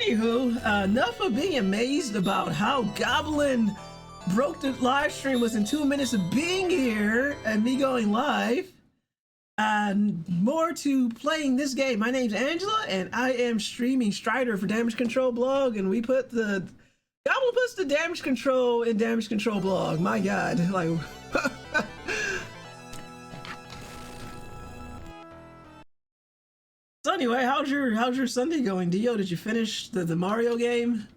Anywho, enough of being amazed about how Goblin broke the live stream within 2 minutes of being here and me going live. And more to playing this game. My name's Angela, and I am streaming Strider for Damage Control blog, and we put the Goblin puts the damage control in Damage Control blog. My God, like. So anyway, how's your Sunday going, Dio? Did you finish the Mario game?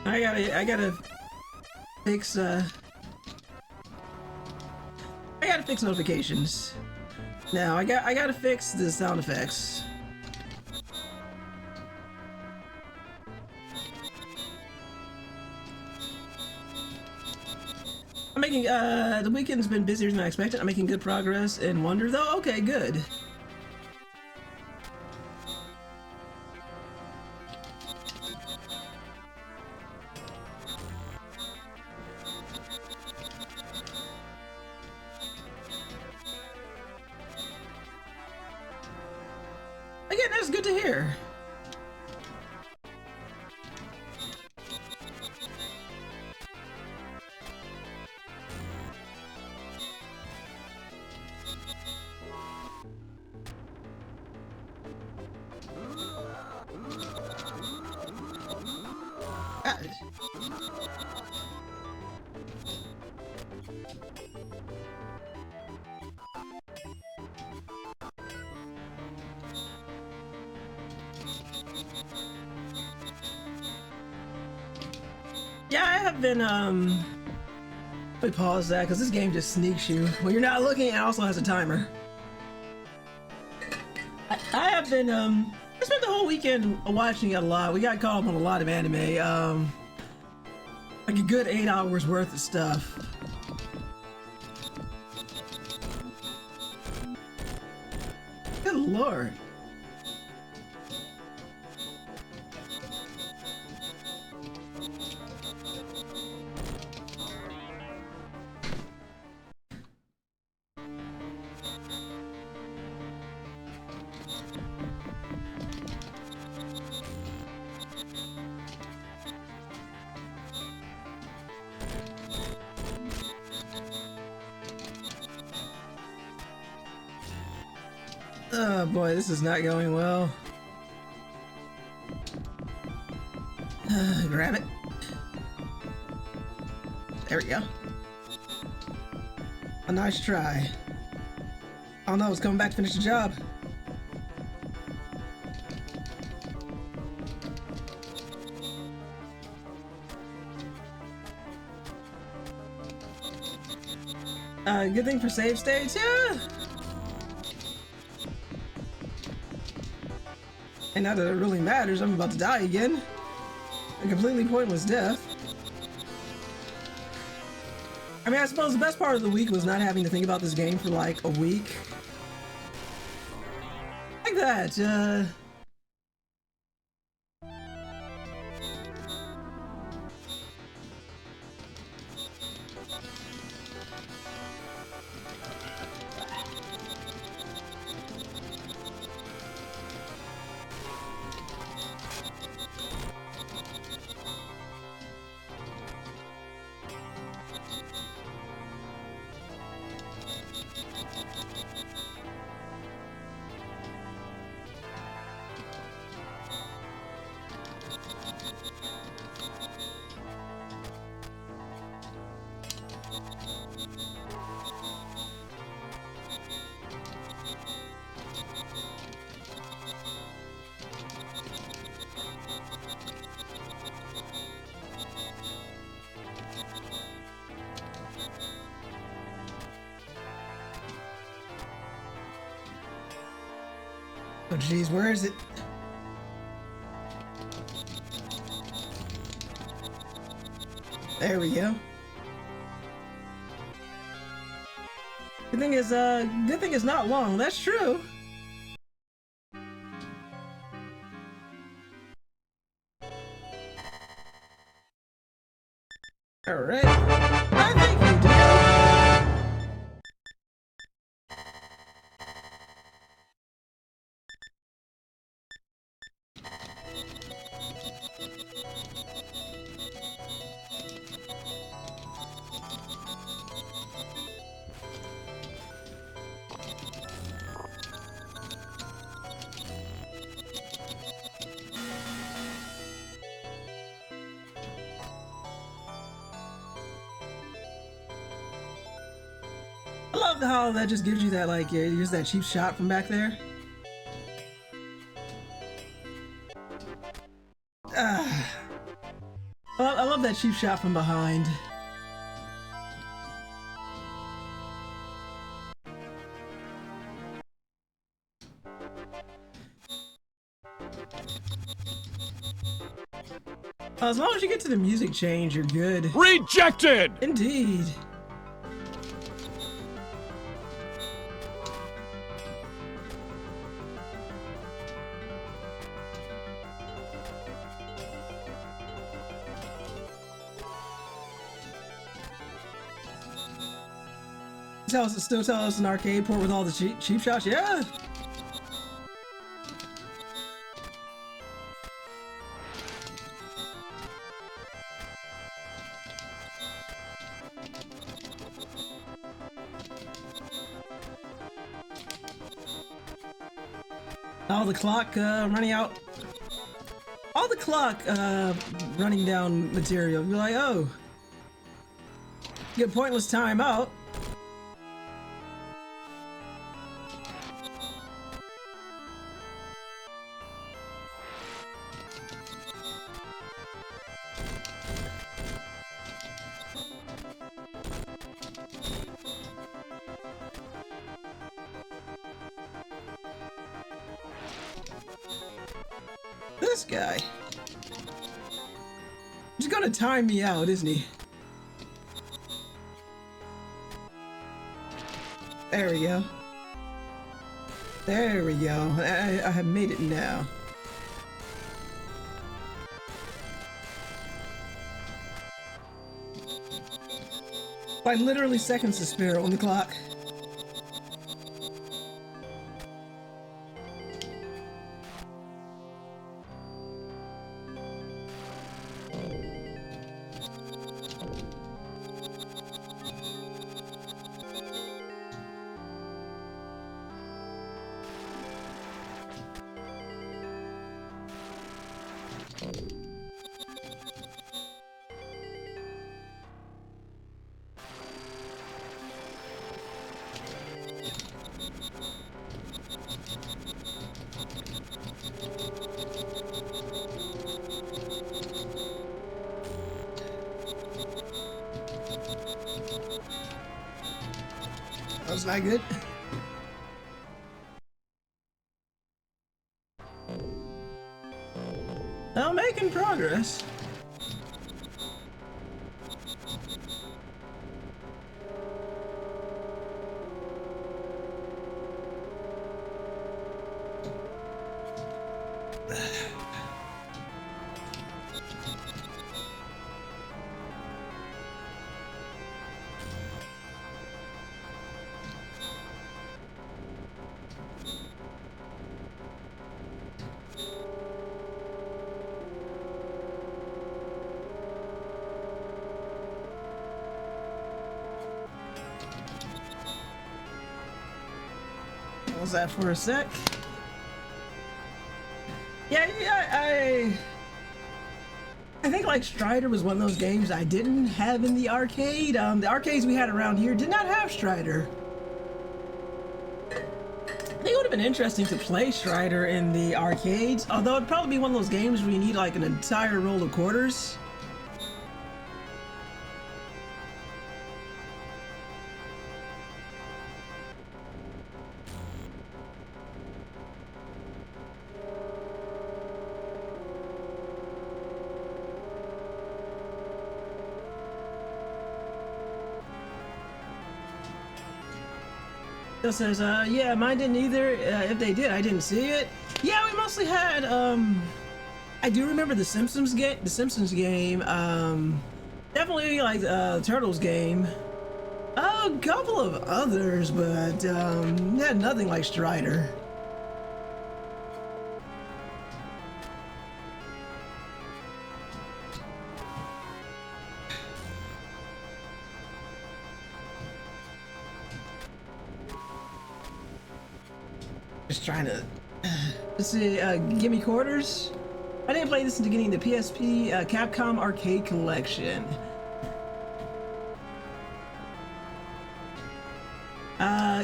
I gotta fix I gotta fix notifications. Now I gotta fix the sound effects. I'm making the weekend's been busier than I expected. I'm making good progress in Wonder though. Okay, good. Again, that's good to hear. Yeah, I have been, let me pause that, because this game just sneaks you. When you're not looking, it also has a timer. I have been, I spent the whole weekend watching it a lot. We got caught up on a lot of anime, like a good 8 hours worth of stuff. Good Lord. Oh boy, this is not going well. Grab it. There we go. A nice try. Oh no, it's coming back to finish the job. Good thing for save states, yeah. And not that it really matters, I'm about to die again. A completely pointless death. I mean, I suppose the best part of the week was not having to think about this game for like a week. Like that, oh geez, where is it? There we go. Good thing is not long. That's true. All right. I think you do. I love how that just gives you that, like, use that cheap shot from back there. I love that cheap shot from behind. As long as you get to the music change, you're good. Rejected! Indeed. Still tell us an arcade port with all the cheap shots? Yeah! All the clock running out. All the clock running down material. You're like, oh. Get pointless timeout. This guy. He's gonna time me out, isn't he? There we go. There we go. I have made it now. By literally seconds to spare on the clock. That was not good. Now making progress. What was that for a sec? Yeah, I think like Strider was one of those games I didn't have in the arcade. The arcades we had around here did not have Strider. I think it would have been interesting to play Strider in the arcades, although it'd probably be one of those games where you need like an entire roll of quarters. It says, yeah, mine didn't either. If they did, I didn't see it. Yeah, we mostly had, I do remember the Simpsons game, Definitely like Turtles game. A couple of others, but yeah, nothing like Strider. Just trying to let's see, give me quarters. I didn't play this until getting the PSP Capcom Arcade Collection.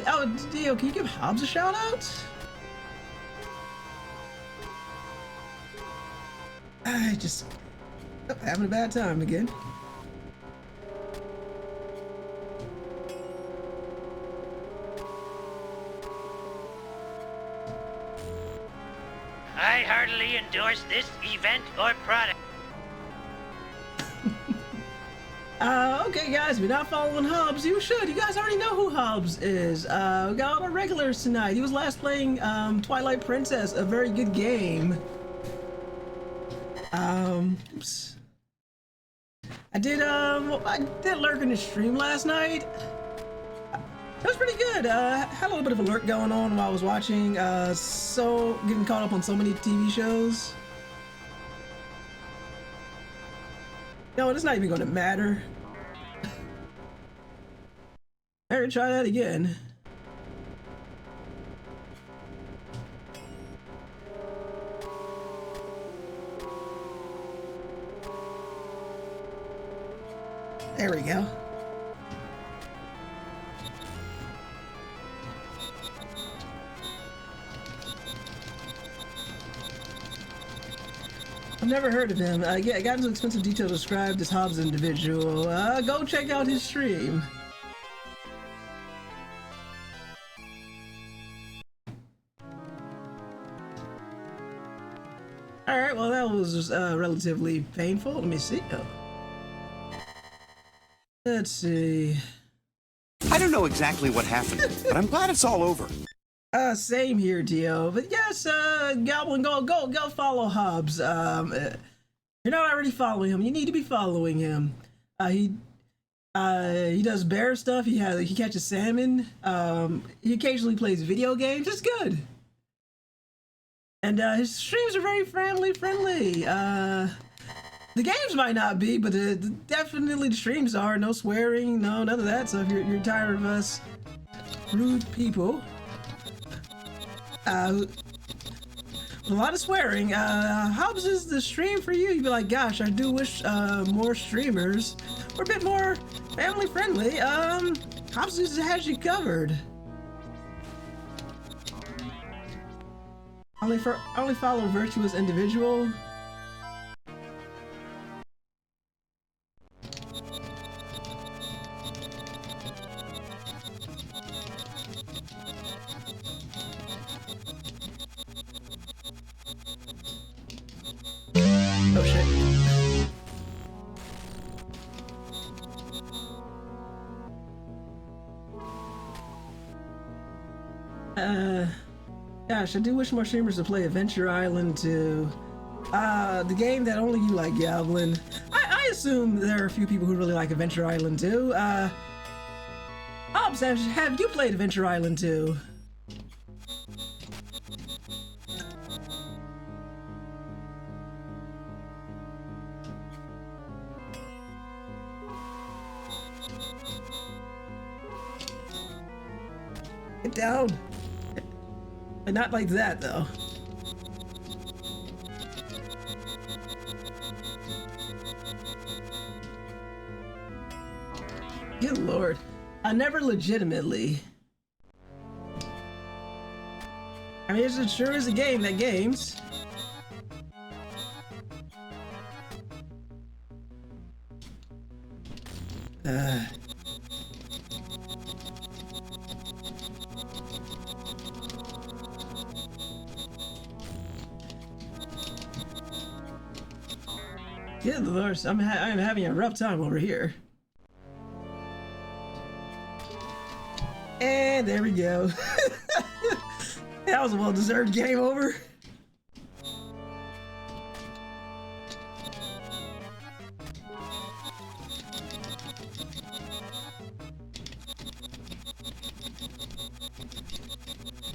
Oh, Dio, can you give Hobbs a shout out? I just having a bad time again. I heartily endorse this event or product. Okay, guys, we're not following Hobbs. You should. You guys already know who Hobbs is. We got all our regulars tonight. He was last playing Twilight Princess, a very good game. Oops. I did lurk in the stream last night. That was pretty good. Had a little bit of a lurk going on while I was watching. So getting caught up on so many TV shows. No, it's not even going to matter. Better try that again. There we go. I've never heard of him. Yeah, got into expensive detail described as Hobbs individual. Go check out his stream. Alright, well that was relatively painful. Let me see. Oh. Let's see. I don't know exactly what happened, but I'm glad it's all over. Same here, Dio. But yes, Goblin, go follow Hobbs. You're not already following him. You need to be following him. He does bear stuff. He catches salmon. He occasionally plays video games. It's good. And his streams are very friendly. The games might not be, but definitely the streams are. No swearing, no none of that. So if you're tired of us rude people. A lot of swearing. Hobbs is the stream for you. You'd be like, gosh, I do wish more streamers were a bit more family friendly. Hobbs has you covered. Only follow virtuous individual. Oh shit. Gosh, I do wish more streamers to play Adventure Island 2. The game that only you like, Goblin. I assume there are a few people who really like Adventure Island 2. Hobbs, have you played Adventure Island 2? Get down. And not like that, though. Good lord. I never legitimately. I mean, it sure is a game that games. Good lord, I'm having a rough time over here. And there we go. That was a well-deserved game over.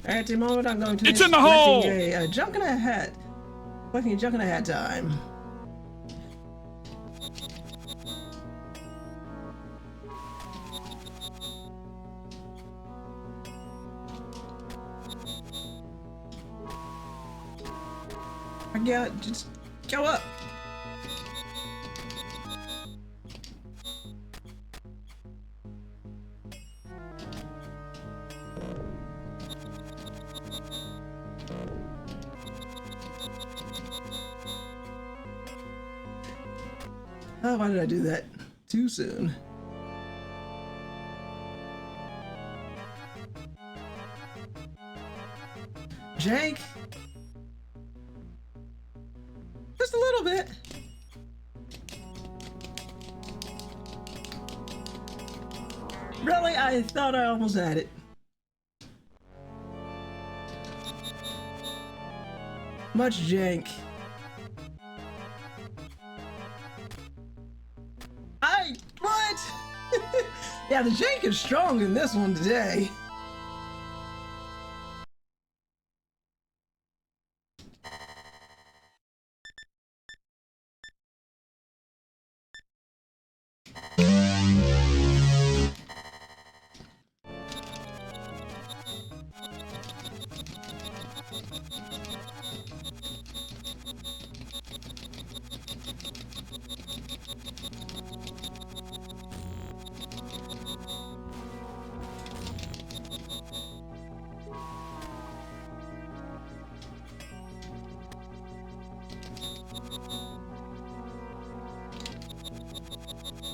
At the moment, I'm going to. It's in the hole! A junk in a hat. Collecting a junk in a hat time. I got just go up. Oh, why did I do that too soon? Jank? Just a little bit. Really? I thought I almost had it. Much jank. What? Yeah, the jank is strong in this one today.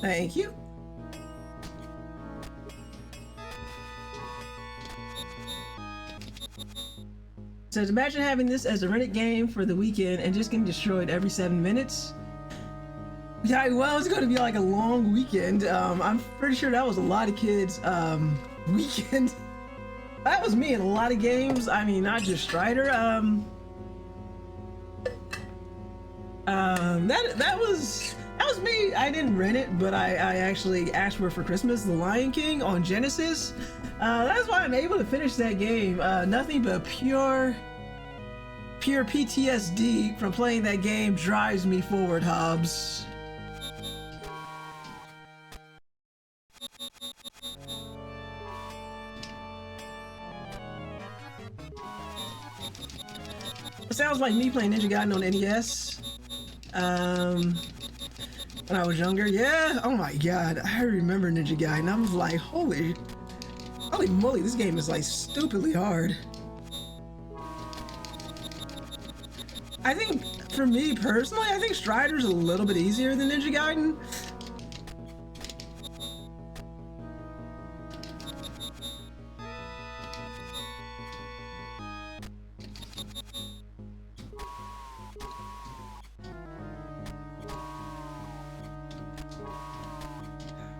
Thank you. So imagine having this as a rented game for the weekend and just getting destroyed every 7 minutes. Yeah, well, it's going to be like a long weekend. I'm pretty sure that was a lot of kids' weekend. That was me in a lot of games. I mean, not just Strider. That was me. I didn't rent it, but I actually asked for Christmas, The Lion King on Genesis. That's why I'm able to finish that game. Nothing but pure PTSD from playing that game drives me forward, Hobbs. It sounds like me playing Ninja Gaiden on NES. When I was younger, yeah. Oh my god, I remember Ninja Gaiden. I was like, holy moly, this game is like stupidly hard. I think, for me personally, I think Strider's a little bit easier than Ninja Gaiden.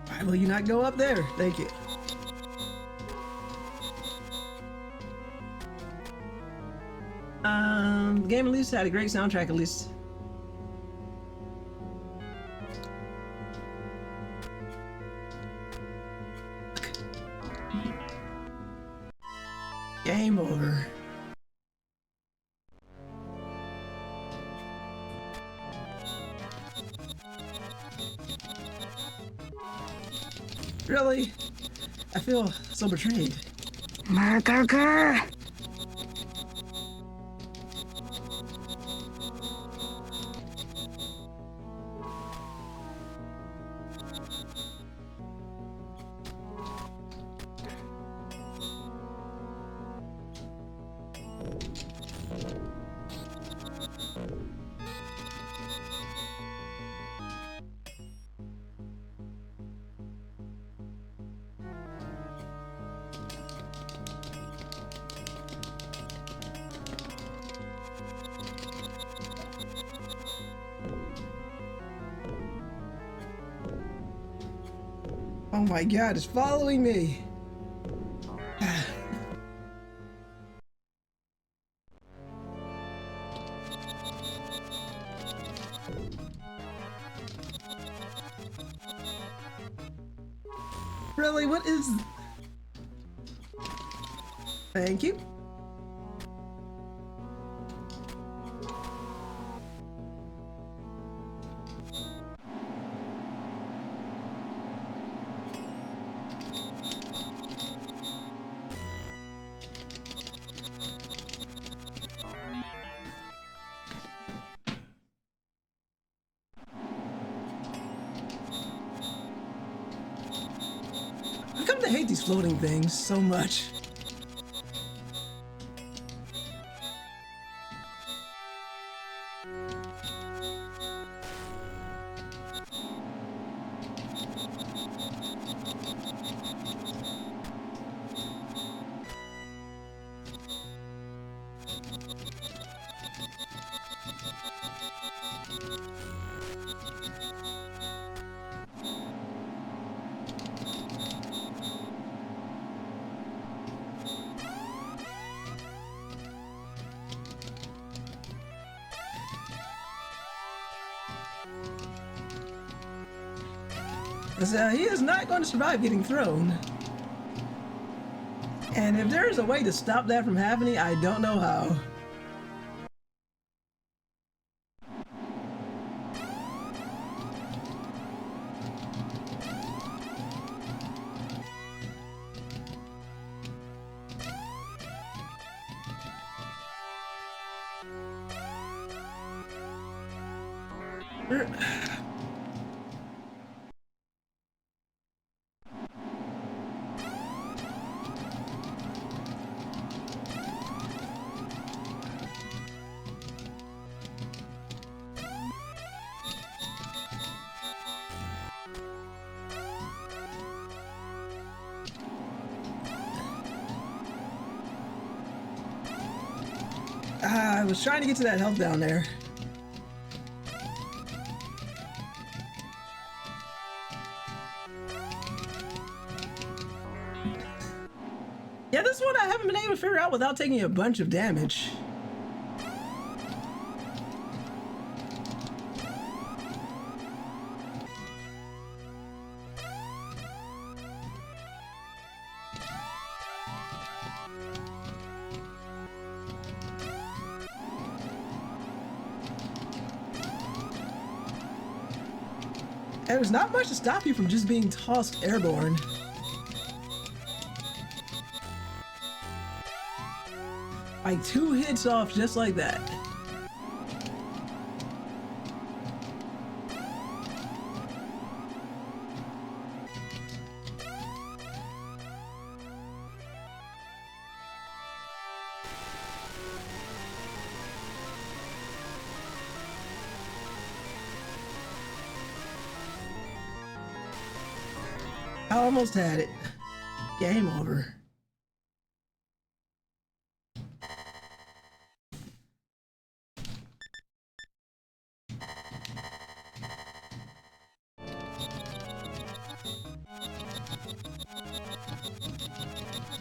Why will you not go up there? Thank you. The game at least had a great soundtrack, at least. Game over. Really? I feel so betrayed. Murder. Oh my god, it's following me. Really? What is... Thank you. I've come to hate these floating things so much. He is not going to survive getting thrown. And if there is a way to stop that from happening, I don't know how. I was trying to get to that health down there. Yeah, this one I haven't been able to figure out without taking a bunch of damage. And there's not much to stop you from just being tossed airborne. Like 2 hits off just like that. I almost had it. Game over.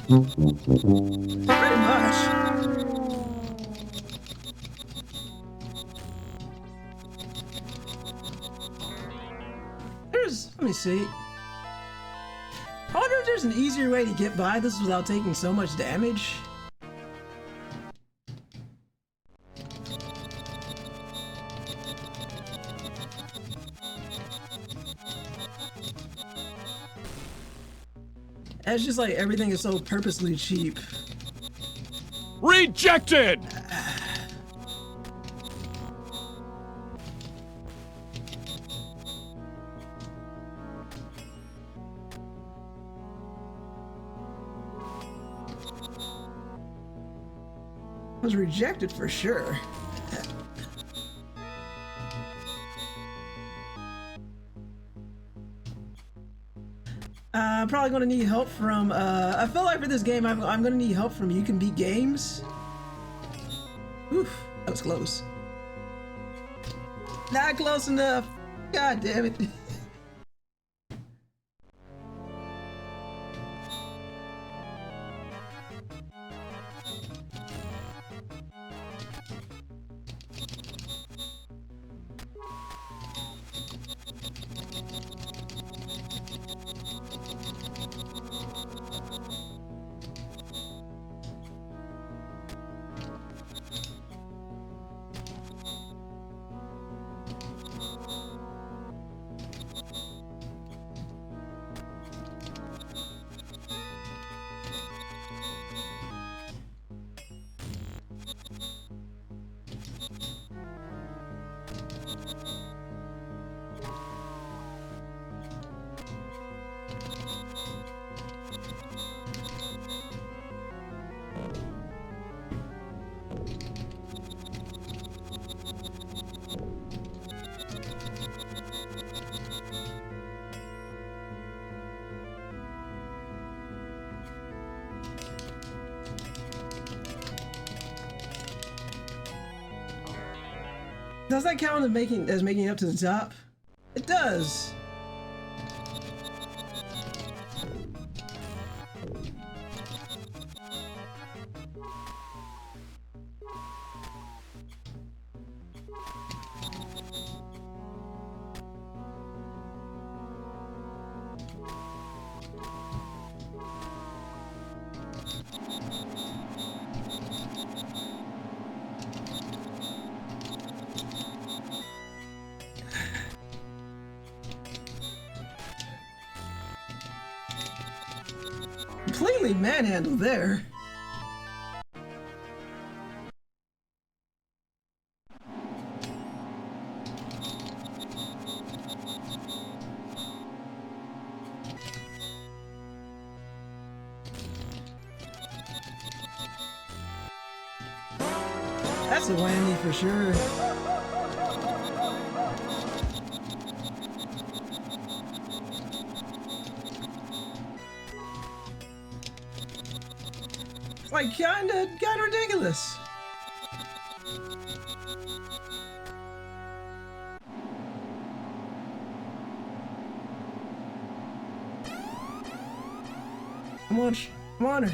Pretty much. Let me see. I wonder if there's an easier way to get by this without taking so much damage. It's just like everything is so purposely cheap. Rejected! Was rejected for sure. I'm probably gonna need help from, I feel like for this game, I'm gonna need help from You Can Beat Games. Oof, that was close. Not close enough. God damn it. Does that count as making it up to the top? It does. Completely manhandled there. That's a whammy for sure. Like kinda ridiculous. Come on, come on.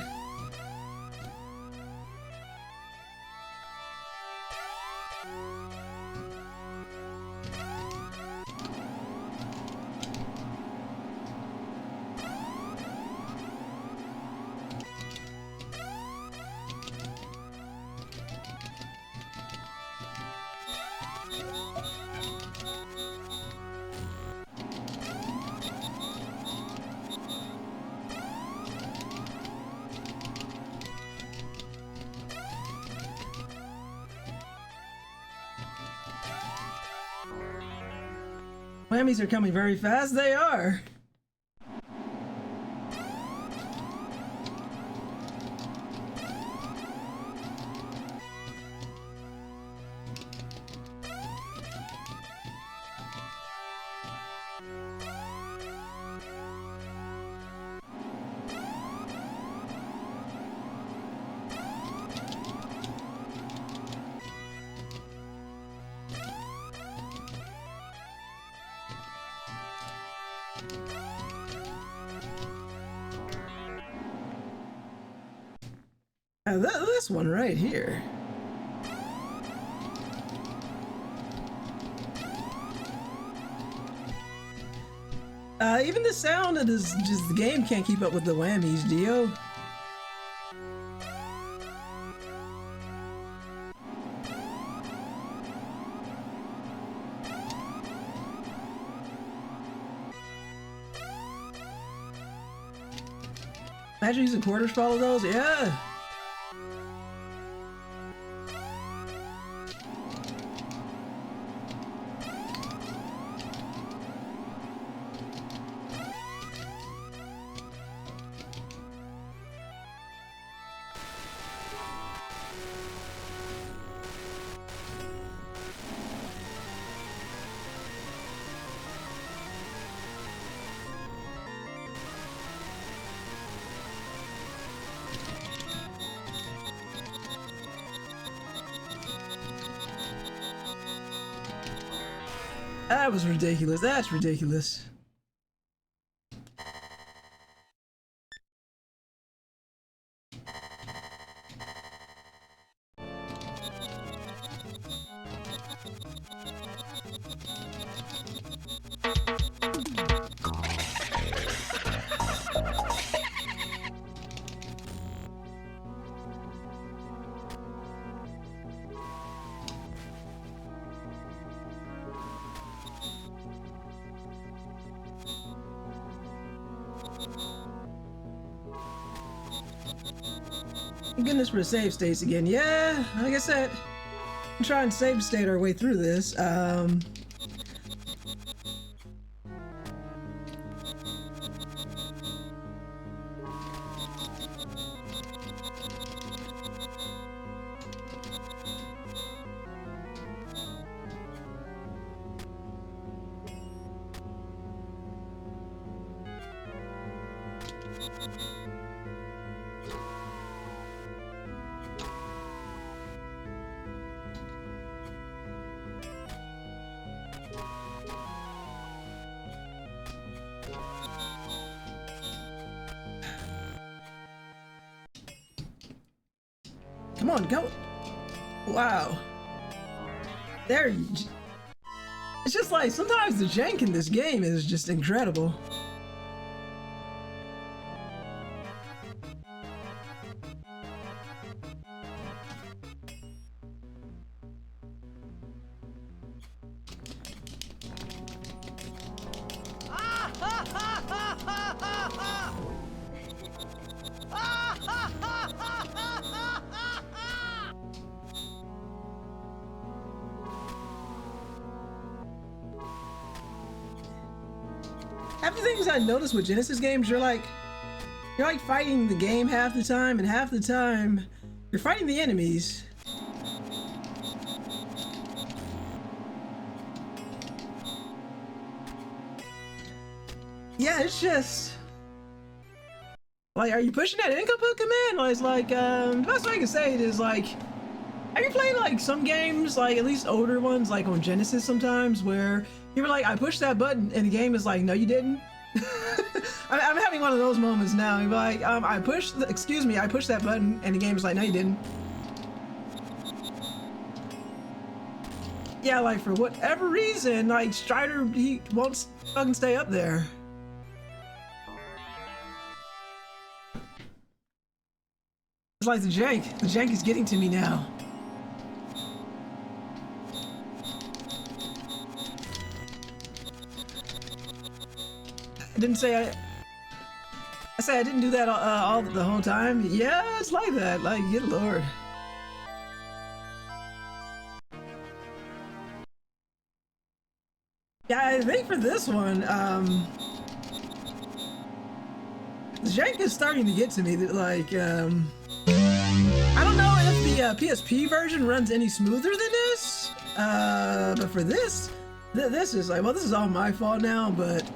Whammies are coming very fast. They are. This one right here. Even the sound of this, just the game can't keep up with the whammies, Dio. Imagine using quarters for all of those, yeah. That was ridiculous. That's ridiculous. Goodness for the save states again. Yeah, like I said, I'm trying to save state our way through this. Come on, go. Wow. There. It's just like sometimes the jank in this game is just incredible. Half the things I noticed with Genesis games, you're like fighting the game half the time, and half the time you're fighting the enemies. Yeah, it's just like, are you pushing that input command? Like, it's like, the best way I can say it is like, have you played like some games, like at least older ones, like on Genesis sometimes, where you were like, I pushed that button, and the game is like, no, you didn't. I'm having one of those moments now. You're like, I pushed that button, and the game is like, no, you didn't. Yeah, like for whatever reason, like Strider, he won't fucking stay up there. It's like the jank. The jank is getting to me now. I didn't say I say I didn't do that all the whole time. Yeah, it's like that. Like, good lord. Yeah, I think for this one, the jank is starting to get to me. Like, I don't know if the PSP version runs any smoother than this, but for this, this is like, well, this is all my fault now, but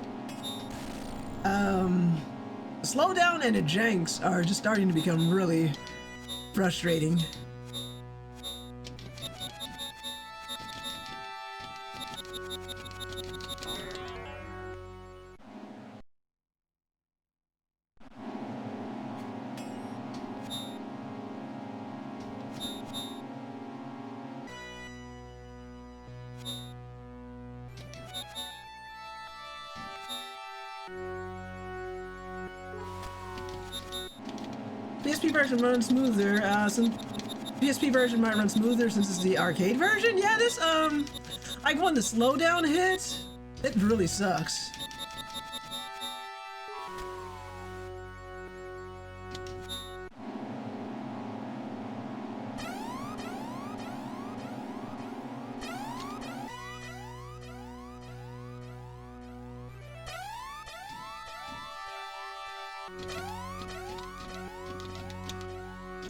the slowdown and the janks are just starting to become really frustrating. PSP version runs smoother. Some PSP version might run smoother since it's the arcade version. Yeah, this like when the slowdown hits, it really sucks.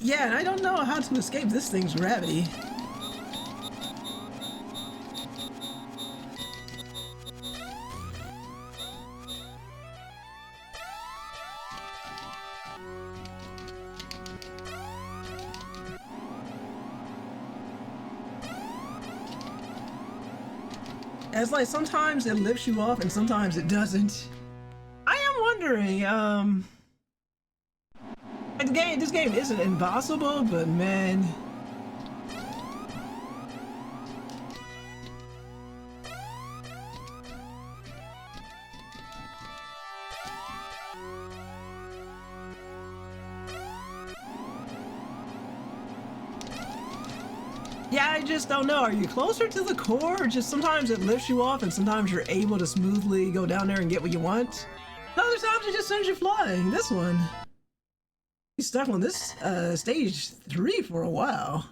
Yeah, and I don't know how to escape this thing's gravity. It's like sometimes it lifts you off and sometimes it doesn't. I am wondering, this game isn't impossible, but man. Yeah, I just don't know. Are you closer to the core, or just sometimes it lifts you off and sometimes you're able to smoothly go down there and get what you want? Other times it just sends you flying. This one, he's stuck on this stage 3 for a while.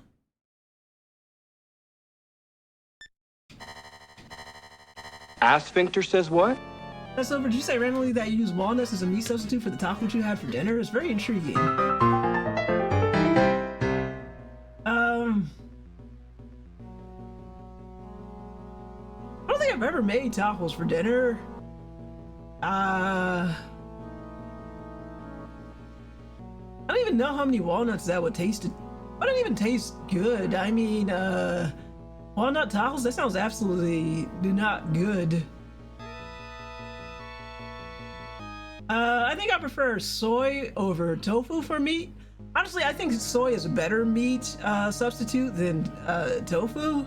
Asphincter says what? So, did you say randomly that you use walnuts as a meat substitute for the tacos you had for dinner? It's very intriguing. I don't think I've ever made tacos for dinner. I don't even know how many walnuts that would taste. I don't even taste good. I mean, walnut tacos? That sounds absolutely not good. I think I prefer soy over tofu for meat. Honestly, I think soy is a better meat substitute than tofu.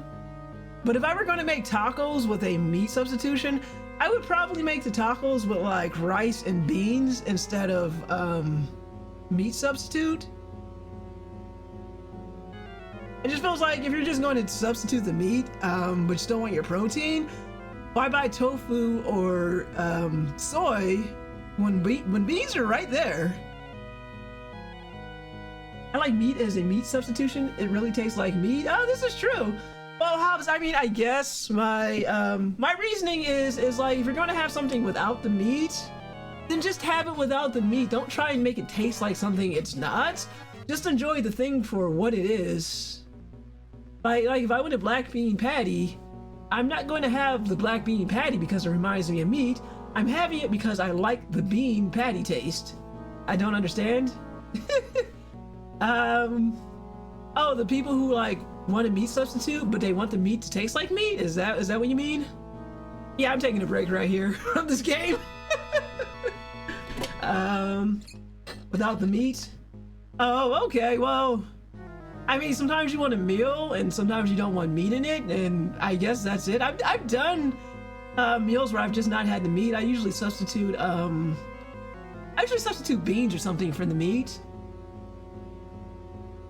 But if I were going to make tacos with a meat substitution, I would probably make the tacos with like rice and beans instead of meat substitute. It just feels like if you're just going to substitute the meat, but you still want your protein, why buy tofu or soy when beans are right there? I like meat as a meat substitution. It really tastes like meat. Oh, this is true. Well, Hobbs, I mean, I guess my reasoning is like, if you're going to have something without the meat, then just have it without the meat. Don't try and make it taste like something it's not. Just enjoy the thing for what it is. Like if I want a black bean patty, I'm not going to have the black bean patty because it reminds me of meat. I'm having it because I like the bean patty taste. I don't understand. Oh, the people who like want a meat substitute, but they want the meat to taste like meat? Is that what you mean? Yeah, I'm taking a break right here from this game. Without the meat? Oh, okay, well, I mean, sometimes you want a meal and sometimes you don't want meat in it, and I guess that's it. I've done meals where I've just not had the meat. I usually substitute beans or something for the meat.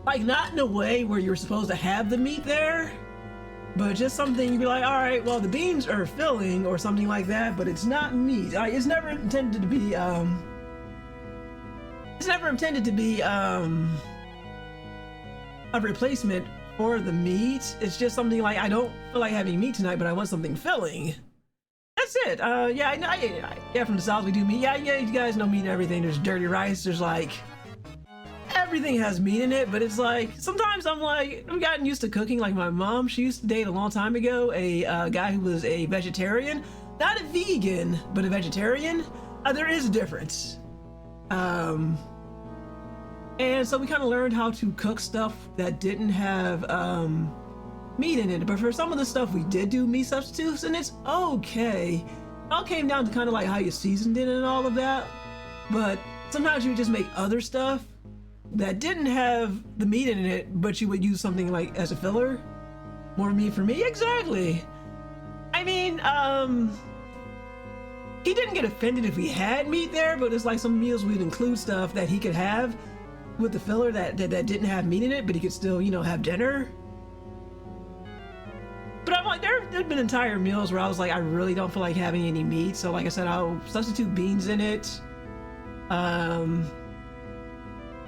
Like, not in a way where you're supposed to have the meat there, but just something you'd be like, all right, well, the beans are filling or something like that, but it's not meat. It's never intended to be, a replacement for the meat. It's just something like, I don't feel like having meat tonight, but I want something filling. That's it. Yeah, I know. Yeah, from the South we do meat. Yeah, you guys know meat and everything. There's dirty rice. There's like, everything has meat in it, but it's like, sometimes I'm like, I've gotten used to cooking. Like my mom, she used to date a long time ago a guy who was a vegetarian. Not a vegan, but a vegetarian. There is a difference. And so we kind of learned how to cook stuff that didn't have meat in it. But for some of the stuff we did do meat substitutes, and it's okay. It all came down to kind of like how you seasoned it and all of that. But sometimes you would just make other stuff that didn't have the meat in it, but you would use something like as a filler. More meat for me? Exactly. I mean, he didn't get offended if we had meat there, but it's like some meals we'd include stuff that he could have with the filler that didn't have meat in it, but he could still, you know, have dinner. But I'm like, there've been entire meals where I was like, I really don't feel like having any meat, so like I said, I'll substitute beans in it.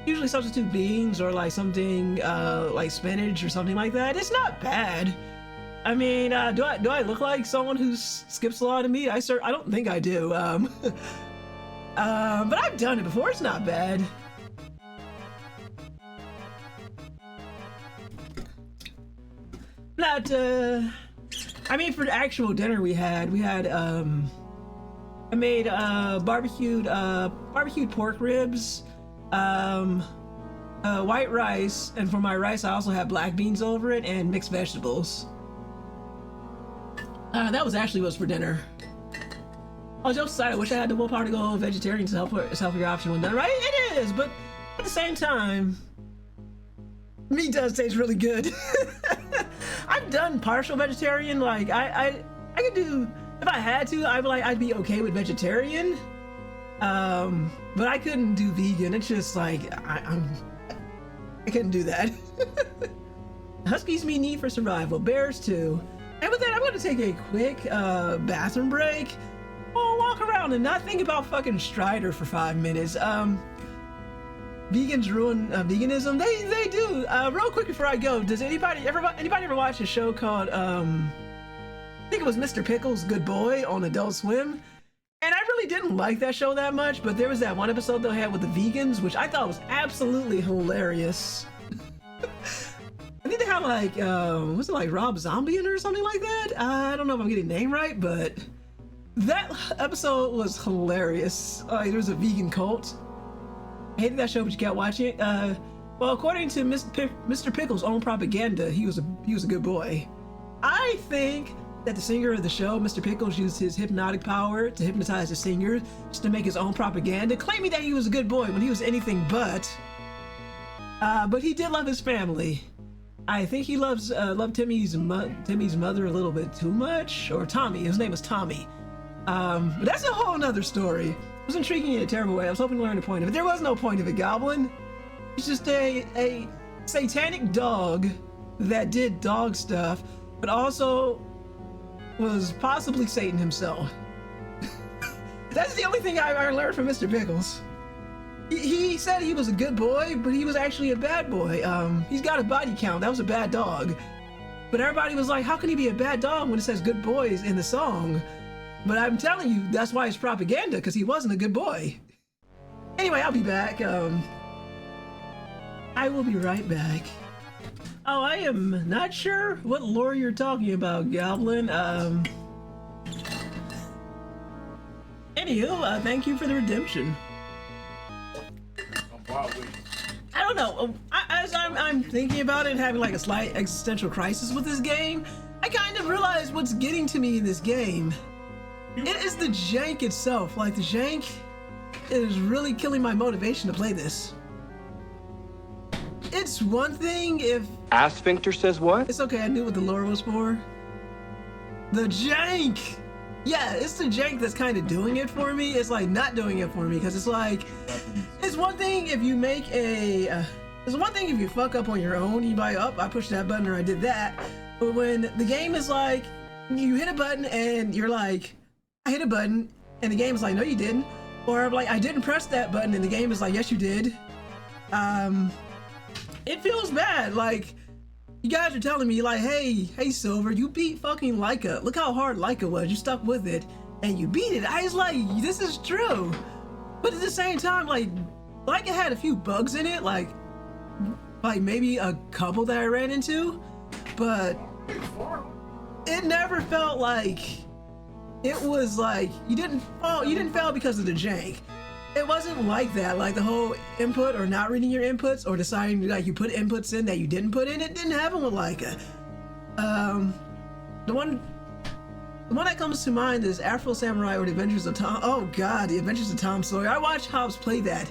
Usually substitute beans or like something like spinach or something like that. It's not bad. I mean, do I look like someone who skips a lot of meat? I don't think I do. But I've done it before. It's not bad. Not, I mean, for the actual dinner we had, I made barbecued pork ribs, white rice, and for my rice I also had black beans over it and mixed vegetables. That was actually what's for dinner. All jokes aside, I wish I had the willpower to go vegetarian. It's a healthier option when done right. It is, but at the same time, meat does taste really good. I've done partial vegetarian. Like I could do, if I had to, I'd be okay with vegetarian. But I couldn't do vegan. It's just like I couldn't do that. Huskies mean need for survival. Bears too. And with that, I'm gonna take a quick bathroom break. I'll walk around and not think about fucking Strider for 5 minutes. Vegans ruin veganism. They do. Real quick before I go, does anybody ever watch a show called I think it was Mr. Pickles' Good Boy on Adult Swim? And I really didn't like that show that much, but there was that one episode they had with the vegans, which I thought was absolutely hilarious. I think they had like was it like Rob Zombie in it or something like that? I don't know if I'm getting the name right, but that episode was hilarious. There was a vegan cult. I hated that show, but you can't watch it. Well, according to Mr. Pickles' own propaganda, he was a good boy. I think that the singer of the show, Mr. Pickles, used his hypnotic power to hypnotize the singer just to make his own propaganda, claiming that he was a good boy when he was anything but. But he did love his family. I think he loved Timmy's mother a little bit too much, or Tommy. His name was Tommy. But that's a whole nother story. It was intriguing in a terrible way. I was hoping to learn the point of it. There was no point of it, Goblin. It's just a satanic dog that did dog stuff, but also was possibly Satan himself. That's the only thing I learned from Mr. Pickles. He said he was a good boy, but he was actually a bad boy. He's got a body count. That was a bad dog. But everybody was like, how can he be a bad dog when it says good boys in the song? But I'm telling you, that's why it's propaganda, because he wasn't a good boy. Anyway, I'll be back. I will be right back. Oh, I am not sure what lore you're talking about, Goblin. Anywho, thank you for the redemption. I don't know. As I'm thinking about it and having like a slight existential crisis with this game, I kind of realize what's getting to me in this game. It is the jank itself. Like, the jank is really killing my motivation to play this. It's one thing if... Asphincter says what? It's okay, I knew what the lore was for. The jank! Yeah, it's the jank that's kind of doing it for me. It's like not doing it for me, because it's like... It's one thing if you make a... it's one thing if you fuck up on your own, you buy up, I pushed that button or I did that. But when the game is like, you hit a button and you're like, I hit a button, and the game is like, no you didn't. Or I'm like, I didn't press that button, and the game is like, yes you did. It feels bad. Like, you guys are telling me like, hey Silver, you beat fucking Laika. Look how hard Laika was. You stuck with it and you beat it. I was like, this is true. But at the same time, like Laika had a few bugs in it, like maybe a couple that I ran into, but it never felt like it was like you didn't fail because of the jank. It wasn't like that, like the whole input or not reading your inputs or deciding like you put inputs in that you didn't put in. It didn't happen with Laika. The one that comes to mind is Afro Samurai or The Adventures of Tom. Oh God, The Adventures of Tom Sawyer. I watched Hobbs play that.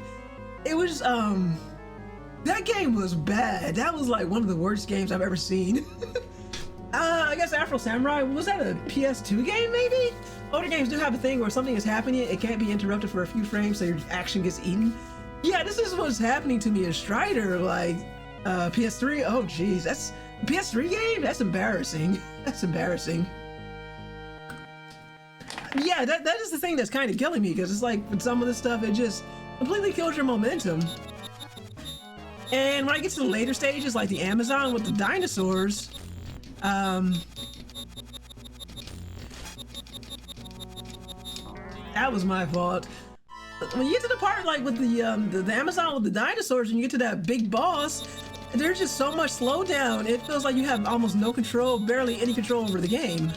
It was that game was bad. That was like one of the worst games I've ever seen. I guess Afro Samurai, was that a PS2 game maybe? Older games do have a thing where something is happening, it can't be interrupted for a few frames so your action gets eaten. Yeah, this is what's happening to me in Strider, like PS3. Oh geez, that's a PS3 game? That's embarrassing. That's embarrassing. Yeah, that is the thing that's kind of killing me, because it's like with some of this stuff, it just completely kills your momentum. And when I get to the later stages, like the Amazon with the dinosaurs, that was my fault. When you get to the part like with the Amazon with the dinosaurs and you get to that big boss, there's just so much slowdown. It feels like you have almost no control, barely any control over the game.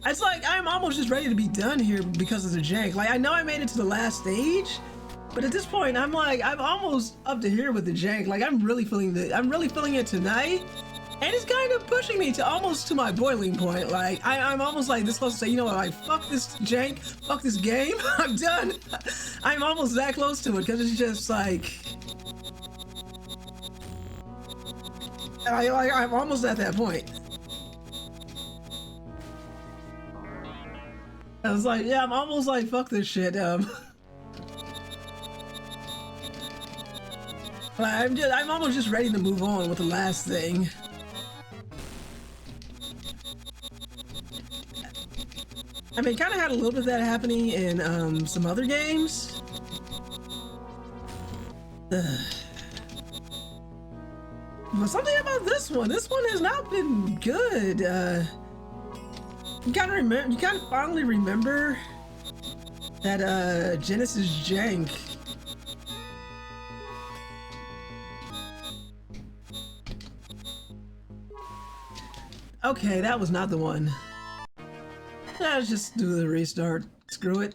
It's like I'm almost just ready to be done here because of the jank. Like, I know I made it to the last stage, but at this point I'm like, I'm almost up to here with the jank. Like, I'm really feeling it tonight, and it's kind of pushing me to almost to my boiling point. Like, I'm almost like this close to say, you know what, like, fuck this jank, fuck this game, I'm done. I'm almost that close to it, because it's just like, I'm almost at that point. I was like, yeah, I'm almost like, fuck this shit. I'm almost just ready to move on with the last thing. I mean, kind of had a little bit of that happening in some other games. But something about this one has not been good. You kind of finally remember that Genesis jank. Okay, that was not the one. Let's just do the restart. Screw it.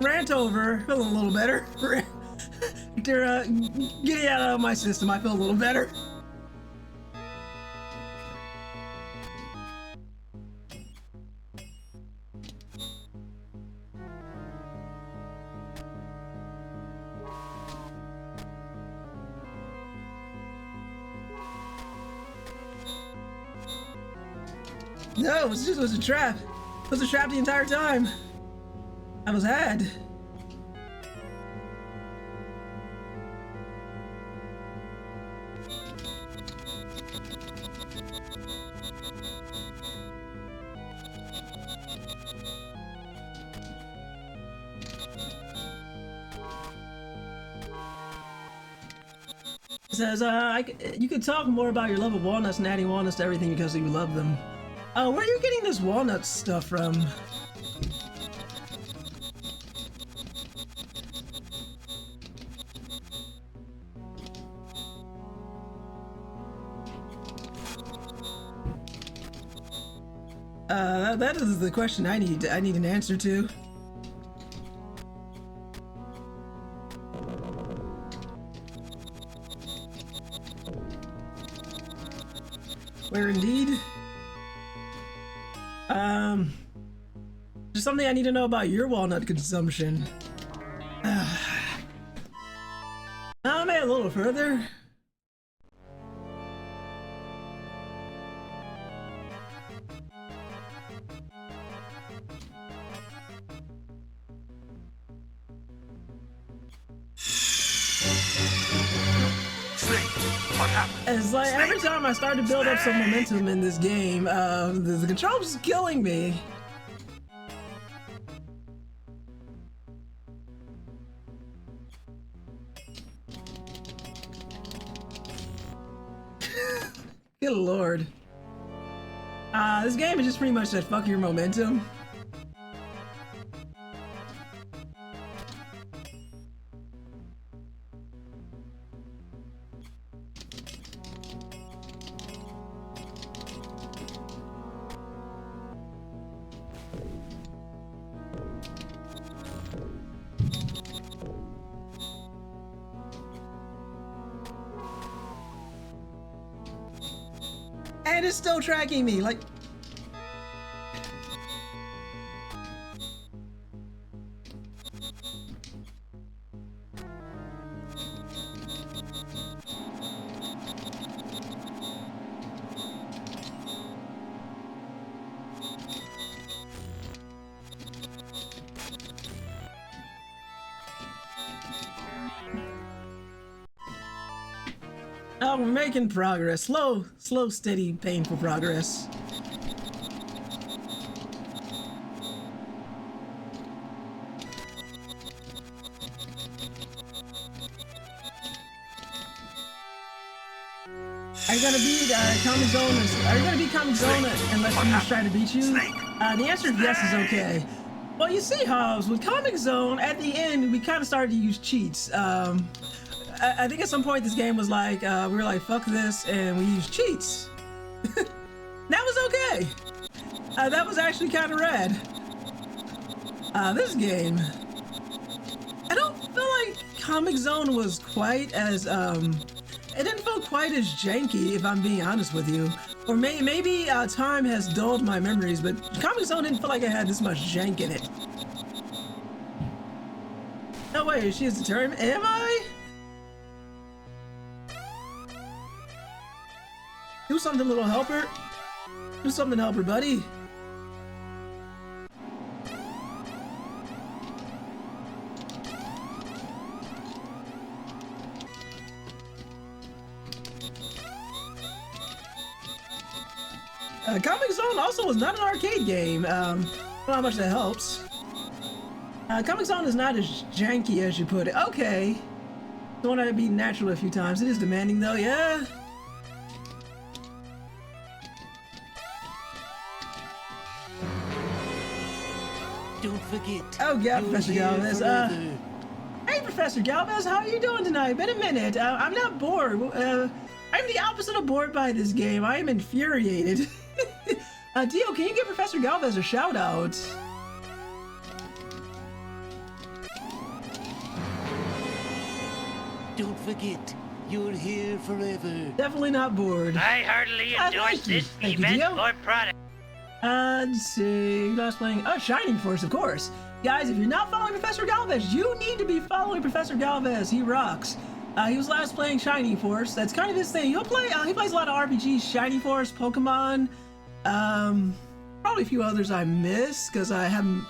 Rant over. Feeling a little better. They're getting out of my system. I feel a little better. No, it was a trap. It was a trap the entire time. I was had. It says, you could talk more about your love of walnuts and adding walnuts to everything because you love them. Where are you getting this walnut stuff from? That is the question I need an answer to. Where indeed? There's something I need to know about your walnut consumption. I may a little further. It's like every time I start to build up some momentum in this game, the controls killing me. Good lord. This game is just pretty much that fuck your momentum. And it's still tracking me, like... Oh, we're making progress. Slow, steady, painful progress. Are you gonna beat Comic Zone? Are you gonna beat Comic Zone unless we try to beat you? The answer is yes is okay. Well, you see, Hobbs, with Comic Zone, at the end, we kind of started to use cheats. I think at some point this game was like, we were like, fuck this, and we used cheats. That was okay. That was actually kind of rad. This game, I don't feel like Comic Zone was quite as, it didn't feel quite as janky, if I'm being honest with you. Or maybe time has dulled my memories, but Comic Zone didn't feel like it had this much jank in it. No way, she is determined. Am I? Do something, little helper. Do something, helper, buddy. Comic Zone also was not an arcade game. I don't know how much that helps. Comic Zone is not as janky as you put it. Okay. Don't want to be natural a few times. It is demanding though, yeah. Don't forget. Oh yeah, Professor Galvez. Hey, Professor Galvez, how are you doing tonight? Been a minute. I'm not bored. I'm the opposite of bored by this game. I am infuriated. Dio, can you give Professor Galvez a shout out? Don't forget, you're here forever. Definitely not bored. I heartily endorse thank you. this Thank you, event Dio. or product. Let's see. Who else playing? Oh, Shining Force, of course. Guys, if you're not following Professor Galvez, you need to be following Professor Galvez. He rocks. He was last playing Shining Force. That's kind of his thing. He plays a lot of RPGs, Shining Force, Pokemon, probably a few others I missed because I haven't.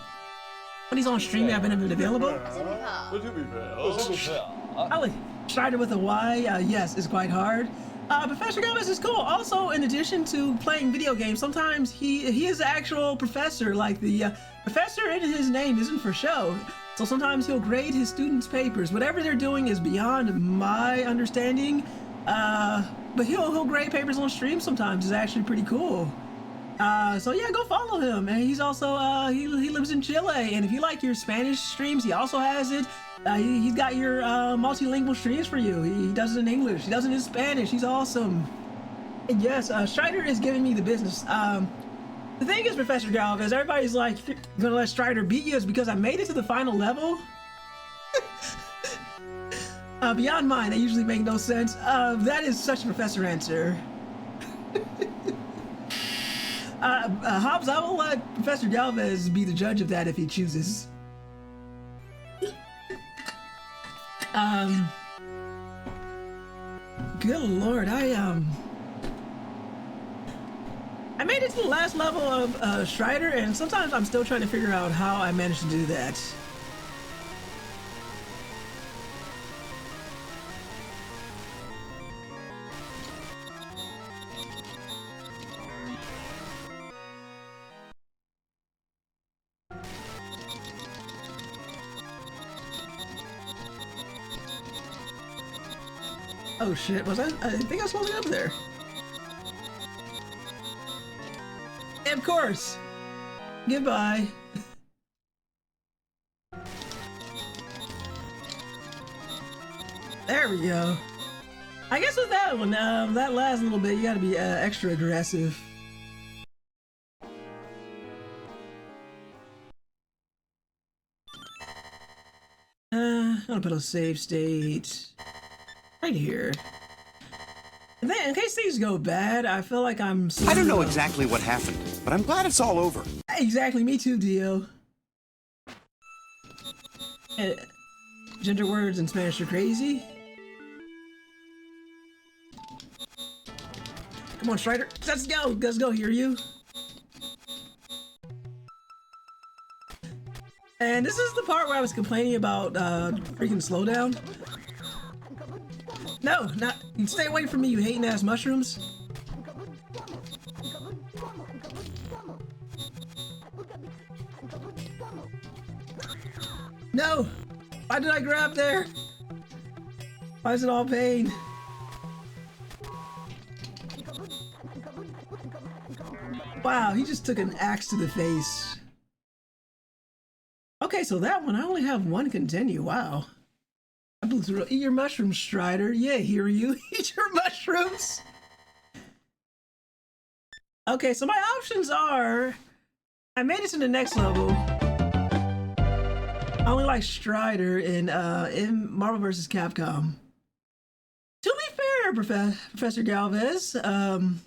When he's on stream, I haven't been available. Probably Strider with a Y. Yes, it's quite hard. Professor Galvez is cool. Also, in addition to playing video games, sometimes he is an actual professor. Like the professor in his name isn't for show. So sometimes he'll grade his students' papers. Whatever they're doing is beyond my understanding. But he'll grade papers on stream sometimes. It's actually pretty cool. So yeah, go follow him. And he's also he lives in Chile. And if you like your Spanish streams, he also has it. He's got your multilingual streams for you. He does it in English. He does it in Spanish. He's awesome. And yes, Strider is giving me the business. The thing is, Professor Galvez, everybody's like, gonna let Strider beat you is because I made it to the final level. Beyond mine, they usually make no sense. That is such a professor answer. Hobbs, I will let Professor Galvez be the judge of that if he chooses. Good lord, I made it to the last level of Strider, and sometimes I'm still trying to figure out how I managed to do that. Oh shit, was I think I was holding up there. Of course. Goodbye. There we go. I guess with that one, that last little bit, you gotta be extra aggressive. I'm gonna put a save state right here. And then, in case things go bad, I feel like I'm. I don't know exactly what happened, but I'm glad it's all over. Exactly, me too, Dio. Gender words in Spanish are crazy. Come on, Strider. Let's go. Let's go. Hear you. And this is the part where I was complaining about freaking slowdown. No, not. Stay away from me, you hating ass mushrooms. No! Why did I grab there? Why is it all pain? Wow, he just took an axe to the face. Okay, so that one, I only have one continue. Wow. I blew through. Eat your mushrooms, Strider. Yeah, hear you. Eat your mushrooms. Okay, so my options are... I made it to the next level. I only like Strider in Marvel vs. Capcom. To be fair, Professor Galvez, the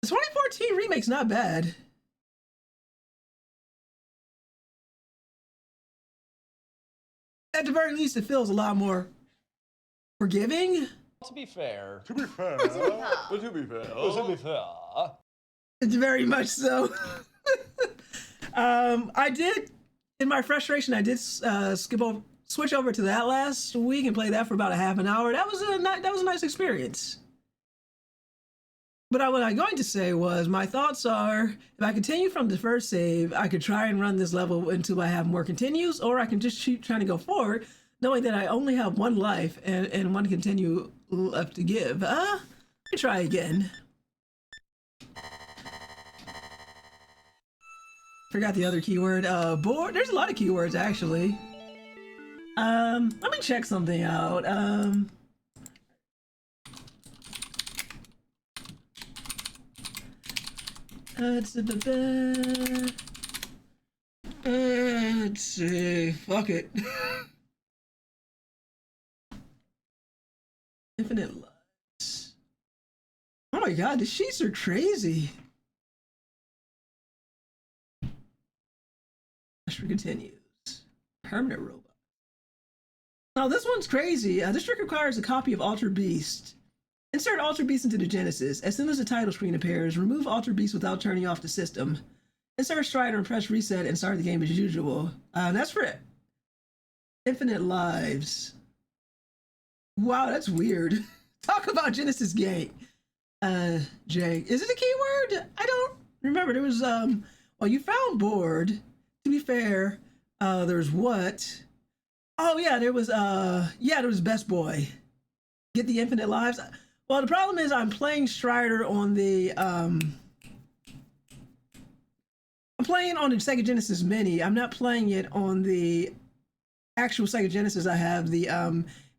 2014 remake's not bad. At the very least, it feels a lot more forgiving. To be fair. It's very much so. I did, in my frustration, I did switch over to that last week and play that for about a half an hour. That was a nice experience. But what I'm going to say was, my thoughts are, if I continue from the first save, I could try and run this level until I have more continues, or I can just keep trying to go forward, knowing that I only have one life and one continue left to give. Let me try again. Forgot the other keyword. Board. There's a lot of keywords, actually. Let me check something out. Let's see. Fuck it. Infinite lives. Oh my god, the sheets are crazy. District continues. Permanent robot. Now this one's crazy. District requires a copy of Alter Beast. Insert Alter Beast into the Genesis. As soon as the title screen appears, remove Alter Beast without turning off the system. Insert Strider and press reset and start the game as usual. That's for it. Infinite lives. Wow, that's weird. Talk about Genesis game. Jay, is it a keyword? I don't remember. There was well, you found board. To be fair, there's what? Oh yeah, there was Best Boy. Get the infinite lives. Well, the problem is I'm playing Strider on the I'm playing on the Sega Genesis Mini. I'm not playing it on the actual Sega Genesis. I have the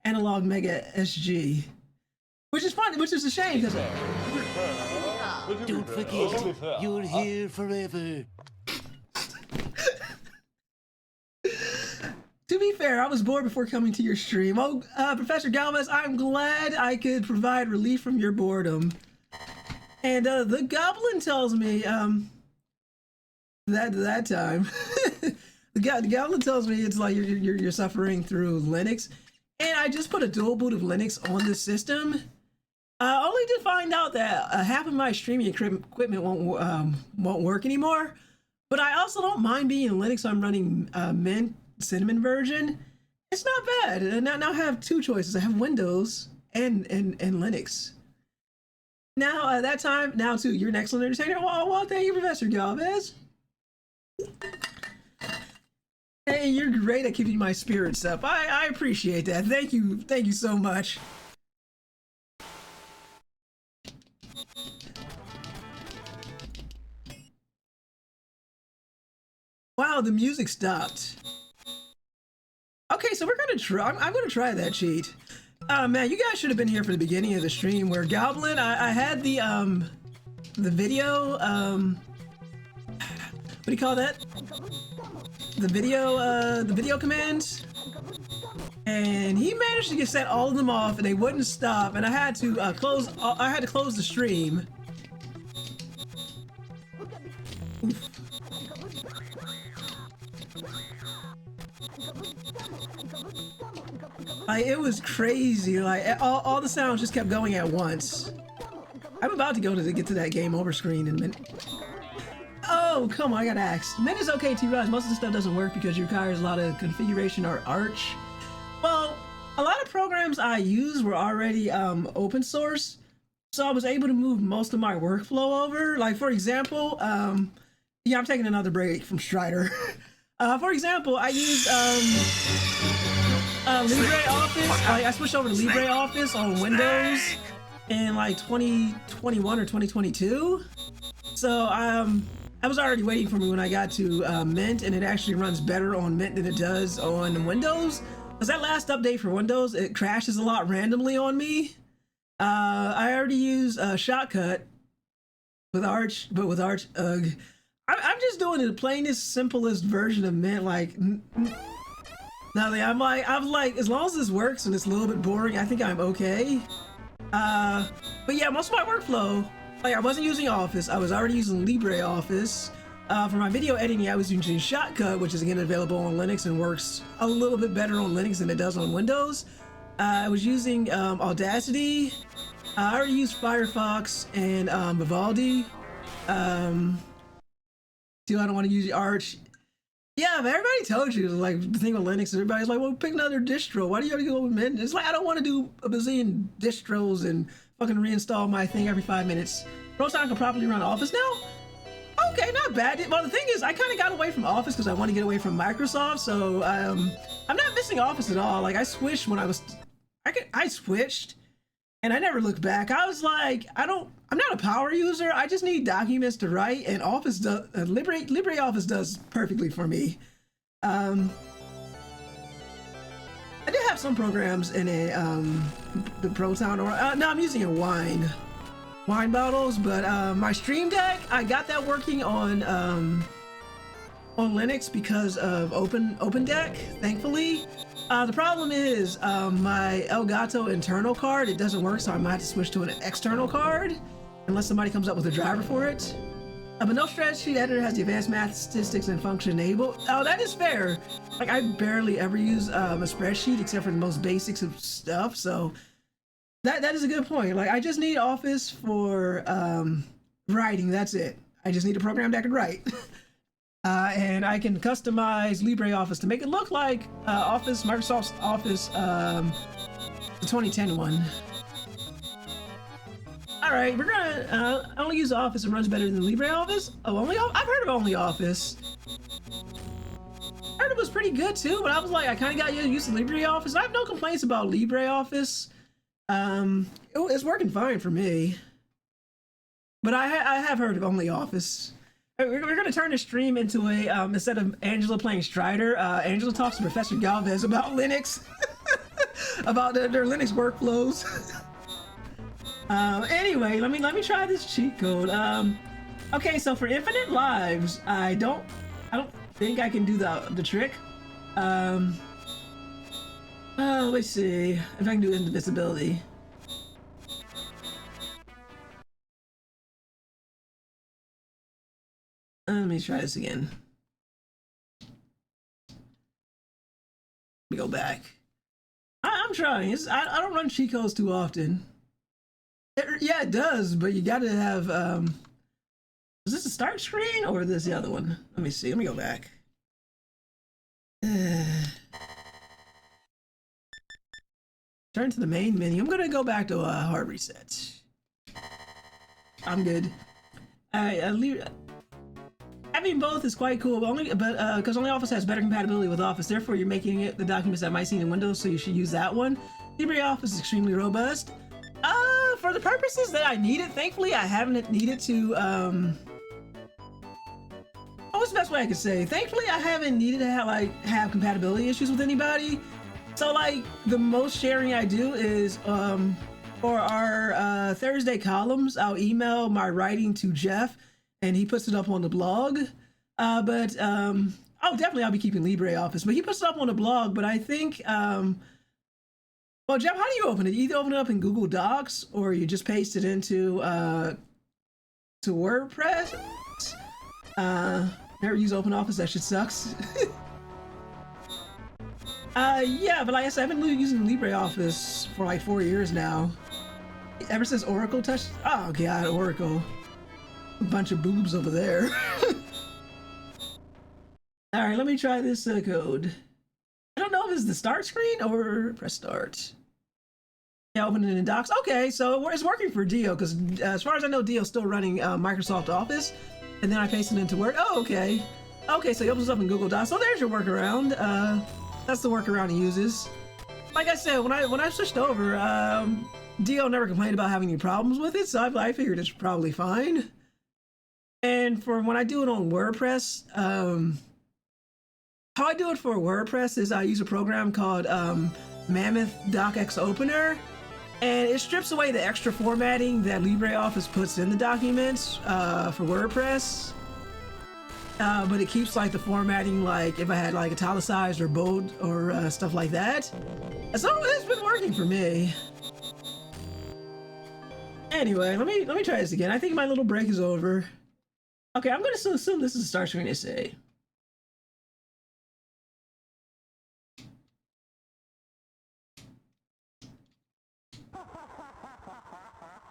Analog Mega SG, which is funny, which is a shame because don't forget, you're here forever. To be fair, I was bored before coming to your stream. Oh, Professor Galvez, I'm glad I could provide relief from your boredom. And the Goblin tells me that time the Goblin tells me it's like you're suffering through Linux, and I just put a dual boot of Linux on the system, only to find out that half of my streaming equipment won't work anymore. But I also don't mind being Linux. I'm running Mint Cinnamon version. It's not bad. And now I have two choices. I have Windows and Linux. Now that time, now too, you're an excellent entertainer. Well, thank you, Professor Galvez. Hey, you're great at keeping my spirits up. I appreciate that. Thank you so much. Wow, the music stopped. Okay, so we're gonna try. I'm gonna try that cheat. Man, you guys should have been here for the beginning of the stream where Goblin. I had the video. What do you call that? The video commands. And he managed to set all of them off, and they wouldn't stop. And I had to close. I had to close the stream. Oof. Like, it was crazy. Like all the sounds just kept going at once. I'm about to get to that game over screen in a minute. Oh, come on, I got axed. Mint is okay to realize most of the stuff doesn't work because it requires a lot of configuration or Arch. Well, a lot of programs I use were already open source, so I was able to move most of my workflow over. Like, for example, yeah, I'm taking another break from Strider. For example, I use LibreOffice. I switched over to LibreOffice on Windows in like 2021 or 2022. So I was already waiting for me when I got to Mint, and it actually runs better on Mint than it does on Windows. Because that last update for Windows, it crashes a lot randomly on me. I already use Shotcut with Arch, but with Arch, ugh. I'm just doing the plainest, simplest version of Mint. Like, nothing. I'm like, as long as this works and it's a little bit boring, I think I'm okay. But yeah, most of my workflow, like, I wasn't using Office. I was already using LibreOffice. For my video editing, I was using Shotcut, which is again available on Linux and works a little bit better on Linux than it does on Windows. I was using Audacity. I already used Firefox and Vivaldi. I don't want to use Arch. Yeah, but everybody tells you, like, the thing with Linux, everybody's like, well, pick another distro. Why do you have to go with Mint? It's like, I don't want to do a bazillion distros and fucking reinstall my thing every 5 minutes. Proton can properly run Office now? Okay, not bad. Well, the thing is, I kind of got away from Office because I want to get away from Microsoft, so I'm not missing Office at all. Like, I switched when I switched, and I never looked back. I was like, I'm not a power user. I just need documents to write, and Office does, LibreOffice does perfectly for me. I do have some programs in the Proton, or no, I'm using a wine bottles, but my Stream Deck, I got that working on Linux because of Open Deck, thankfully. The problem is my Elgato internal card, it doesn't work, so I might have to switch to an external card unless somebody comes up with a driver for it. But no spreadsheet editor has the advanced math statistics and function enabled. Oh, that is fair. Like, I barely ever use a spreadsheet except for the most basics of stuff, so that is a good point. Like, I just need Office for writing, that's it. I just need a program that can write. And I can customize LibreOffice to make it look like Microsoft's Office, the 2010 one. All right, we're gonna only use Office. It runs better than LibreOffice. Oh, I've heard of OnlyOffice. I heard it was pretty good too, but I was like, I kind of got used to LibreOffice. I have no complaints about LibreOffice. It's working fine for me. But I have heard of OnlyOffice. We're going to turn the stream into a, instead of Angela playing Strider, Angela talks to Professor Galvez about Linux, about their Linux workflows. Anyway, let me try this cheat code. Okay, so for infinite lives, I don't think I can do the trick. Let's see if I can do invisibility. Let me try this again. Let me go back. I'm trying. I don't run cheat codes too often. Yeah, it does, but you gotta have, is this a start screen or is this the other one? Let me see, let me go back. Turn to the main menu. I'm gonna go back to hard reset. I'm good. Having both is quite cool, but because OnlyOffice has better compatibility with Office, therefore you're making it the documents that might see in Windows, so you should use that one. LibreOffice is extremely robust. For the purposes that I need it, thankfully I haven't needed to, what's the best way I could say? Thankfully I haven't needed to have compatibility issues with anybody. So like, the most sharing I do is, for our Thursday columns, I'll email my writing to Jeff, and he puts it up on the blog. Oh, definitely I'll be keeping LibreOffice, but he puts it up on the blog, but I think, well, Jeff, how do you open it? You either open it up in Google Docs or you just paste it into to WordPress. Never use OpenOffice, that shit sucks. Yeah, but like I said, I've been using LibreOffice for like 4 years now. Ever since Oracle touched, oh god, Oracle. A bunch of boobs over there. All right, let me try this code. I don't know if it's the start screen or press start. Yeah, open it in Docs. Okay, so it's working for Dio, because as far as I know, Dio's still running Microsoft Office, and then I paste it into Word. Oh, okay. Okay, so he opens up in Google Docs. So there's your workaround. That's the workaround he uses. Like I said, when I switched over, Dio never complained about having any problems with it, so I figured it's probably fine. And for when I do it on WordPress, how I do it for WordPress is I use a program called Mammoth DocX Opener, and it strips away the extra formatting that LibreOffice puts in the documents for WordPress. But it keeps like the formatting, like if I had like italicized or bold or stuff like that. So it's been working for me. Anyway, let me try this again. I think my little break is over. Okay, I'm gonna assume this is a start screen essay.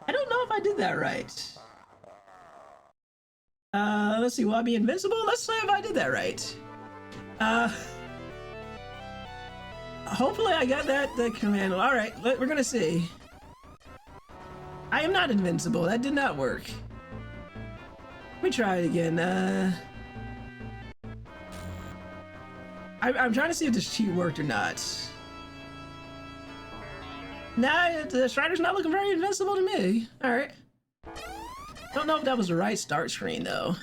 I don't know if I did that right. Let's see, will I be invincible? Let's see if I did that right. Hopefully I got that command. All right, we're gonna see. I am not invincible. That did not work. Let me try it again. I'm trying to see if this cheat worked or not. Nah, the Strider's not looking very invincible to me. All right. Don't know if that was the right start screen though.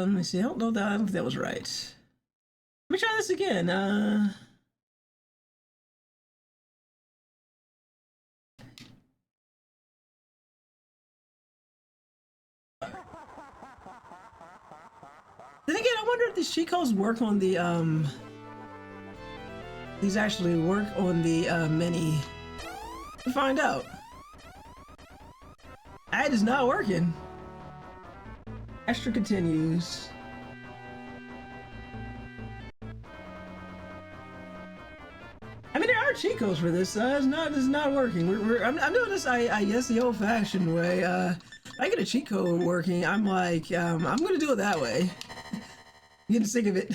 Let me see. I don't know that. I don't think that was right. Let me try this again. Then again, I wonder if these cheat codes work on the these actually work on the mini. We'll find out. Ad is not working. Extra continues. I mean, there are cheat codes for this. It's not working. I'm doing this. I guess the old-fashioned way. If I get a cheat code working, I'm like, I'm gonna do it that way. I'm getting sick of it.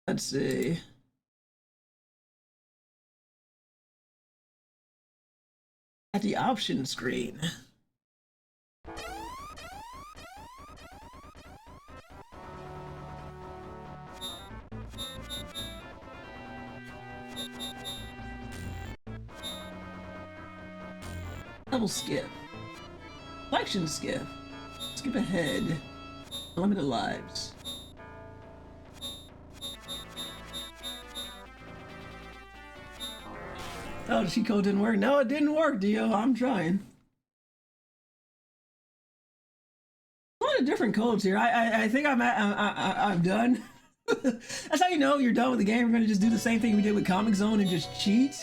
Let's see. At the option screen. Double skip. Selection skip. Skip ahead. Limited lives. Oh, the cheat code didn't work. No, it didn't work, Dio. I'm trying. A lot of different codes here. I think I'm done. That's how you know you're done with the game. We're gonna just do the same thing we did with Comic Zone and just cheat.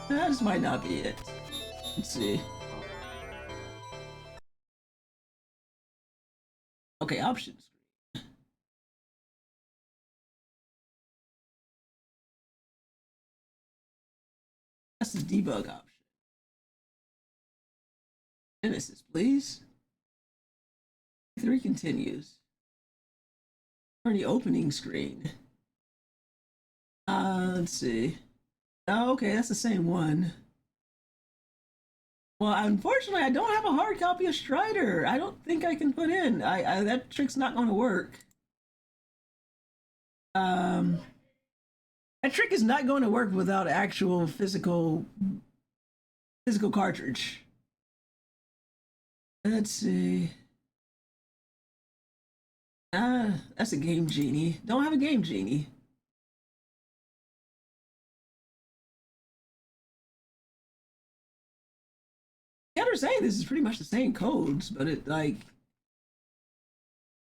This might not be it. Let's see. Okay, options. That's the debug option. Genesis, please. 3 continues. Turn the opening screen. Let's see. Oh, okay, that's the same one. Well, unfortunately, I don't have a hard copy of Strider. I don't think I can put in. That trick's not going to work. That trick is not going to work without actual physical cartridge. Let's see. That's a Game Genie. Don't have a Game Genie. Yeah, they're saying this is pretty much the same codes, but it like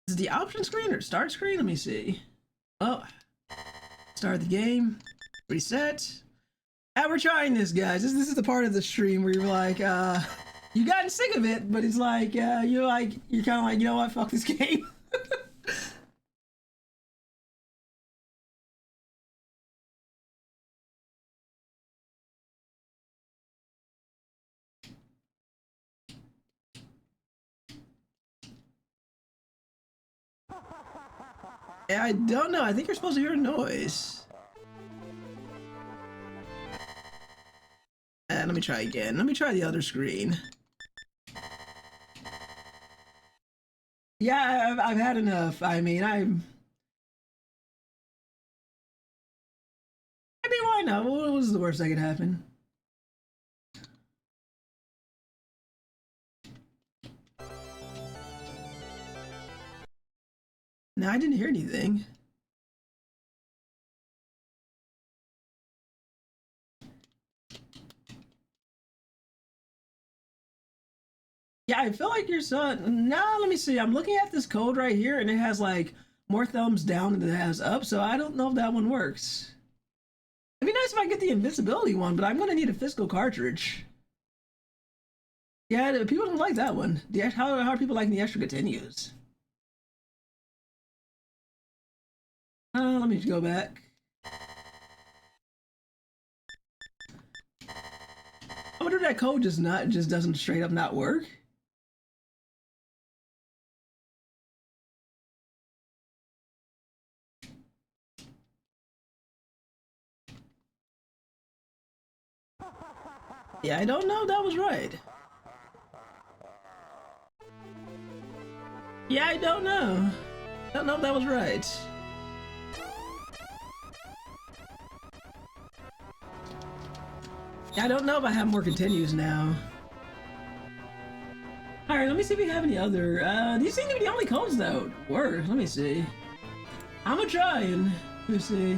is it the option screen or start screen? Let me see. Oh, start the game, reset. And we're trying this, guys. This is the part of the stream where you're like, you gotten sick of it, but it's like, you're kind of like, you know what, fuck this game. Yeah, I don't know. I think you're supposed to hear a noise. And let me try again. Let me try the other screen. Yeah, I've had enough. I mean, why not? What was the worst that could happen? No, I didn't hear anything. Yeah, I feel like your son. Nah, let me see. I'm looking at this code right here, and it has like more thumbs down than it has up. So I don't know if that one works. It'd be nice if I get the invincibility one, but I'm gonna need a physical cartridge. Yeah, people don't like that one. How are people liking the extra continues? Let me go back. I wonder if that code just doesn't straight up not work. Yeah, I don't know if that was right. Yeah, I don't know. I don't know if that was right. I don't know if I have more continues now. Alright, let me see if we have any other. These seem to be the only codes that work. Let me see. I'm gonna try and let me see.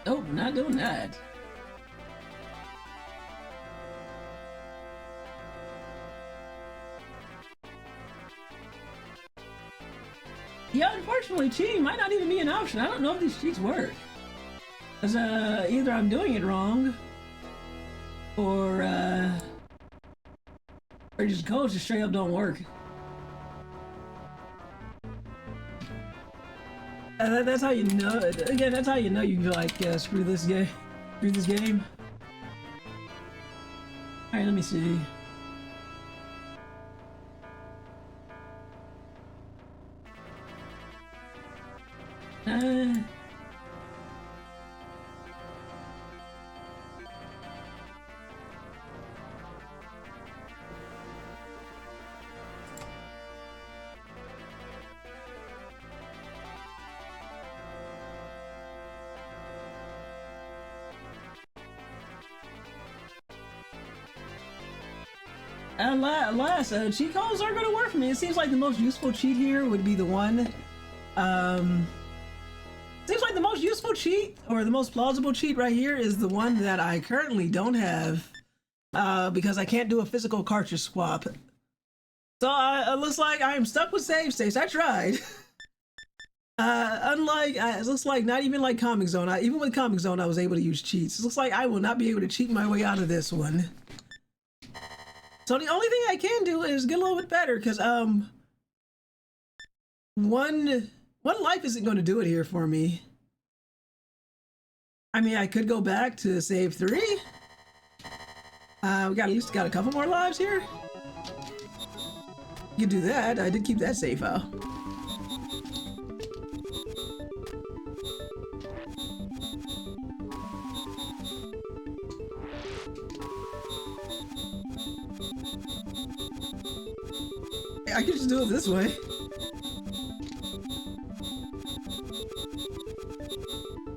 Nope, not doing that. Yeah, unfortunately, cheating might not even be an option. I don't know if these cheats work. Cause either I'm doing it wrong, or just codes just straight up don't work. That's how you know. Again, that's how you know you like screw this game. Screw this game. All right, let me see. Alas, cheat codes aren't going to work for me. It seems like the most useful cheat here would be the one. Seems like the most useful cheat, or the most plausible cheat right here, is the one that I currently don't have, because I can't do a physical cartridge swap. So it looks like I am stuck with save states. I tried. It looks like not even like Comic Zone. Even with Comic Zone, I was able to use cheats. It looks like I will not be able to cheat my way out of this one. So the only thing I can do is get a little bit better, because one life isn't going to do it here for me. I mean, I could go back to save 3. We got at least got a couple more lives here. You can do that. I did keep that save file. I could just do it this way.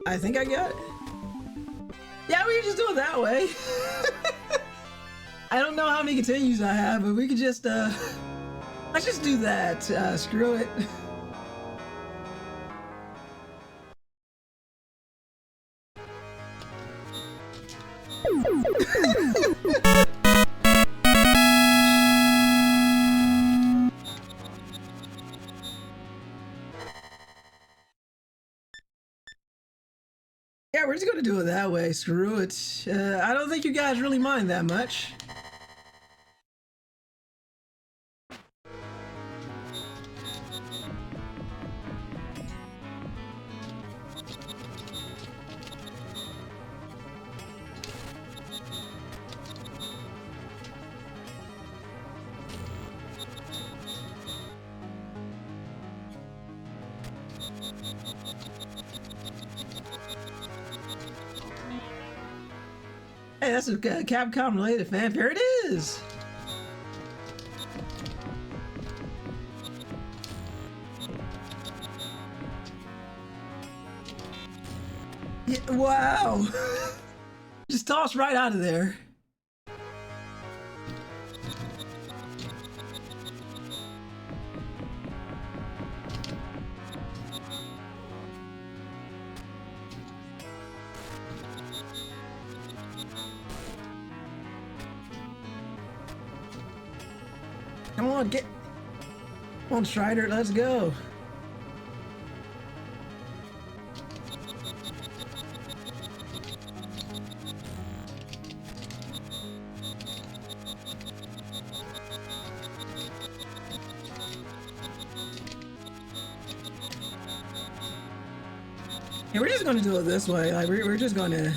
I think I got it. Yeah, we can just do it that way. I don't know how many continues I have, but we could just, let's just do that. Screw it. Yeah, we're just gonna do it that way. Screw it. I don't think you guys really mind that much. Hey, that's a Capcom related fanfare. It is. Yeah, wow. Just tossed right out of there. Come on, get on, Strider, let's go. Yeah, we're just gonna do it this way. Like we're just gonna.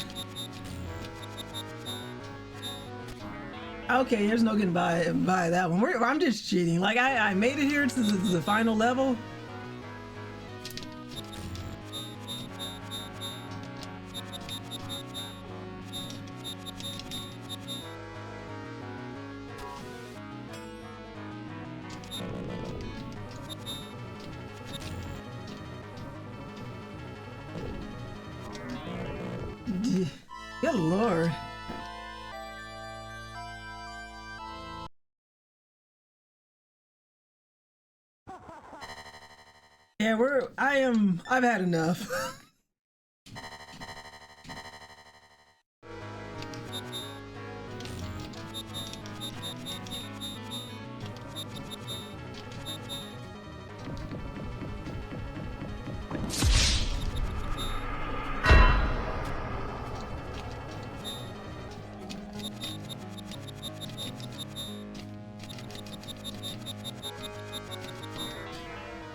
Okay, there's no getting by that one. I'm just cheating. Like I made it here to the final level. Good lord. Yeah, I've had enough.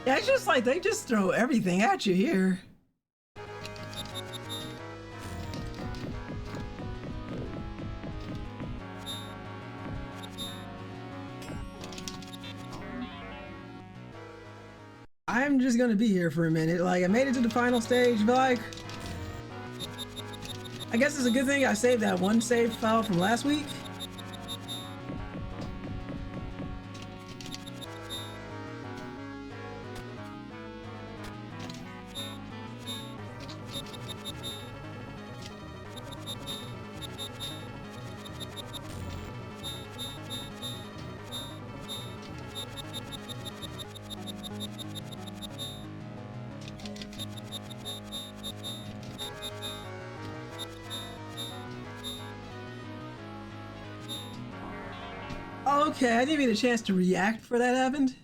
Yeah, it's just like they just throw everything at you here. I'm just gonna be here for a minute. Like, I made it to the final stage, but like, I guess it's a good thing I saved that one save file from last week. Okay, I didn't get a chance to react before that happened.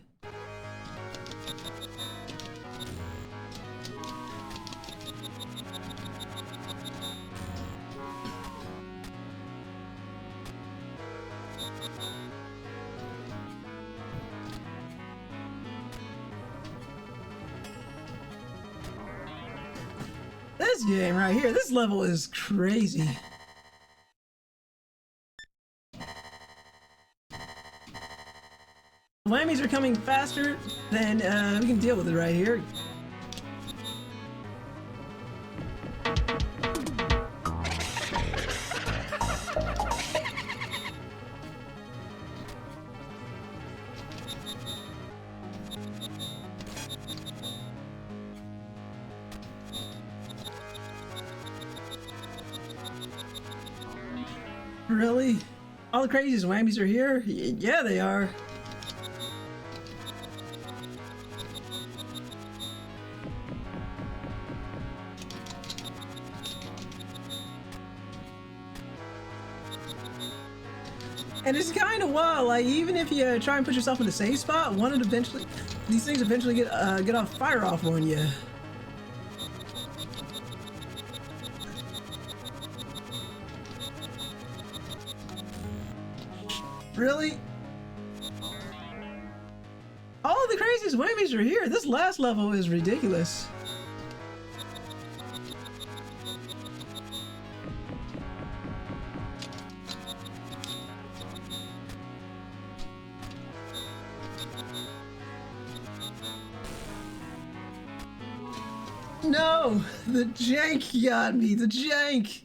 This game right here, this level is crazy. Whammies are coming faster than we can deal with it right here. Really? All the craziest whammies are here? Yeah, they are. And it's kind of wild, like, even if you try and put yourself in the safe spot, these things eventually get off fire off on you. Really? All the craziest whammies are here. This last level is ridiculous. No! The jank got me! The jank!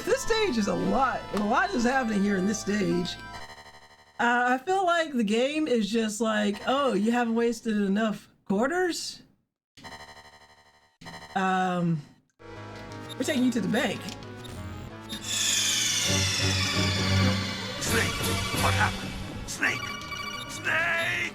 This stage is a lot is happening here in this stage. I feel like the game is just like, oh, you haven't wasted enough quarters? We're taking you to the bank. Snake! What happened? Snake! Snake!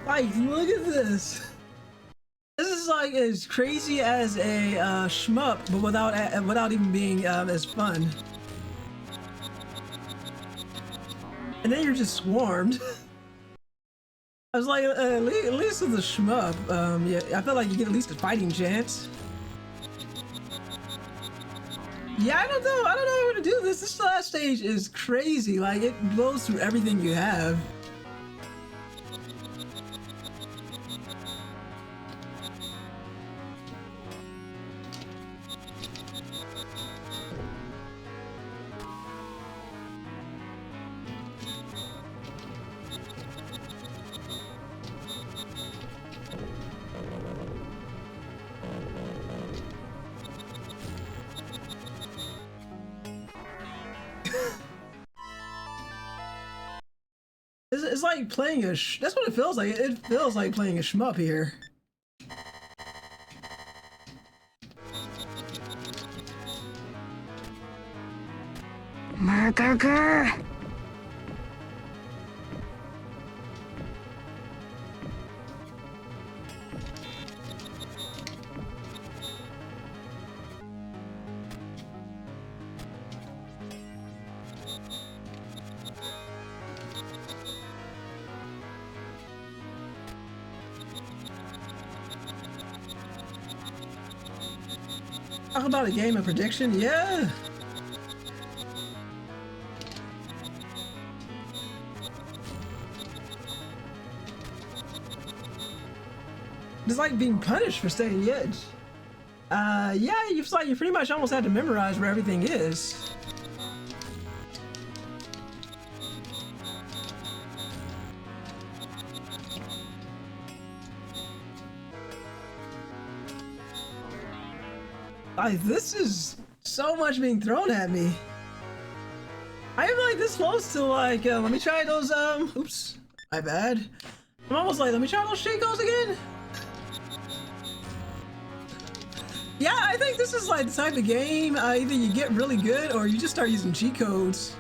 Like, look at this. This is like like as crazy as a shmup, but without even being as fun. And then you're just swarmed. I was like, at least with the shmup, yeah, I felt like you get at least a fighting chance. Yeah, I don't know how to do this. This last stage is crazy. Like, it blows through everything you have. It's like playing that's what it feels like. It feels like playing a shmup here. Murder. Talk about a game of prediction, yeah. It's like being punished for staying edge. Yeah, you pretty much almost had to memorize where everything is. This is so much being thrown at me. I am like this close to like, let me try those, oops, my bad. I'm almost like, let me try those Shakos again. Yeah, I think this is like the type of game, either you get really good or you just start using cheat codes.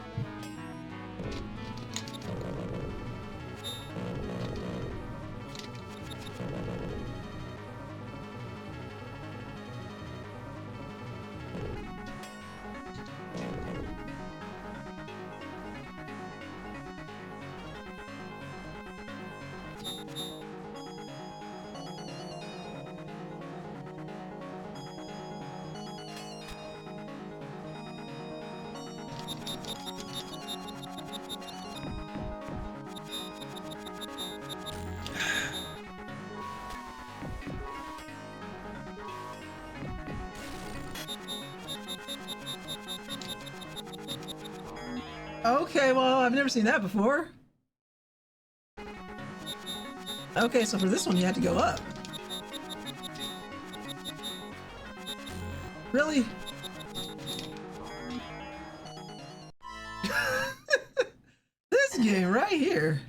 Okay, well, I've never seen that before. Okay, so for this one, you had to go up. Really? This game right here.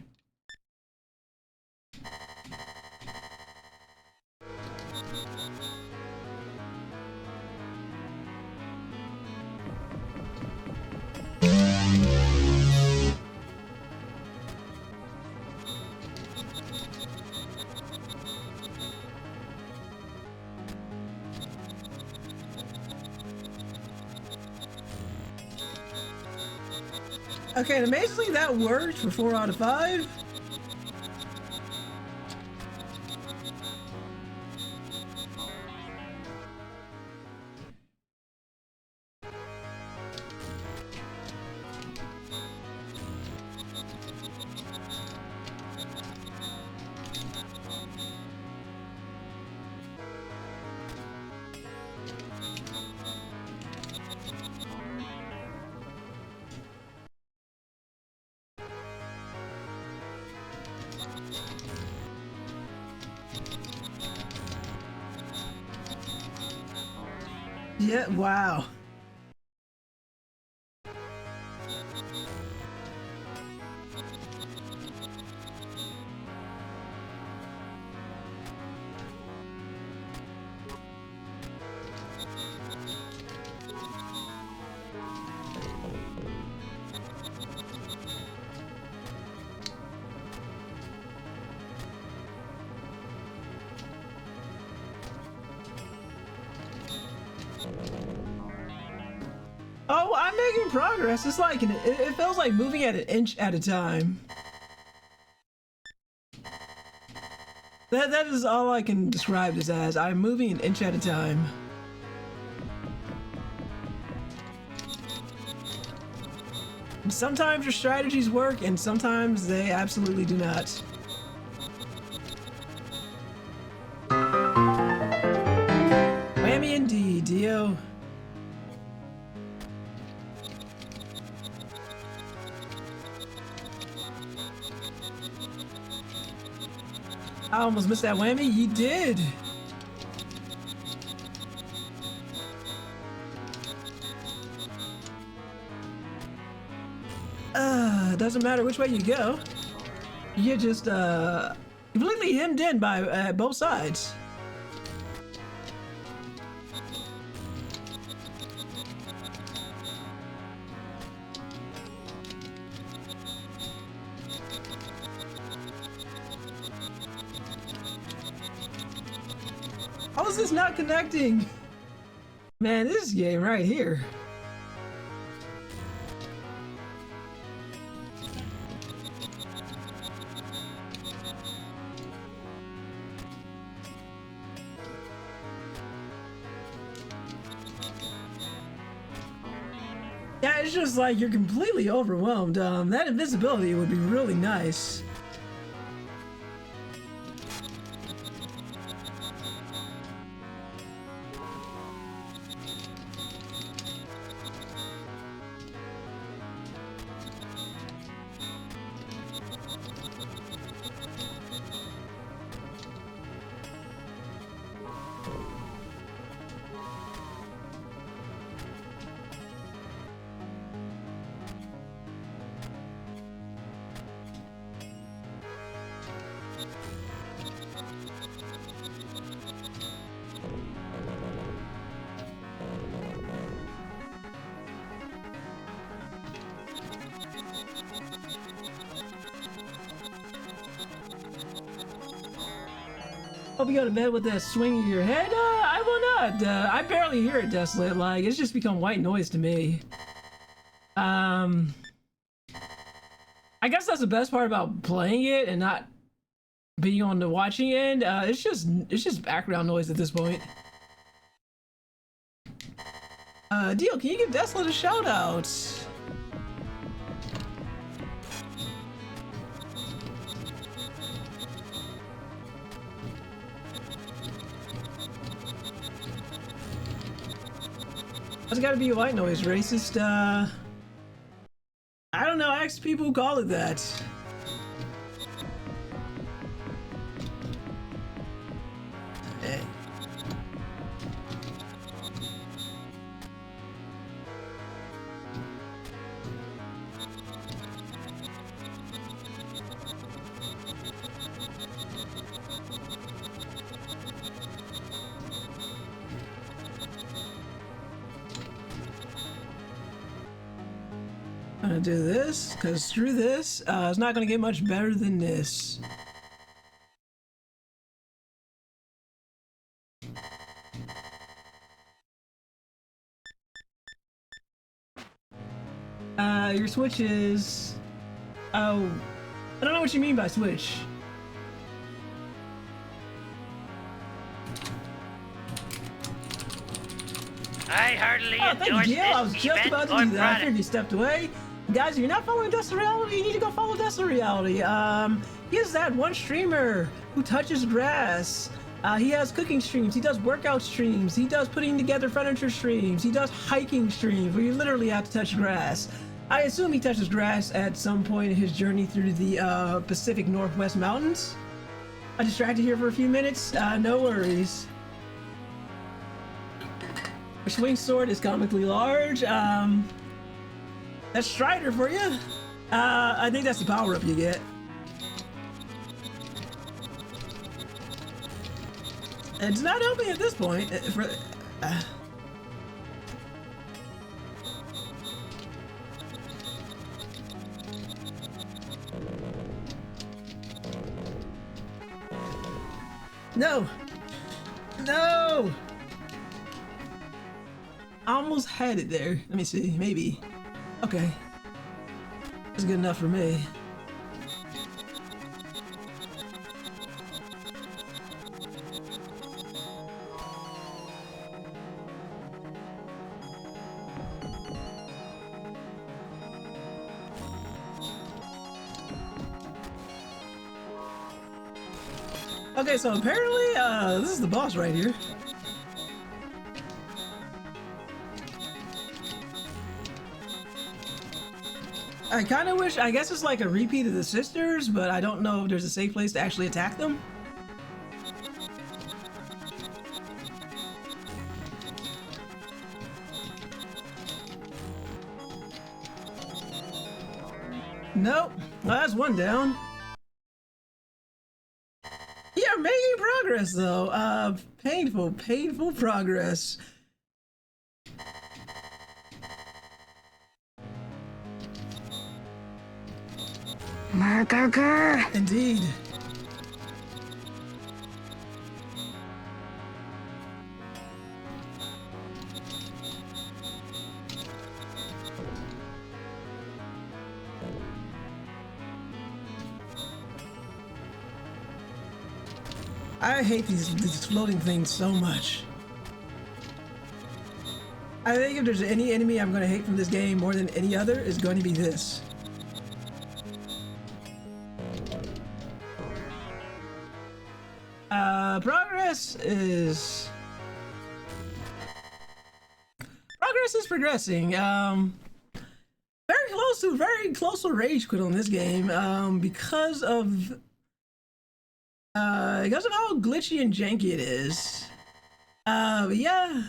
Okay, and amazingly that worked for 4 out of 5. Yeah, wow. Oh, I'm making progress. It's like it feels like moving at an inch at a time. That is all I can describe this as. I'm moving an inch at a time. Sometimes your strategies work, and sometimes they absolutely do not. Whammy indeed, Dio. I almost missed that whammy. You did. Doesn't matter which way you go. You're just completely hemmed in by both sides. How is this not connecting? Man, this game right here. Yeah, it's just like you're completely overwhelmed. That invisibility would be really nice. Hope you go to bed with that swing of your head. I will not. I barely hear it, Desolate. Like, it's just become white noise to me. I guess that's the best part about playing it and not being on the watching end. It's just background noise at this point. Dio, can you give Desolate a shout out? That's gotta be white noise, racist. I don't know, ask people who call it that. Eh. I'm gonna do this, because through this, it's not gonna get much better than this. Your switch is... Oh, I don't know what you mean by switch. I heartily Oh, thank endorse you. I was this just event about to or do that. I product. figured you stepped away. Guys, if you're not following Dustin Reality, you need to go follow Dustin Reality. He is that one streamer who touches grass. He has cooking streams. He does workout streams. He does putting together furniture streams. He does hiking streams where you literally have to touch grass. I assume he touches grass at some point in his journey through the Pacific Northwest Mountains. I distracted here for a few minutes. No worries. Your swing sword is comically large. That's Strider for you. I think that's the power up you get. It's not helping at this point. No! No! almost had it there. Let me see, maybe. Okay. That's good enough for me. Okay, so apparently, this is the boss right here. I kind of wish, I guess it's like a repeat of the sisters, but I don't know if there's a safe place to actually attack them. Nope. Well, that's one down. Yeah, making progress though. Painful progress. Murder. Indeed. I hate these floating things so much. I think if there's any enemy I'm going to hate from this game more than any other, it's going to be this. Progress is progressing. Very close to rage quit on this game. Because of how glitchy and janky it is. But yeah.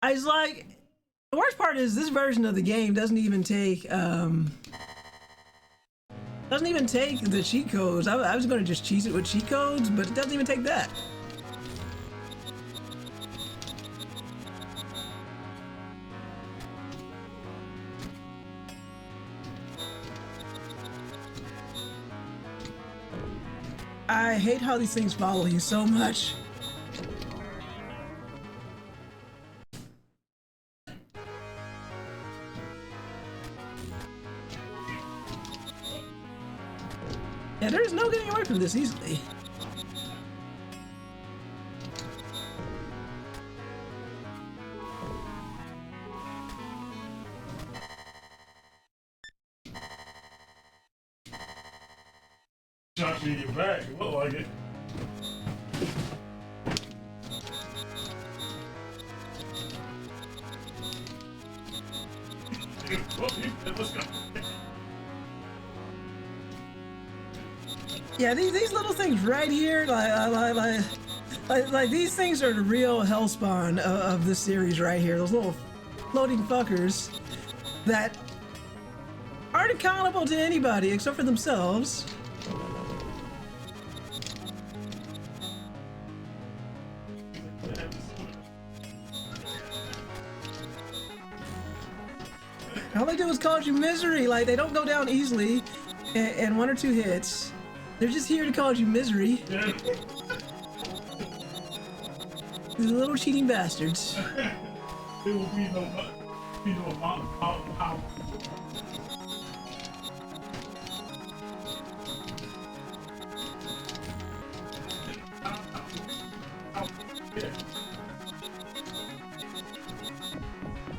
I was like, the worst part is this version of the game doesn't even take the cheat codes. I was gonna just cheese it with cheat codes, but it doesn't even take that. I hate how these things follow you so much. Yeah, there's no getting away from this easily. Shot you in your back. It looked like it. Let's go. Yeah, these little things right here, like these things are the real hellspawn of this series right here. Those little floating fuckers that aren't accountable to anybody except for themselves. All they do is cause you misery. Like, they don't go down easily in one or two hits. They're just here to cause you misery. Yeah. These little cheating bastards. There will be no amount of power.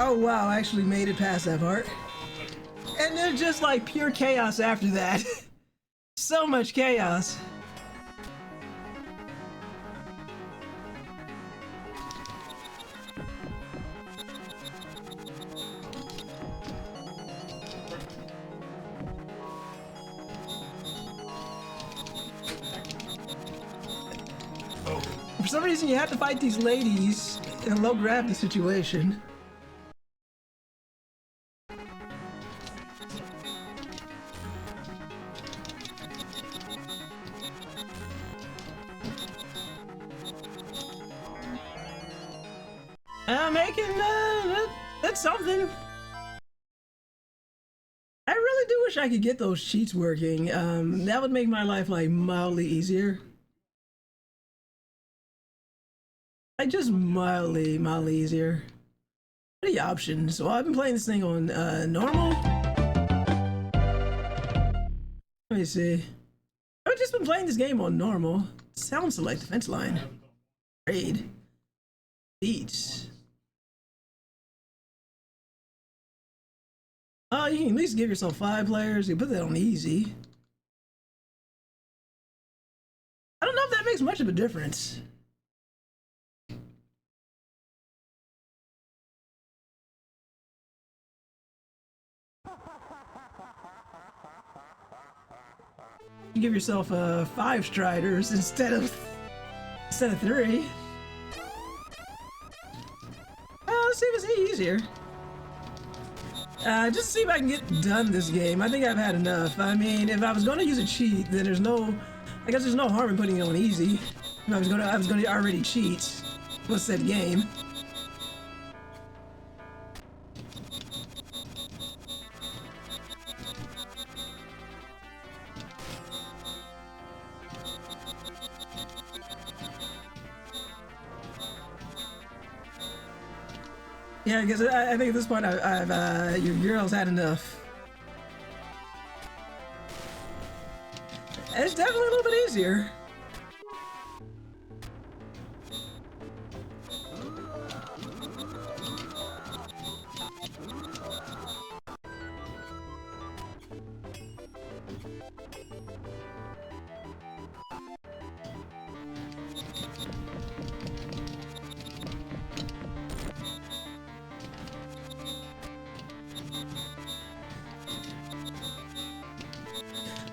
Oh wow, I actually made it past that part. And there's just like pure chaos after that. So much chaos. For some reason, you have to fight these ladies in a low gravity situation. That's something. I really do wish I could get those cheats working. That would make my life like mildly easier. Like just mildly easier. What are the options? Well, I've been playing this thing on normal. Let me see. I've just been playing this game on normal. Sound select, defense line. Raid. Beats. Oh, you can at least give yourself 5 players. You put that on easy. I don't know if that makes much of a difference. You give yourself 5 striders instead of 3. Let's see if it's easier. Just to see if I can get done this game. I think I've had enough. I mean, if I was going to use a cheat, then I guess there's no harm in putting it on easy. If I was going to already cheat. What's that game? Yeah, because I think at this point your girl's had enough. It's definitely a little bit easier.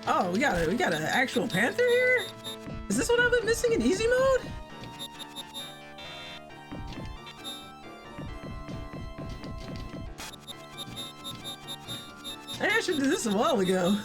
Oh, we got an actual panther here? Is this what I've been missing in easy mode? Maybe I should do this a while ago.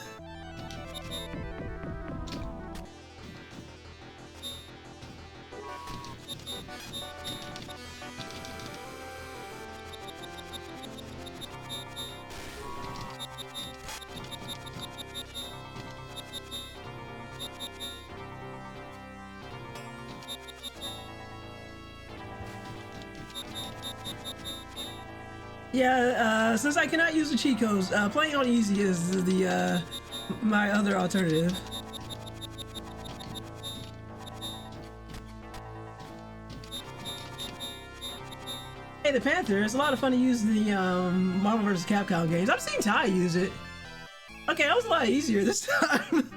Yeah, since I cannot use the cheat codes, playing on easy is the my other alternative. Hey, the Panther, it's a lot of fun to use the Marvel vs. Capcom games. I've seen Ty use it. Okay, that was a lot easier this time.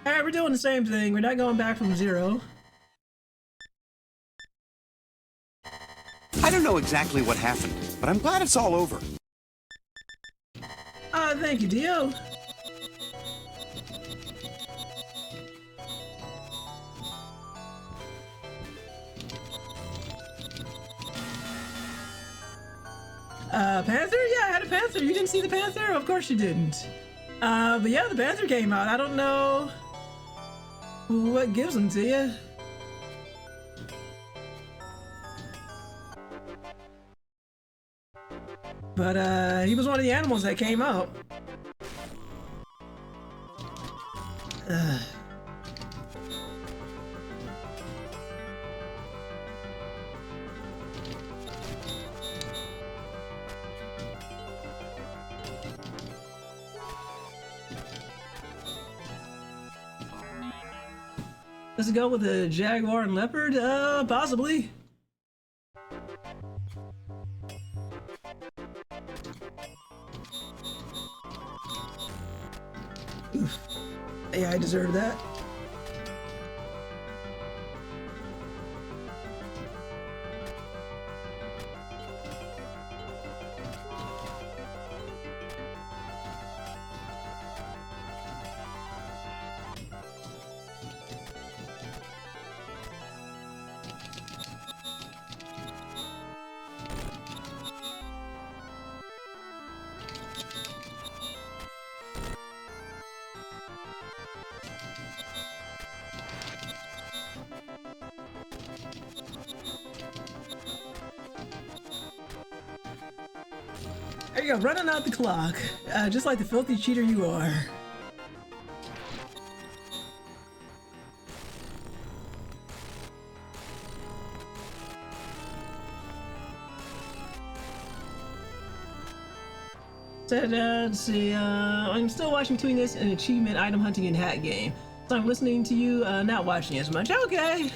Alright, we're doing the same thing. We're not going back from 0. I don't know exactly what happened, but I'm glad it's all over. Thank you, Dio. Panther? Yeah, I had a Panther. You didn't see the Panther? Of course you didn't. But yeah, the Panther came out. I don't know what gives them to you. But he was one of the animals that came out. Does it go with a jaguar and leopard? Possibly. Oof. Yeah, I deserve that. There you go, running out the clock. Just like the filthy cheater you are. Said, let's see, I'm still watching between this and achievement item hunting and hat game. So I'm listening to you, not watching as much. Okay.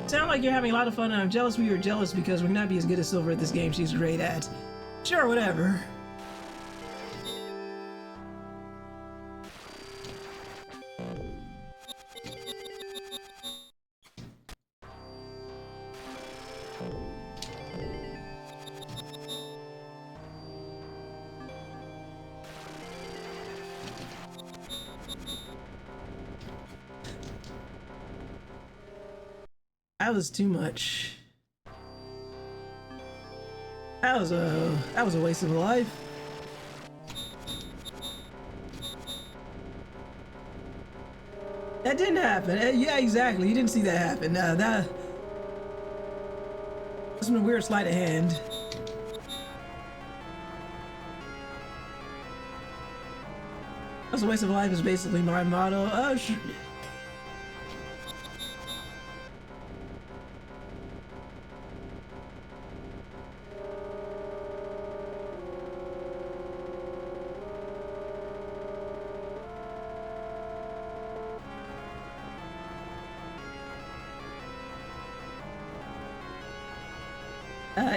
Sound like you're having a lot of fun, and I'm jealous we were jealous because we're not be as good as Silver at this game she's great at. Sure, whatever. That was too much. That was a waste of a life. That didn't happen. Yeah, exactly. You didn't see that happen. That's a weird sleight of hand. That's a waste of a life is basically my motto.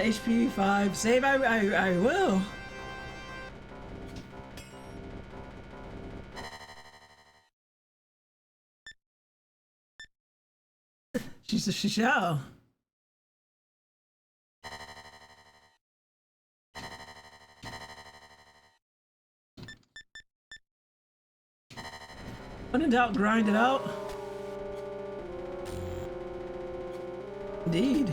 HP 5. Save, I will. She shall. When in doubt, grind it out. Indeed.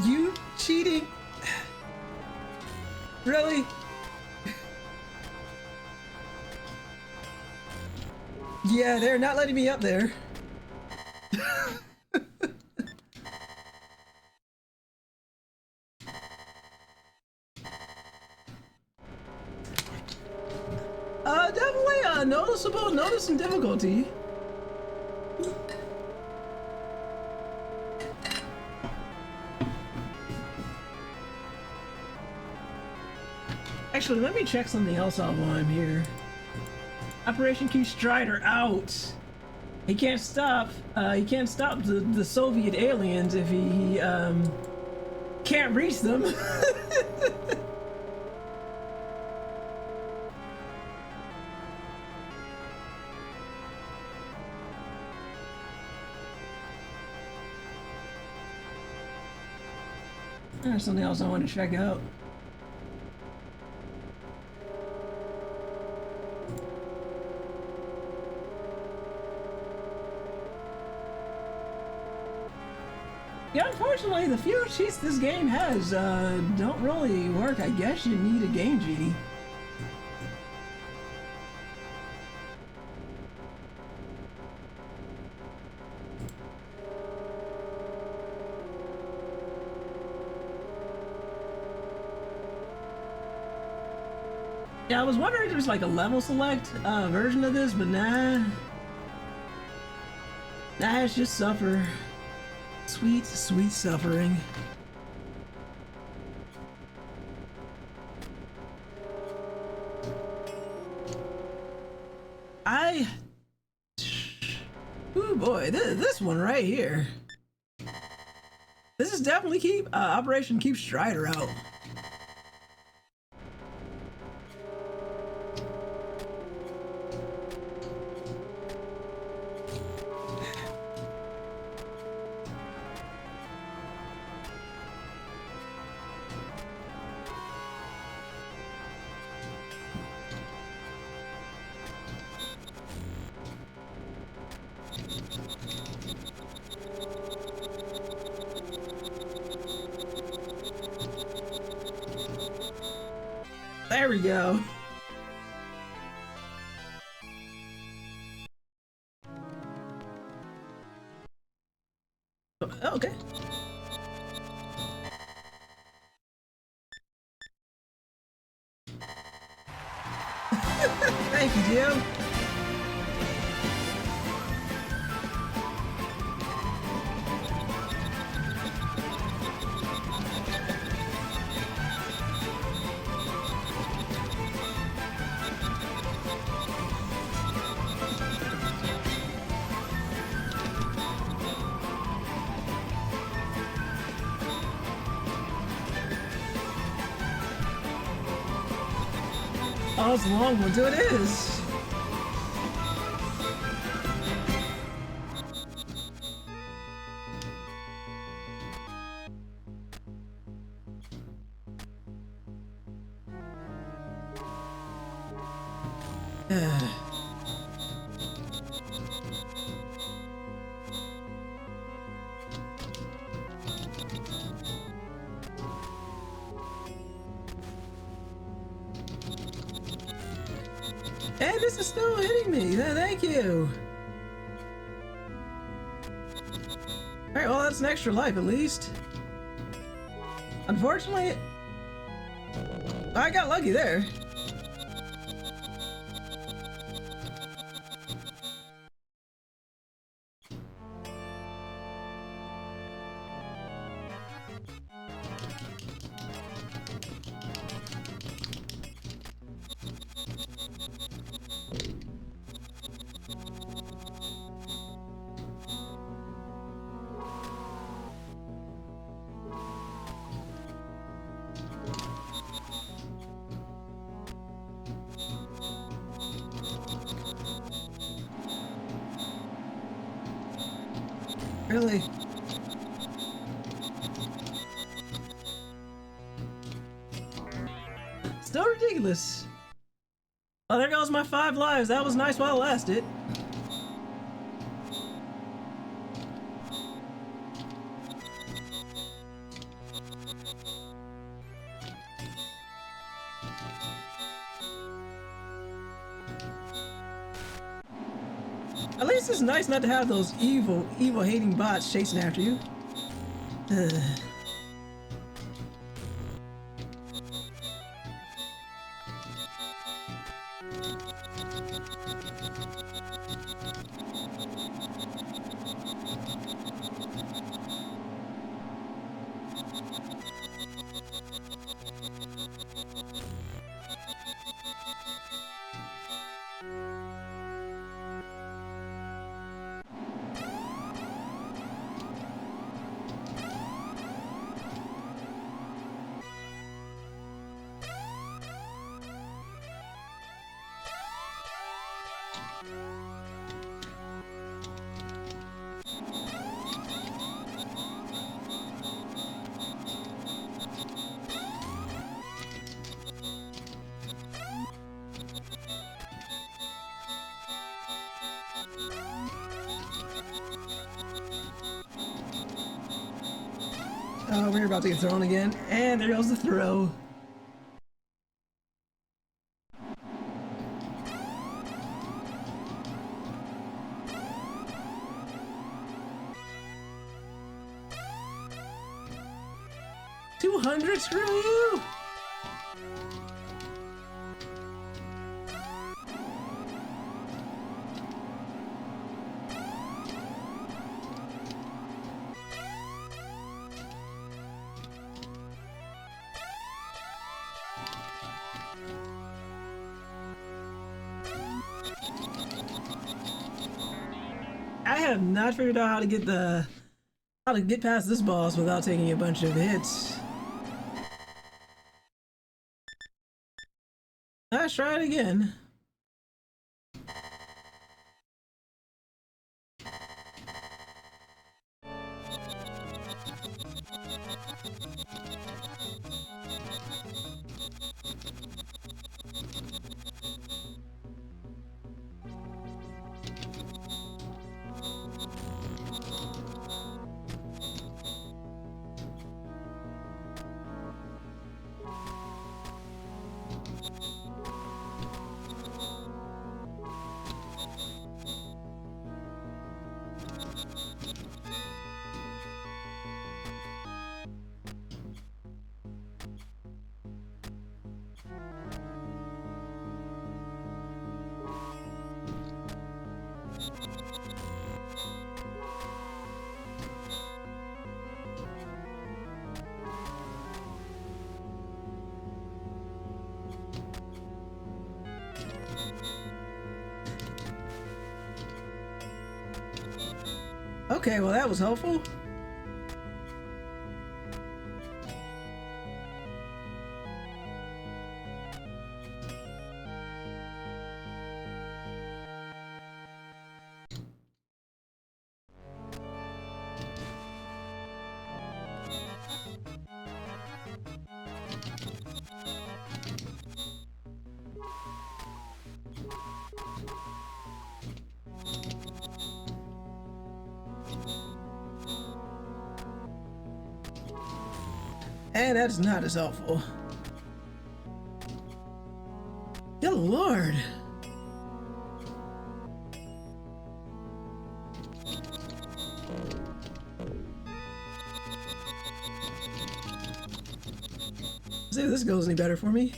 You cheating? Really? Yeah, they're not letting me up there. Definitely a noticeable notice and difficulty. Actually, let me check something else out while I'm here. Operation Q Strider out. He can't stop. He can't stop the Soviet aliens if he can't reach them. There's something else I want to check out. Yeah, unfortunately, the few cheats this game has don't really work. I guess you need a game genie. Yeah, I was wondering if there's like a level select version of this, but nah. Nah, it's just suffer. Sweet, sweet suffering. Ooh boy, this one right here. This is definitely Operation Keep Strider out. There we go. Oh, okay. Thank you, Gio. Oh, it's a long one, too. It is. And this is still hitting me. Thank you. Alright, well, that's an extra life at least. Unfortunately, I got lucky there. Really? Still ridiculous. Oh, there goes my 5 lives. That was nice while it lasted. At least it's nice not to have those evil hating bots chasing after you. Ugh. Oh, we're about to get thrown again. And there goes the throw. $200, screw you! I have not figured out how to get past this boss without taking a bunch of hits. Let's try it again. Okay, well that was helpful. And that's not as helpful. Good lord. See if this goes any better for me.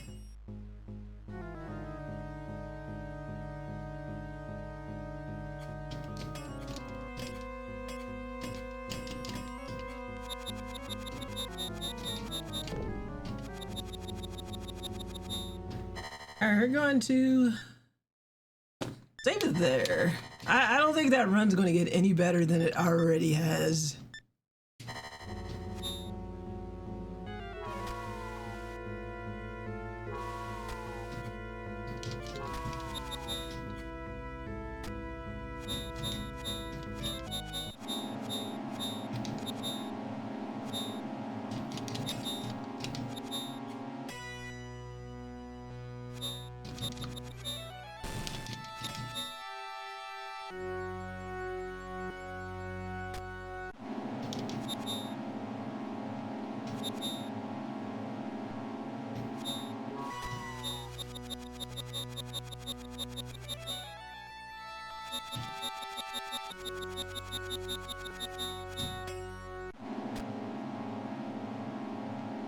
Alright, we're going to save it there. I don't think that run's going to get any better than it already has.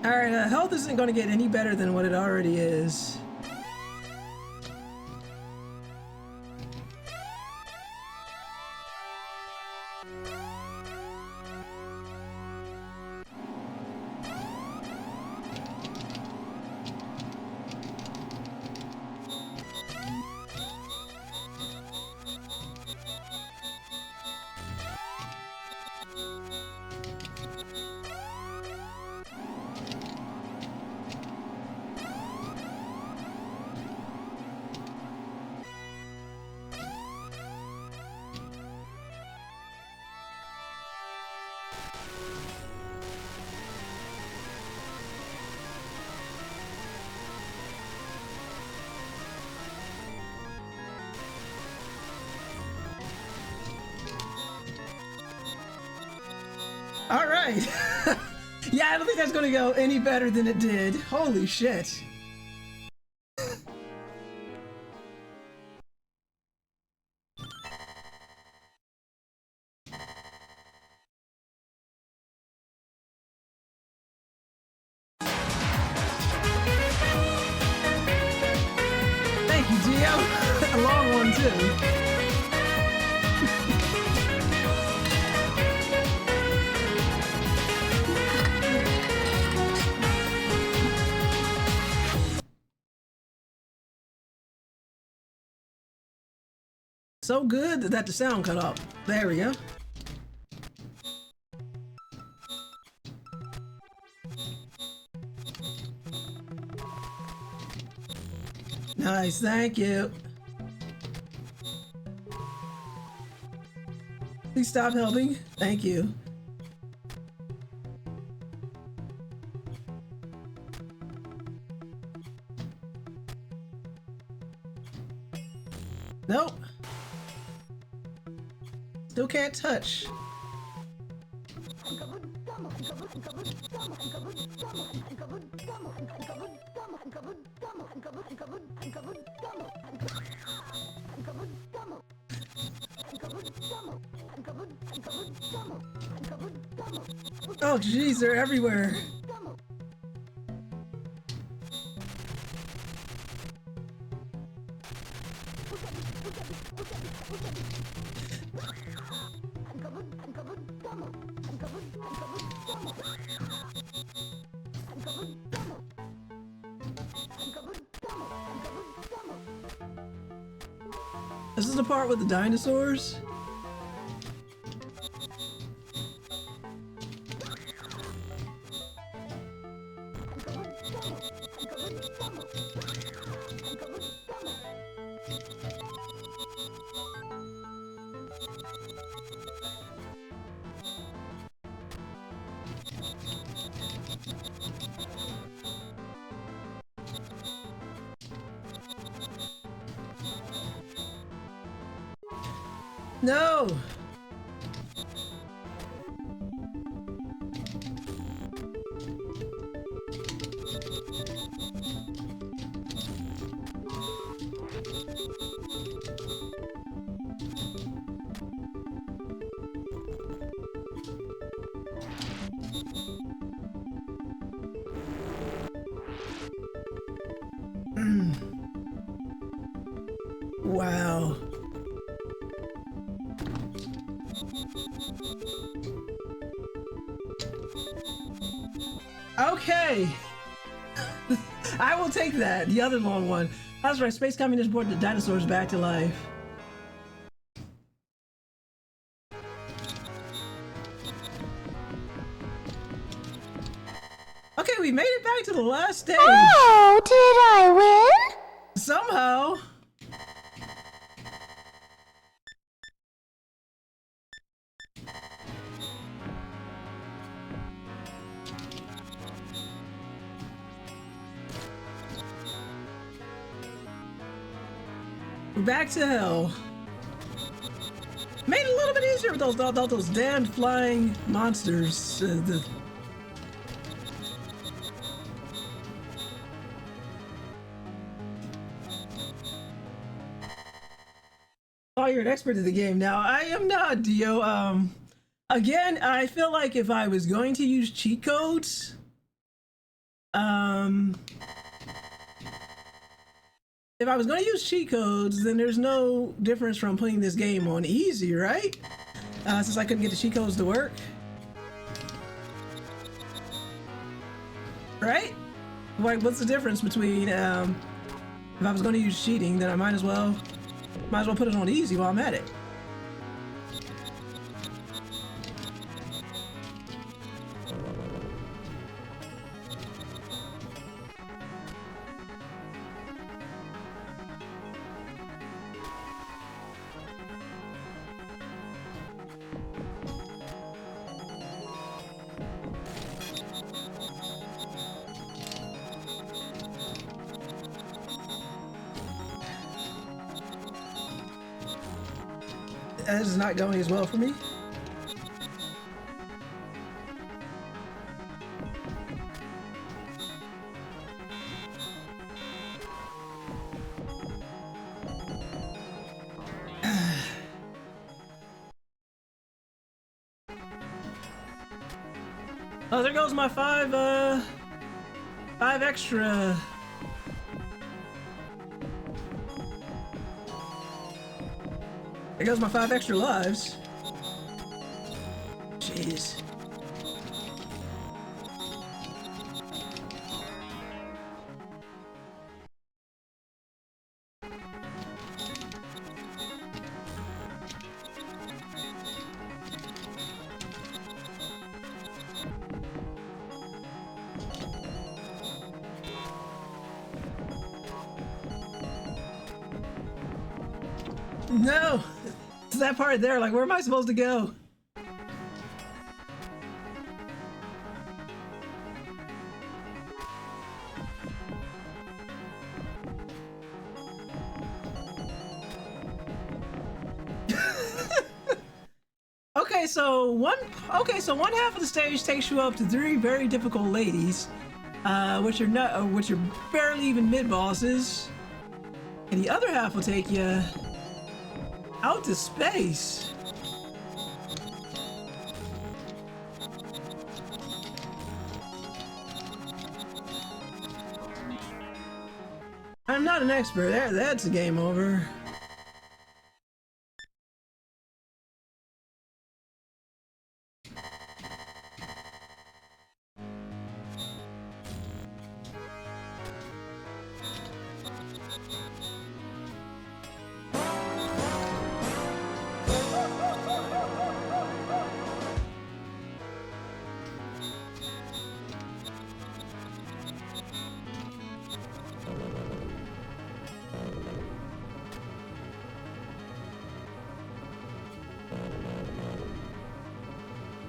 Alright, health isn't going to get any better than what it already is. All right. Yeah, I don't think that's going to go any better than it did. Holy shit. Thank you, Gio. A long one, too. So good that the sound cut off. There we go. Nice, thank you. Please stop helping. Thank you. Nope. Still can't touch. Oh jeez, they're everywhere. This is the part with the dinosaurs? No! Wow. Okay. I will take that. The other long one. That's right. Space communists brought the dinosaurs back to life. Okay, we made it back to the last stage. Oh, did I win? Somehow. We're back to hell. Made it a little bit easier with those damned flying monsters. Oh, you're an expert in the game now. I am not, Dio. Again, I feel like if I was going to use cheat codes, if I was going to use cheat codes, then there's no difference from putting this game on easy, right? Since I couldn't get the cheat codes to work. Right? Like, what's the difference between, if I was going to use cheating, then I might as well put it on easy while I'm at it. This is not going as well for me. Oh, there goes my five extra. There goes my 5 extra lives. Jeez. No! It's that part there, like, where am I supposed to go? So one half of the stage takes you up to 3 very difficult ladies, which are barely even mid-bosses. And the other half will take you out to space. I'm not an expert. That's a game over.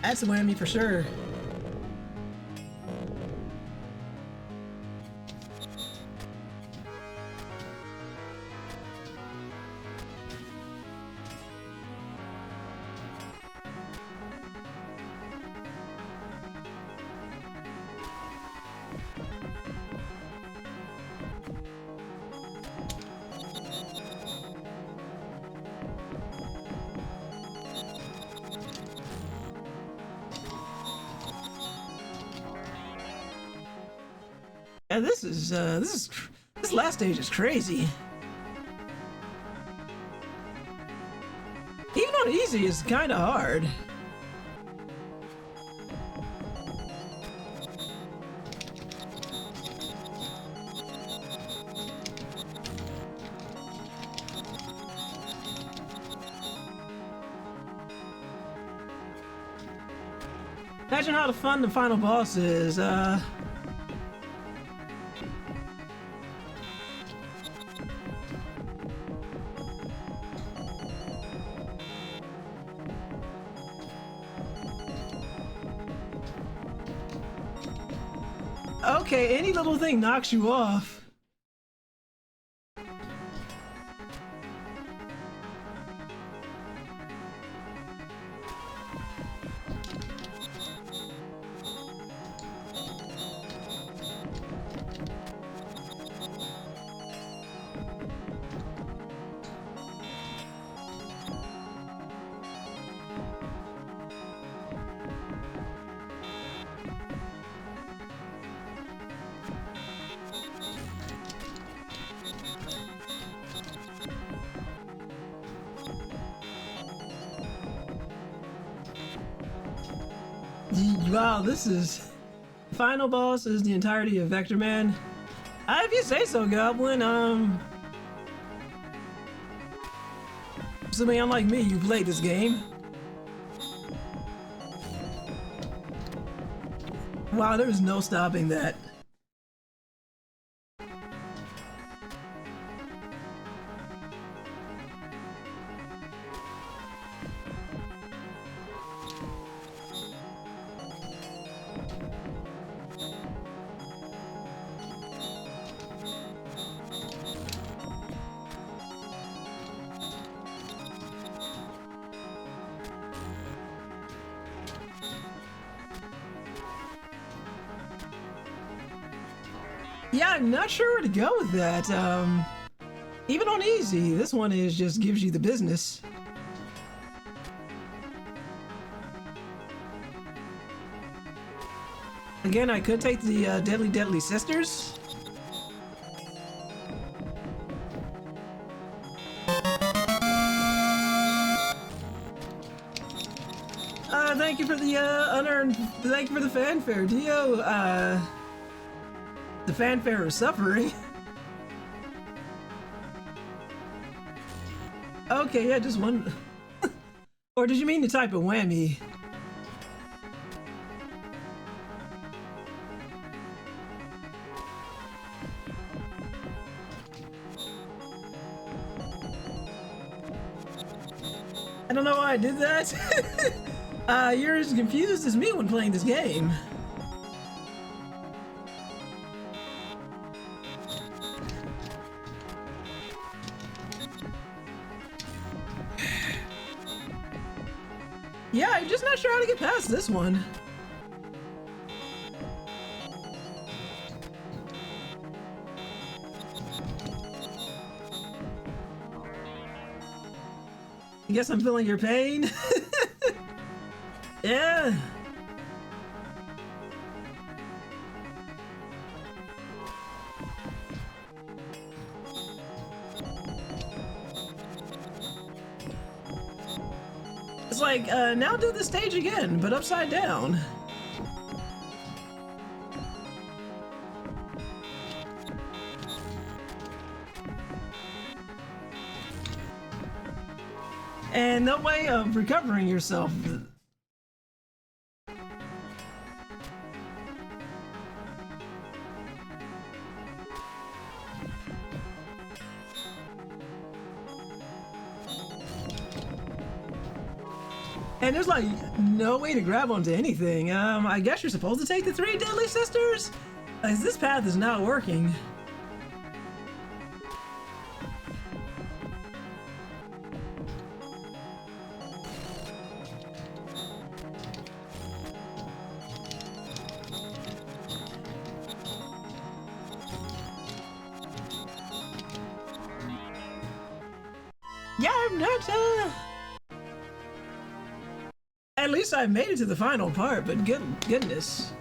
That's a whammy for sure. And this last stage is crazy. Even on easy, it's kind of hard. Imagine how fun the final boss is. Okay, any little thing knocks you off. Wow, this is... Final boss is the entirety of Vector Man. If you say so, Goblin, Assuming unlike me, you played this game. Wow, there's no stopping that. Yeah, I'm not sure where to go with that. Even on easy, this one is just gives you the business. Again, I could take the Deadly Sisters. Thank you for the unearned. Thank you for the fanfare, Dio. The fanfare of suffering. Okay, yeah, just one. Or did you mean the type of whammy? I don't know why I did that. You're as confused as me when playing this game. Yeah, I'm just not sure how to get past this one. I guess I'm feeling your pain. Yeah. It's like, now do the stage again, but upside down. And no way of recovering yourself. And there's like no way to grab onto anything. I guess you're supposed to take the 3 Deadly Sisters? This path is not working. Yeah, I'm not, At least I made it to the final part, but goodness.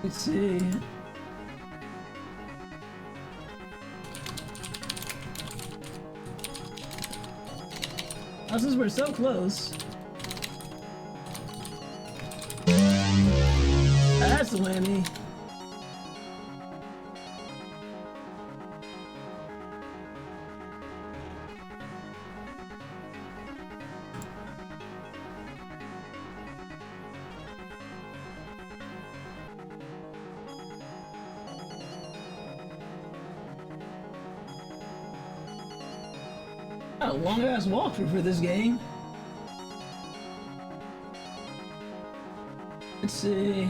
Let's see. Oh, since we're so close. That's a whammy. A long ass walkthrough for this game. Let's see.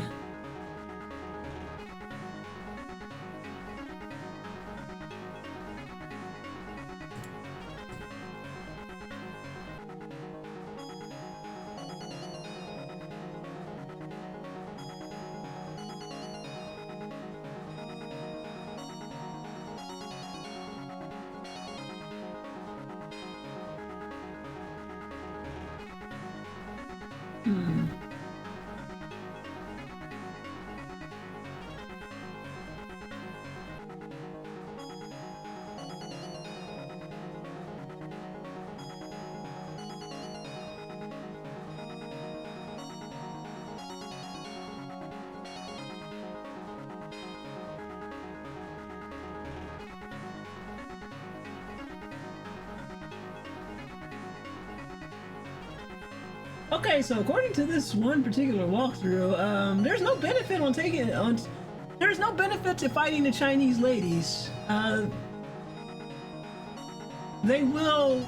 Okay, so according to this one particular walkthrough, there's no benefit on taking on. There's no benefit to fighting the Chinese ladies. They will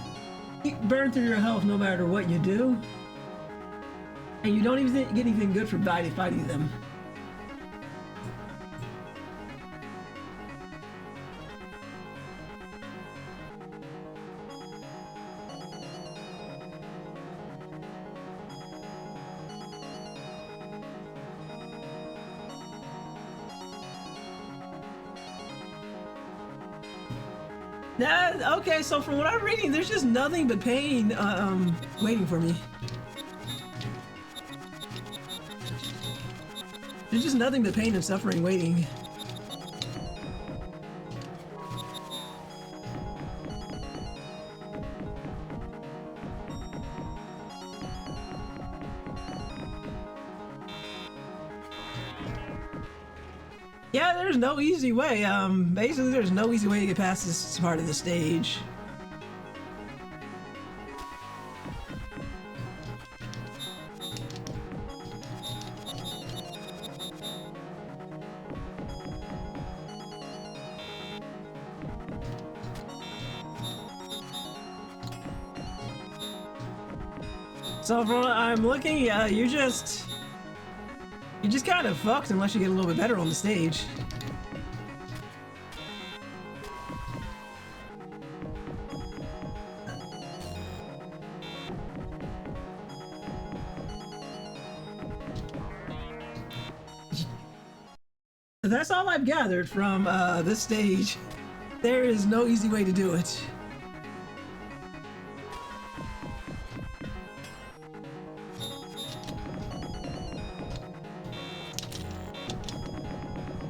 burn through your health no matter what you do, and you don't even get anything good for fighting them. Okay, so from what I'm reading, there's just nothing but pain waiting for me. There's just nothing but pain and suffering waiting. Yeah, there's no easy way. Basically, there's no easy way to get past this part of the stage. So from what I'm looking, you just kind of fucked unless you get a little bit better on the stage. That's all I've gathered from this stage. There is no easy way to do it.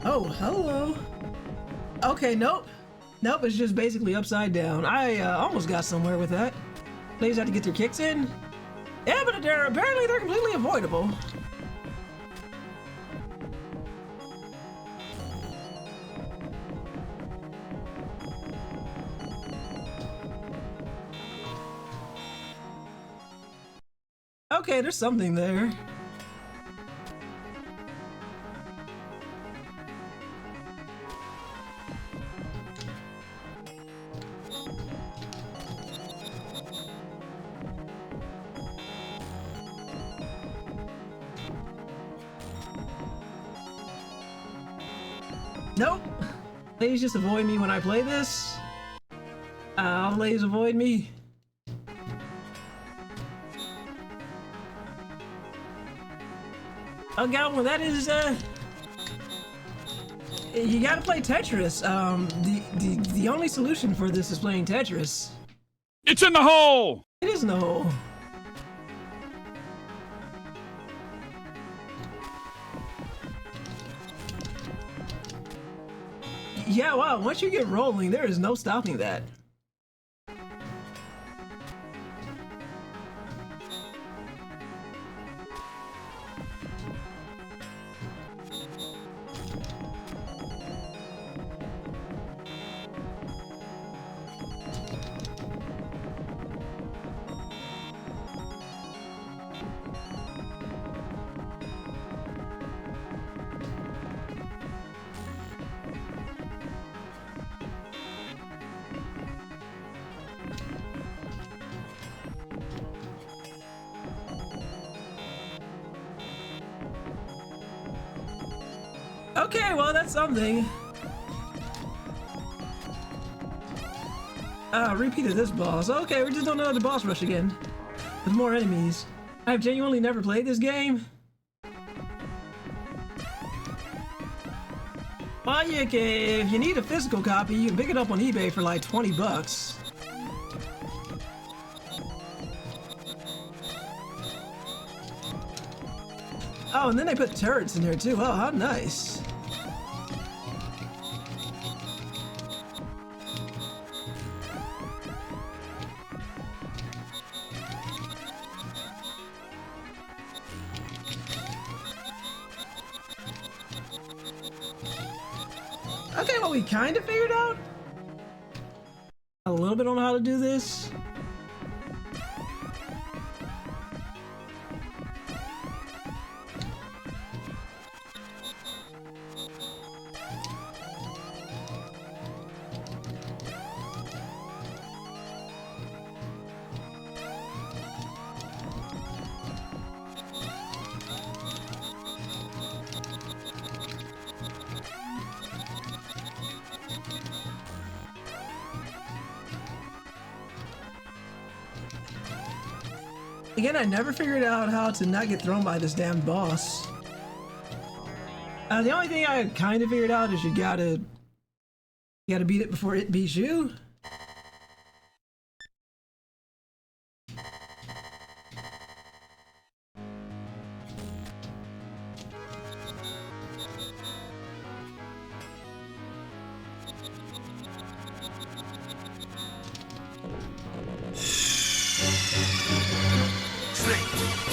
Oh, hello. Okay, nope. Nope, it's just basically upside down. I almost got somewhere with that. Ladies have to get their kicks in. Yeah, but apparently they're completely avoidable. Okay, there's something there. Nope. Ladies just avoid me when I play this. All the ladies avoid me. Oh god, well that is you gotta play Tetris. The only solution for this is playing Tetris. It's in the hole! It is in the hole. Yeah, wow, once you get rolling, there is no stopping that. Okay, well, that's something. Repeated this boss. Okay, we're just doing another boss rush again. With more enemies. I've genuinely never played this game. Well, if you need a physical copy, you can pick it up on eBay for like 20 bucks. Oh, and then they put turrets in there too. Oh, how nice. Okay, well, we kind of figured out a little bit on how to do this. Again, I never figured out how to not get thrown by this damn boss. The only thing I kind of figured out is you gotta beat it before it beats you.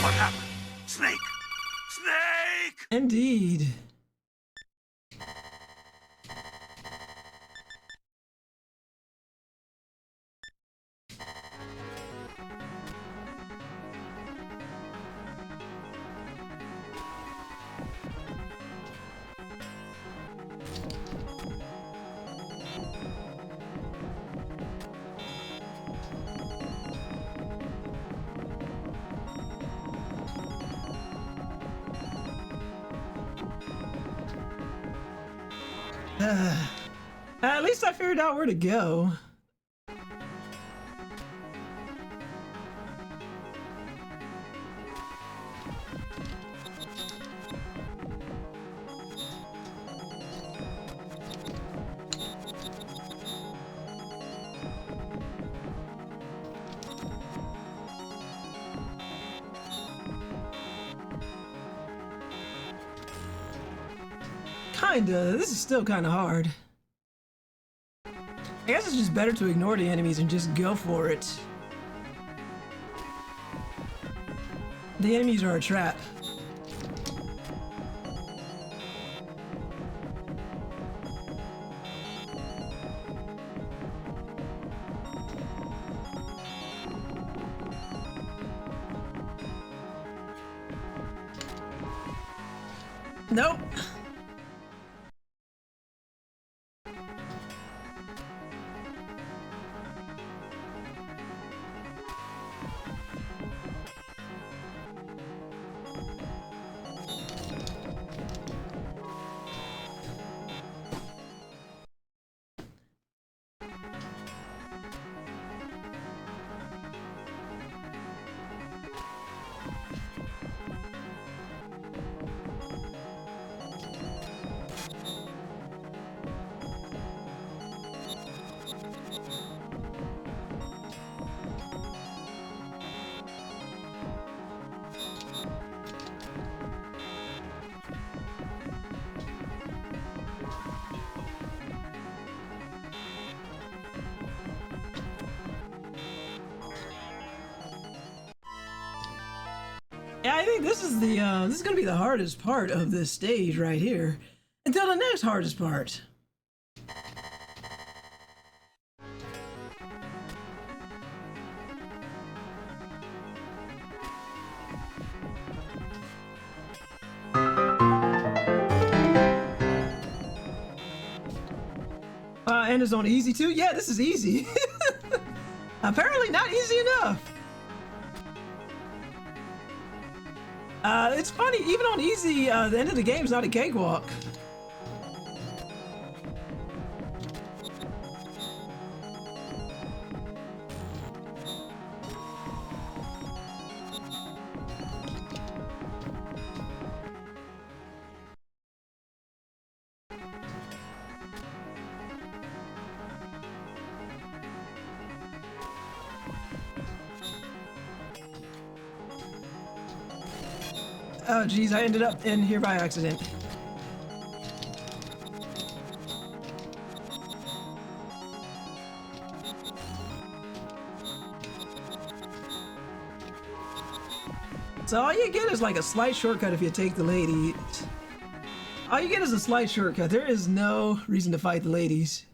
What happened? Snake! Snake! Indeed. At least I figured out where to go. Kinda. This is still kinda hard. I guess it's just better to ignore the enemies and just go for it. The enemies are a trap. Nope. Yeah, I think this is gonna be the hardest part of this stage right here. Until the next hardest part. And it's on easy too? Yeah, this is easy. Apparently not easy enough. It's funny, even on easy, the end of the game's not a cakewalk. Oh, geez, I ended up in here by accident. So all you get is like a slight shortcut if you take the ladies. All you get is a slight shortcut. There is no reason to fight the ladies.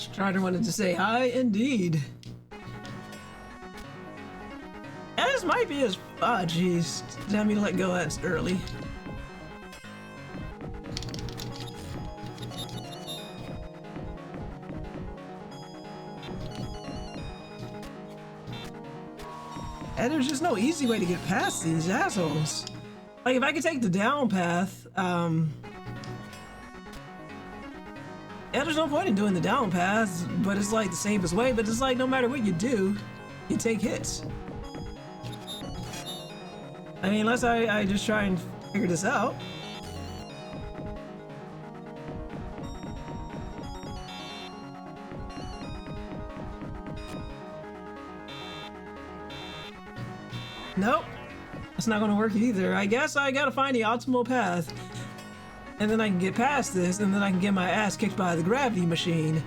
Strider wanted to say hi, indeed. Yeah, this might be his. Ah, jeez. Damn me to let go that early. And there's just no easy way to get past these assholes. Like, if I could take the down path, yeah, there's no point in doing the down path, but it's like the safest way, but it's like no matter what you do, you take hits. I mean, unless I just try and figure this out. Nope, that's not gonna work either. I guess I gotta find the optimal path. And then I can get past this, and then I can get my ass kicked by the gravity machine.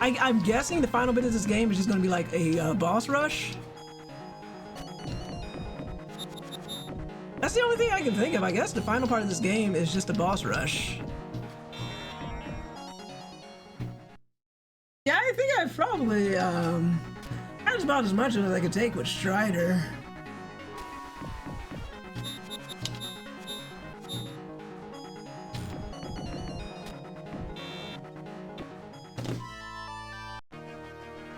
I'm guessing the final bit of this game is just gonna be like a boss rush. That's the only thing I can think of. I guess the final part of this game is just a boss rush. Yeah, I think I probably, that's about as much as I could take with Strider.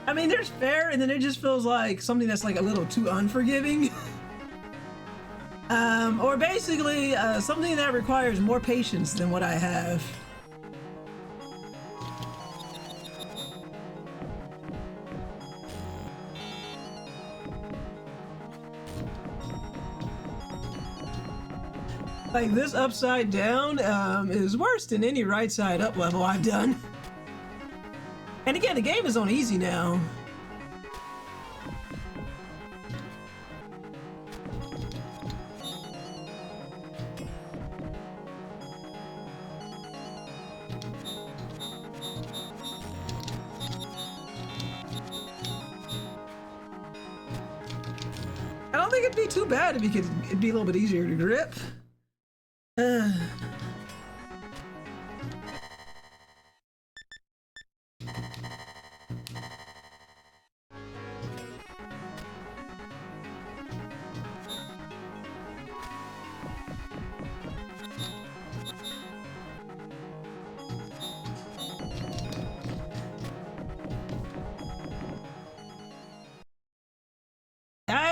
I mean, there's fair, and then it just feels like something that's like a little too unforgiving. Or basically, something that requires more patience than what I have. Like, this upside down, is worse than any right side up level I've done. And again, the game is on easy now. I don't think it'd be too bad if it'd be a little bit easier to grip.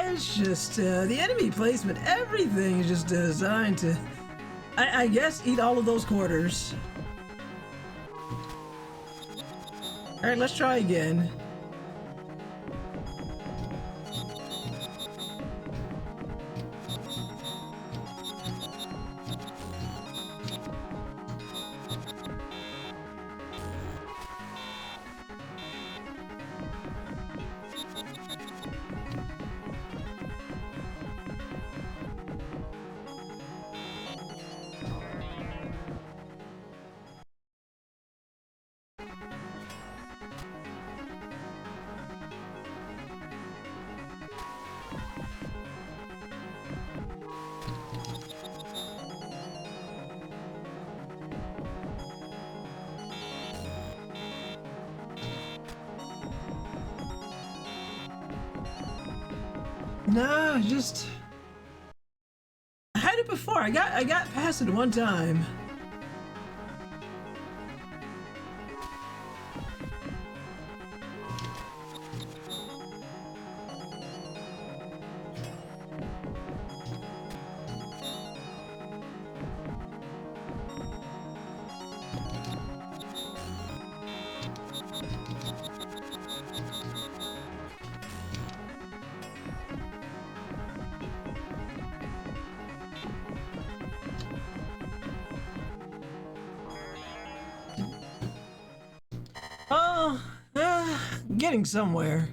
It's just, the enemy placement, everything is just designed to, I guess, eat all of those quarters. Alright, let's try again. Nah, just I had it before. I got past it one time. Oh, getting somewhere.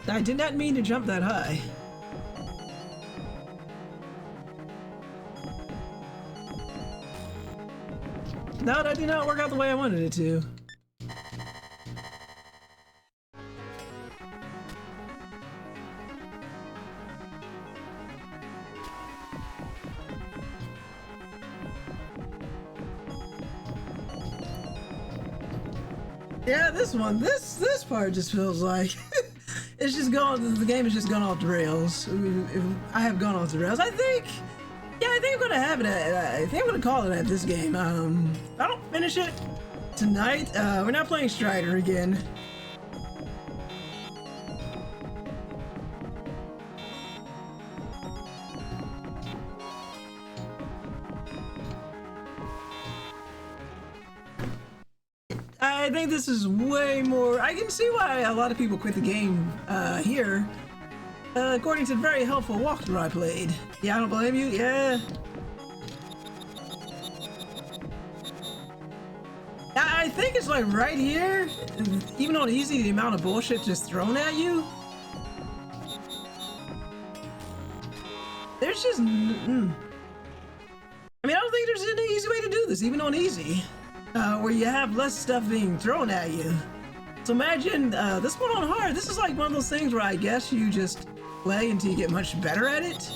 I did not mean to jump that high. No, that did not work out the way I wanted it to. Yeah, this one, this part just feels like it's just gone. The game has just gone off the rails. I have gone off the rails. I think, yeah, I think I'm gonna have it. I think I'm gonna call it at this game. If I don't finish it tonight, we're not playing Strider again. I think this is way more. I can see why a lot of people quit the game here. According to the very helpful walkthrough I played. Yeah, I don't blame you. Yeah. I think it's like right here. Even on easy, the amount of bullshit just thrown at you. There's just. I mean, I don't think there's any easy way to do this, even on easy. Where you have less stuff being thrown at you. So imagine this one on hard. This is like one of those things where I guess you just play until you get much better at it.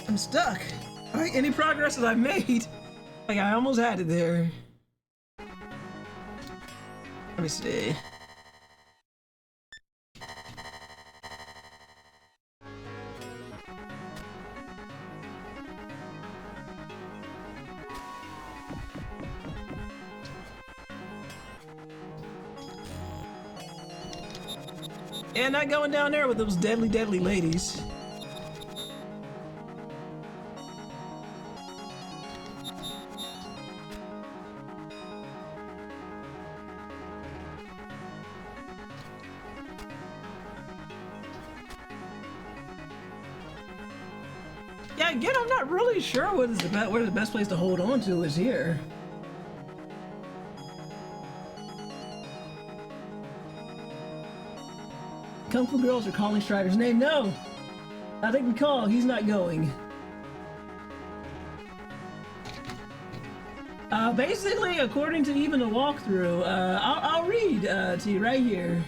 I'm stuck. Like, any progress that I've made, like I almost had it there. Let me see. And not going down there with those deadly, deadly ladies. Yeah, again, I'm not really sure what is where the best place to hold on to is here. Kung Fu girls are calling Strider's name. No! I think we call. He's not going. Basically, according to even the walkthrough, I'll read to you right here.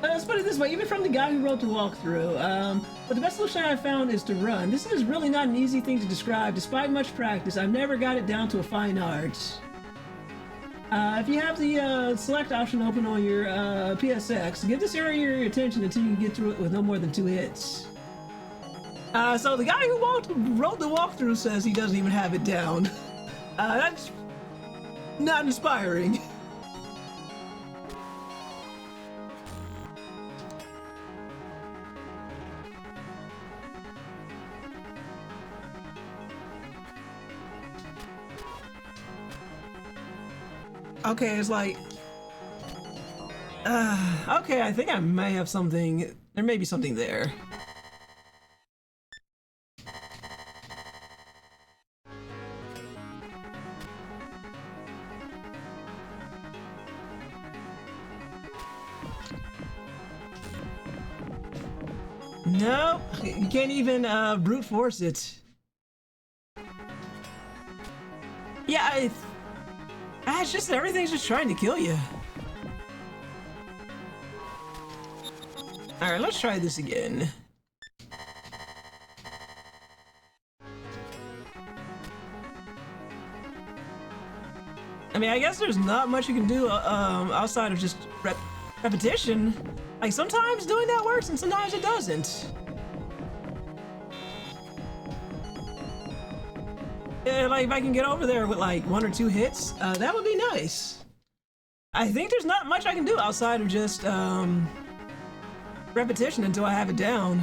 Let's put it this way, even from the guy who wrote the walkthrough, but the best solution I found is to run. This is really not an easy thing to describe. Despite much practice, I've never got it down to a fine art. If you have the select option open on your PSX, give this area your attention until you can get through it with no more than 2 hits. So the guy who wrote the walkthrough says he doesn't even have it down. That's not inspiring. Okay, it's like... okay, I think I may have something... There may be something there. No, you can't even brute force it. Yeah, it's just everything's just trying to kill you. Alright, let's try this again. I mean, I guess there's not much you can do outside of just Repetition? Like, sometimes doing that works and sometimes it doesn't. Yeah, like, if I can get over there with, like, 1 or 2 hits, that would be nice. I think there's not much I can do outside of just, repetition until I have it down.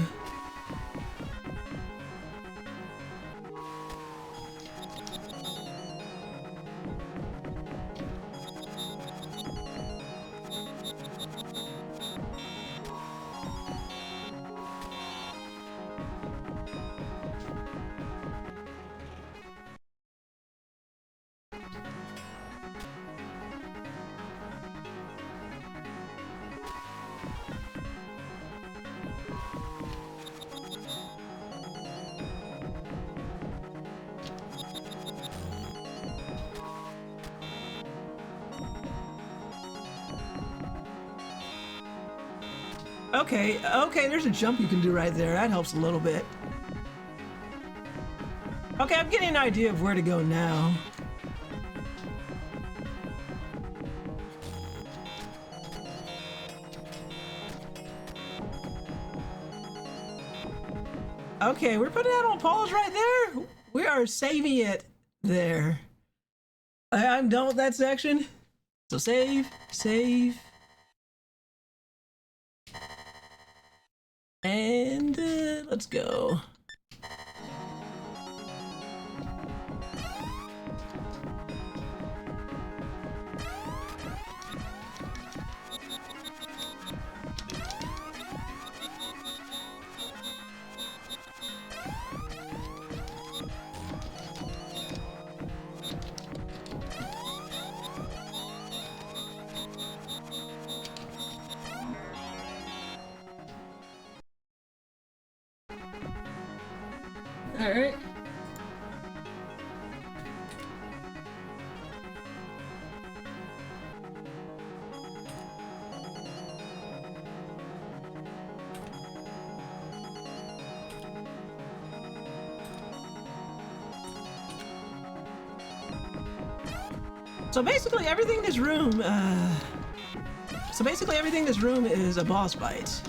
Okay, there's a jump you can do right there. That helps a little bit. Okay, I'm getting an idea of where to go now. Okay, we're putting that on pause right there. We are saving it there. I'm done with that section. So save. And let's go. All right. So basically everything in this room, is a boss fight.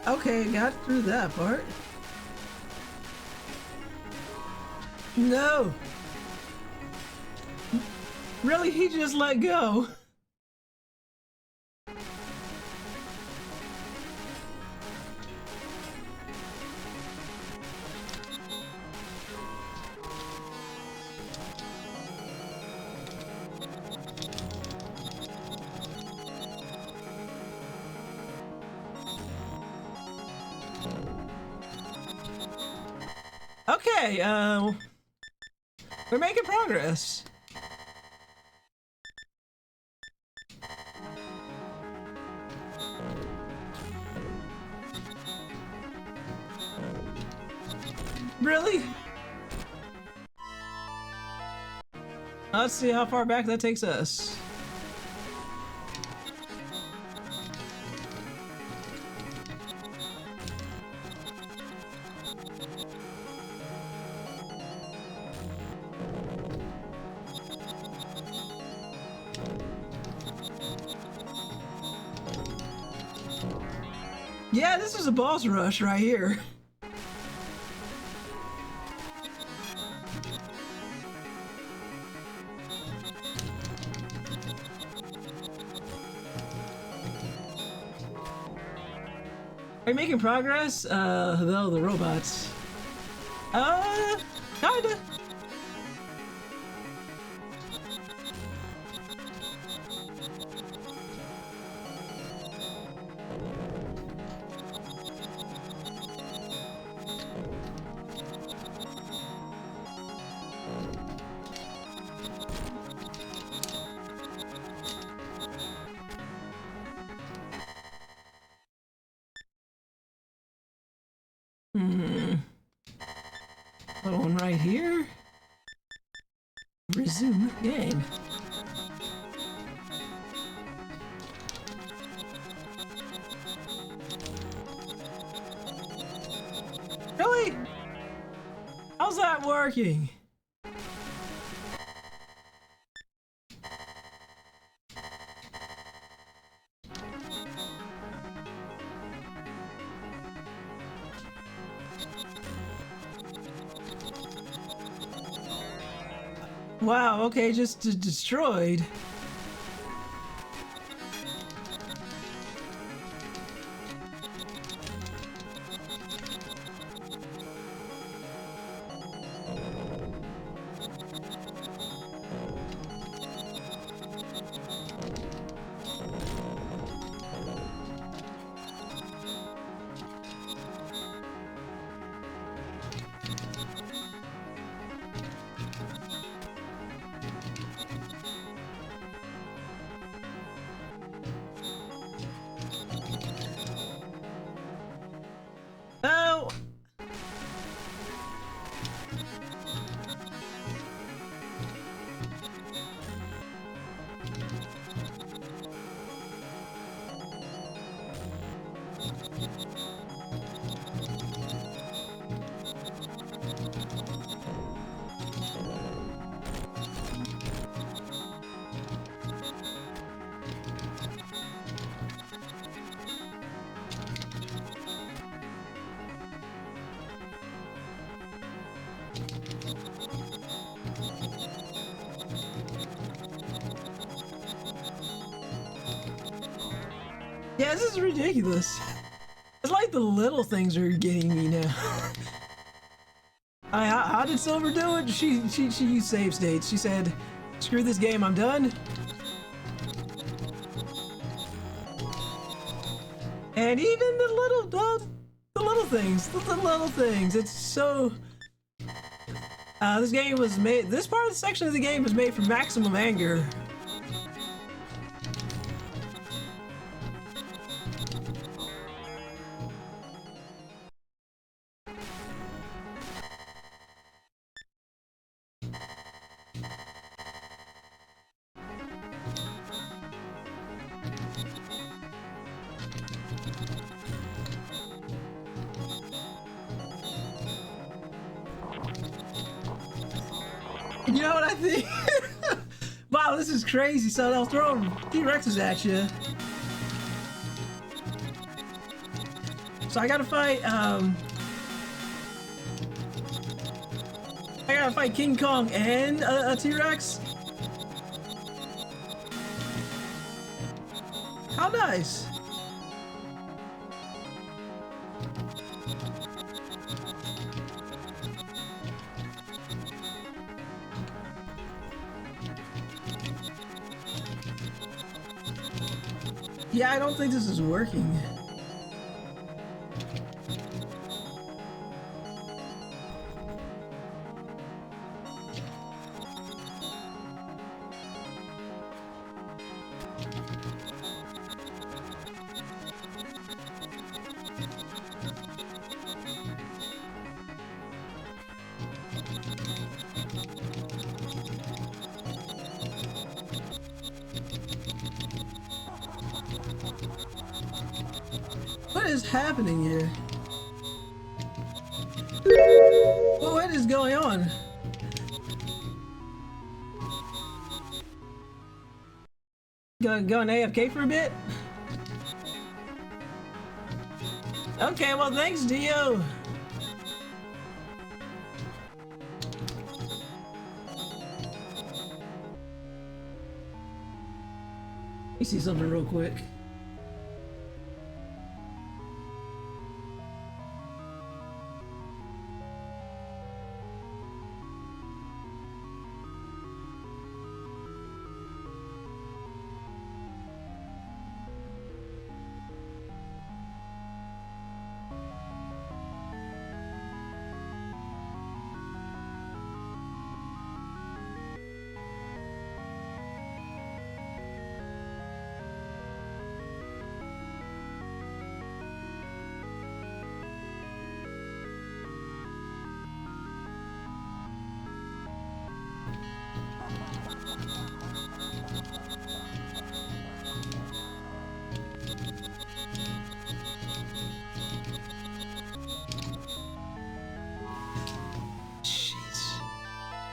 Okay, got through that part. No! Really, he just let go? Okay, we're making progress. Really? Let's see how far back that takes us. Yeah, this is a boss rush right here. Are you making progress? Though the robots. Kinda. Hmm. The one right here. Resume game. Really? How's that working? Wow, okay, just destroyed. No! Yeah, this is ridiculous. It's like the little things are getting me now. How did Silver do it? She used save states. She said, "Screw this game, I'm done." And even the little things. It's so. This game was made. This part of the section of the game was made for maximum anger. You know what I think? Wow, this is crazy. So they'll throw T-Rexes at you. So I gotta fight, King Kong and a T-Rex? How nice. Yeah, I don't think this is working. What is happening here? What is going on? Going AFK for a bit? Okay, well thanks, Dio. Let me see something real quick.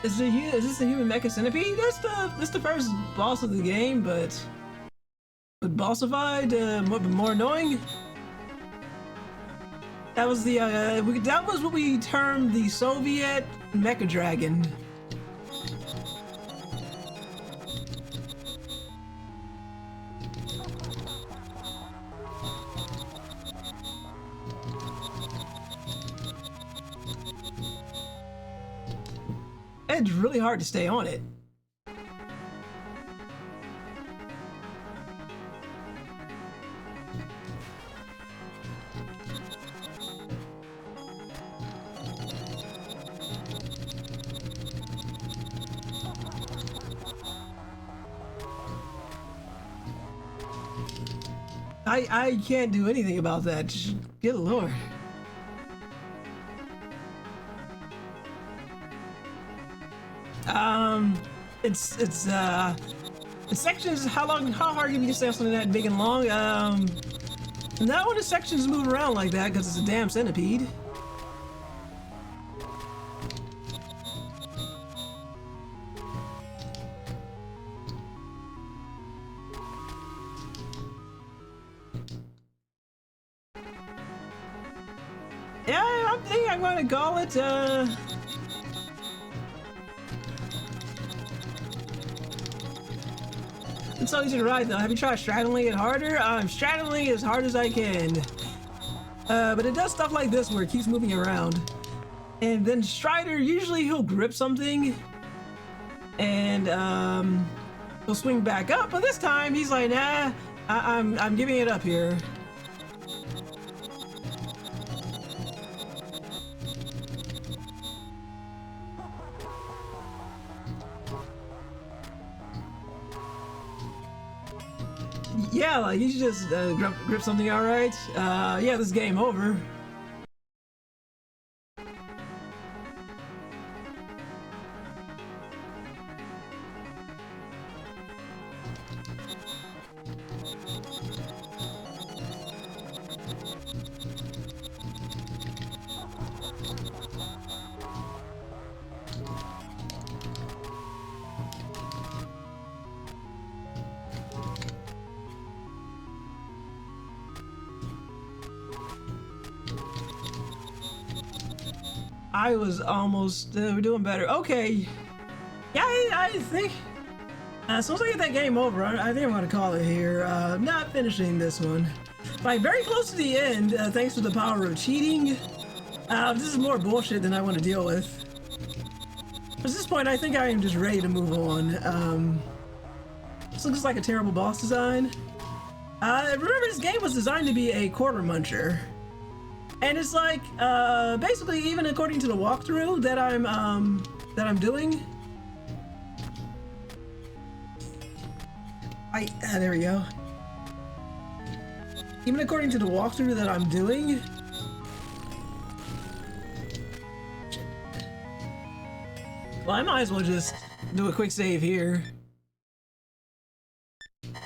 is this the human mecha centipede? That's the first boss of the game, but bossified, more annoying. That was the that was what we termed the Soviet mecha dragon. It's really hard to stay on it. I can't do anything about that. Good lord. It's the sections, how hard can you stay on something that big and long? Not when the sections move around like that, because it's a damn centipede. Yeah, I think I'm going to call it, It's so easy to ride though. Have you tried straddling it harder? I'm straddling as hard as I can. But it does stuff like this where it keeps moving around. And then Strider, usually he'll grip something and he'll swing back up, but this time he's like, nah, I'm giving it up here. Yeah, like you should just grip something all right. Yeah, this game over. I was almost, we're doing better. Okay. Yeah, I think, as soon as I get that game over, I think I'm gonna call it here. Not finishing this one. Like, very close to the end, thanks to the power of cheating. This is more bullshit than I want to deal with. At this point, I think I am just ready to move on. This looks like a terrible boss design. Remember, this game was designed to be a quarter muncher. And it's like, basically, even according to the walkthrough that I'm doing. There we go. Even according to the walkthrough that I'm doing. Well, I might as well just do a quick save here.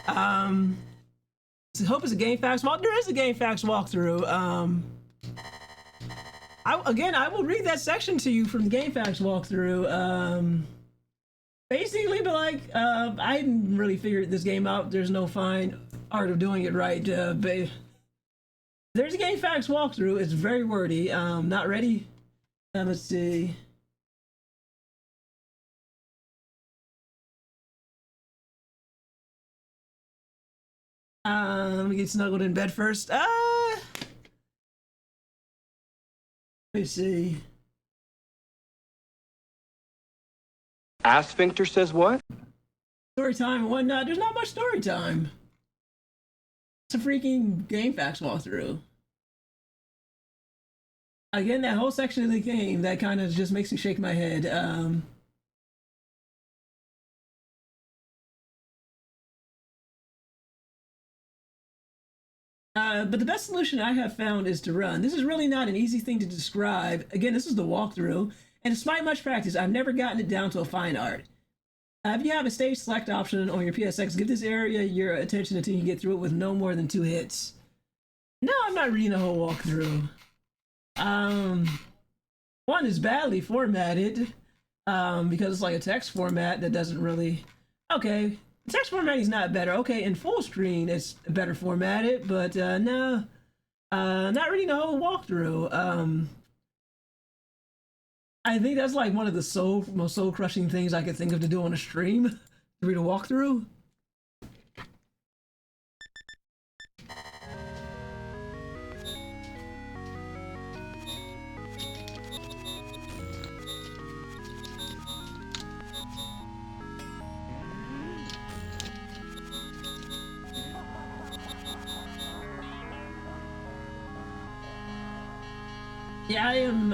So hope it's a GameFAQs walk. There is a GameFAQs walkthrough. I will read that section to you from the GameFAQs walkthrough. Basically, but like, I hadn't really figured this game out. There's no fine art of doing it right. But there's a GameFAQs walkthrough. It's very wordy. Not ready. Let's see. Let me get snuggled in bed first. Let me see. Asphincter says what? Story time and whatnot. There's not much story time. It's a freaking GameFAQs walkthrough. Again, that whole section of the game, that kind of just makes me shake my head. But the best solution I have found is to run. This is really not an easy thing to describe. Again, this is the walkthrough, and despite much practice, I've never gotten it down to a fine art. If you have a stage select option on your PSX, give this area your attention until you get through it with no more than 2 hits. No, I'm not reading the whole walkthrough. One is badly formatted. because it's like a text format that doesn't really. Okay, text formatting is not better. Okay, in full screen it's better formatted, but no, not really the whole walkthrough. I think that's like one of the most soul crushing things I could think of to do on a stream, to read a walkthrough. Yeah, I am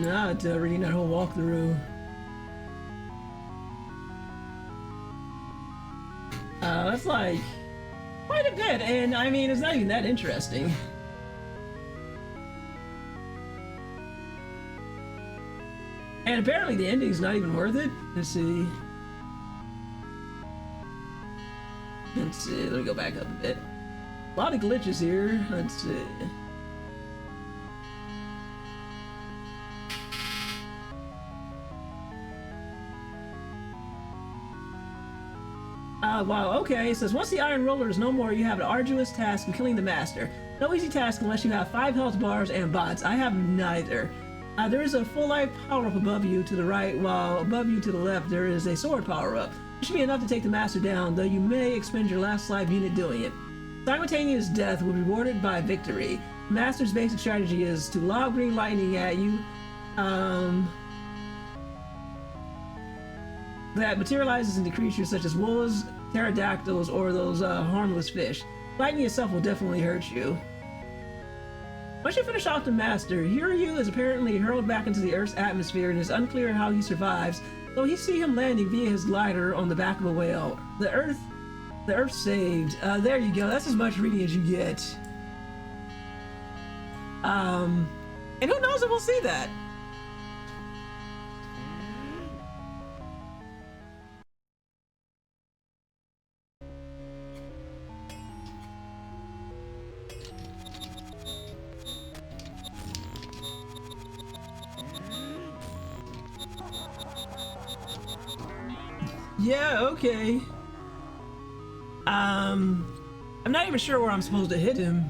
not reading that whole walkthrough. That's like quite a bit, and I mean, it's not even that interesting. And apparently the ending's not even worth it. Let's see. Let me go back up a bit. A lot of glitches here. Let's see. Wow, okay, it says, once the Iron Roller is no more, you have an arduous task of killing the Master. No easy task unless you have 5 health bars and bots. I have neither. There is a full life power-up above you to the right, while above you to the left there is a sword power-up. It should be enough to take the Master down, though you may expend your last life unit doing it. Simultaneous death will be rewarded by victory. The Master's basic strategy is to lob green lightning at you, that materializes into creatures such as wolves, pterodactyls, or those harmless fish. Lightning itself will definitely hurt you. Once you finish off the Master, Hiryu is apparently hurled back into the Earth's atmosphere, and it's unclear how he survives, though you see him landing via his glider on the back of a whale. The Earth saved. There you go. That's as much reading as you get. And who knows if we'll see that? Yeah, okay. I'm not even sure where I'm supposed to hit him.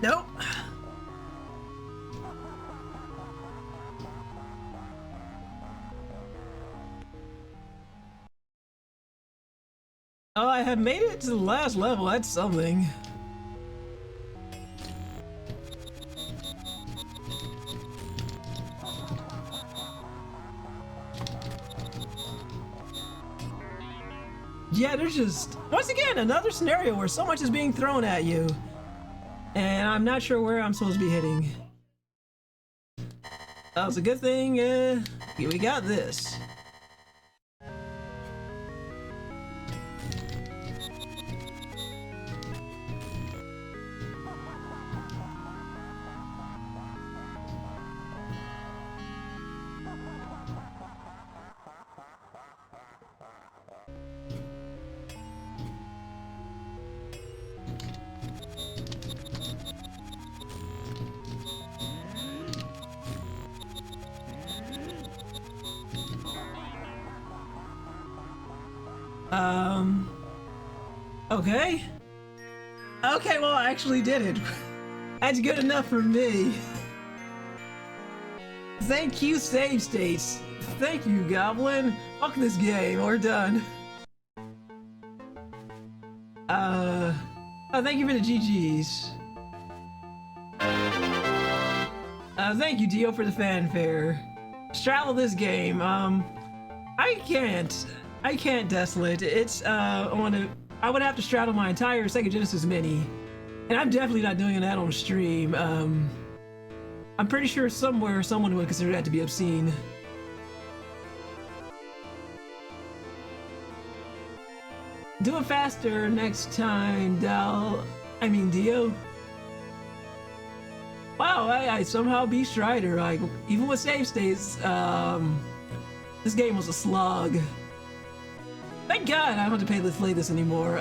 Nope. Oh, I have made it to the last level. That's something. Yeah, there's just, once again, another scenario where so much is being thrown at you. And I'm not sure where I'm supposed to be hitting. That was a good thing, we got this. Okay. Okay, well, I actually did it. That's good enough for me. Thank you, save states. Thank you, Goblin. Fuck this game, we're done. Oh, thank you for the GGs. Thank you, Dio, for the fanfare. Straddle this game. I can't Desolate. It's, I would have to straddle my entire Sega Genesis Mini. And I'm definitely not doing that on stream. I'm pretty sure somewhere someone would consider that to be obscene. Do it faster next time, Dio. Wow, I somehow beat Strider. Like, even with save states, this game was a slug. Thank God I don't have to play this anymore.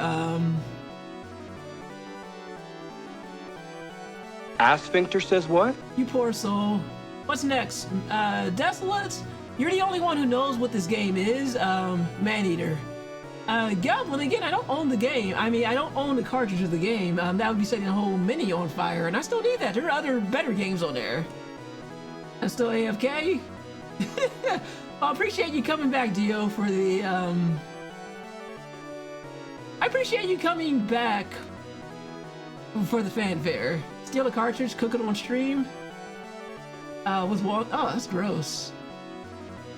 Asphincter says what? You poor soul. What's next? Desolate? You're the only one who knows what this game is. Maneater. Goblin, again, I don't own the game. I mean, I don't own the cartridge of the game. That would be setting the whole mini on fire, and I still need that. There are other better games on there. I'm still AFK. I appreciate you coming back, Dio, for the, I appreciate you coming back for the fanfare. Steal a cartridge, cook it on stream. With one. Oh, that's gross.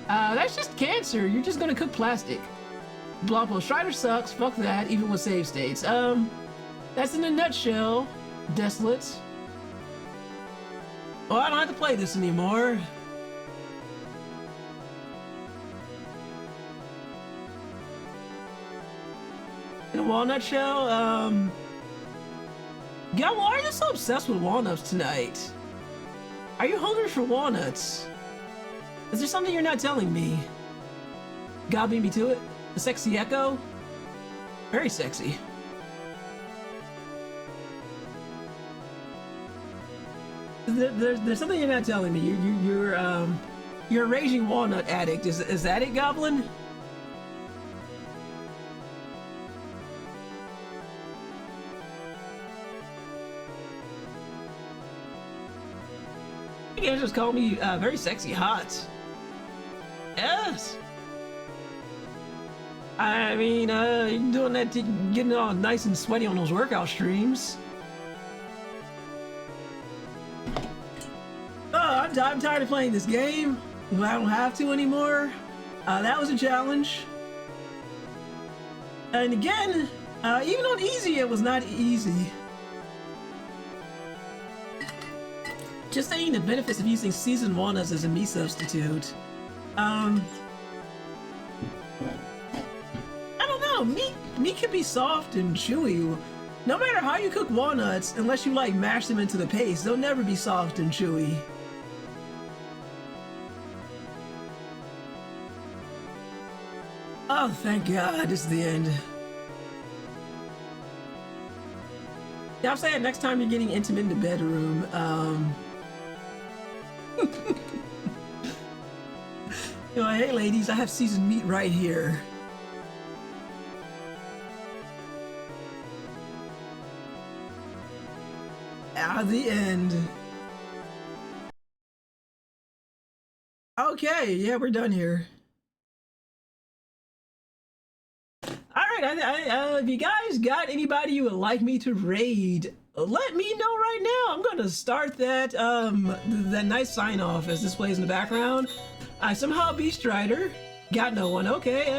That's just cancer. You're just gonna cook plastic. Bloppo, Strider sucks. Fuck that. Even with save states. That's in a nutshell. Desolate. Well, I don't have to play this anymore. In a walnut shell, God, why are you so obsessed with walnuts tonight? Are you hungry for walnuts? Is there something you're not telling me? God beat me to it? The sexy echo? Very sexy. There's something you're not telling me. You're a raging walnut addict. Is that it, Goblin? You guys just call me very sexy hot. Yes. I mean, you're doing that, getting all nice and sweaty on those workout streams. Oh, I'm tired of playing this game. I don't have to anymore. That was a challenge. And again, even on easy, it was not easy. Just saying the benefits of using seasoned walnuts as a meat substitute. I don't know, meat can be soft and chewy. No matter how you cook walnuts, unless you like mash them into the paste, they'll never be soft and chewy. Oh, thank God, this is the end. Yeah, I'm saying next time you're getting intimate in the bedroom, you know, hey ladies, I have seasoned meat right here. The end. Okay, yeah, we're done here. Alright, if you guys got anybody you would like me to raid, let me know right now. I'm gonna start that that nice sign off as this plays in the background. I somehow beat Strider. Got no one. Okay,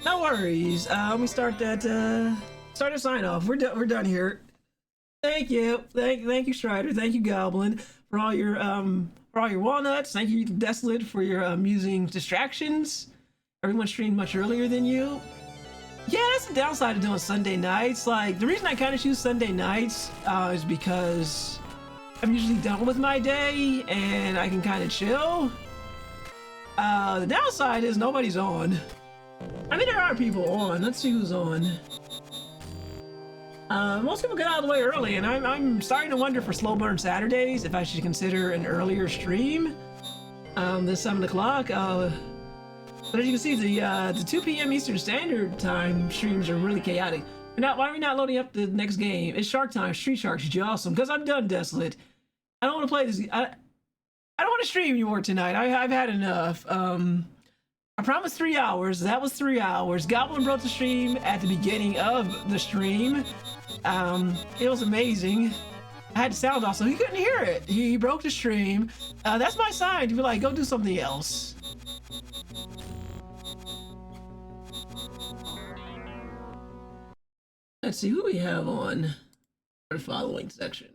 no worries. Let me start that start a sign off. We're done here. Thank you. Thank you, Strider. Thank you, Goblin, for all your walnuts. Thank you, Desolate, for your amusing distractions. Everyone streamed much earlier than you. Yeah, that's the downside of doing Sunday nights. Like, the reason I kind of choose Sunday nights is because I'm usually done with my day and I can kind of chill. The downside is nobody's on. I mean, there are people on. Let's see who's on. Most people get out of the way early, and I'm starting to wonder for Slow Burn Saturdays if I should consider an earlier stream. This 7 o'clock. But as you can see, the 2 p.m. Eastern Standard Time streams are really chaotic. Why are we not loading up the next game? It's Shark Time, Street Sharks, Jawsome, because I'm done, Desolate. I don't want to play this. I don't want to stream anymore tonight. I've had enough. I promised 3 hours. That was 3 hours. Goblin broke the stream at the beginning of the stream. It was amazing. I had the sound off, so he couldn't hear it. He broke the stream. That's my sign to be like, go do something else. Let's see who we have on the following section.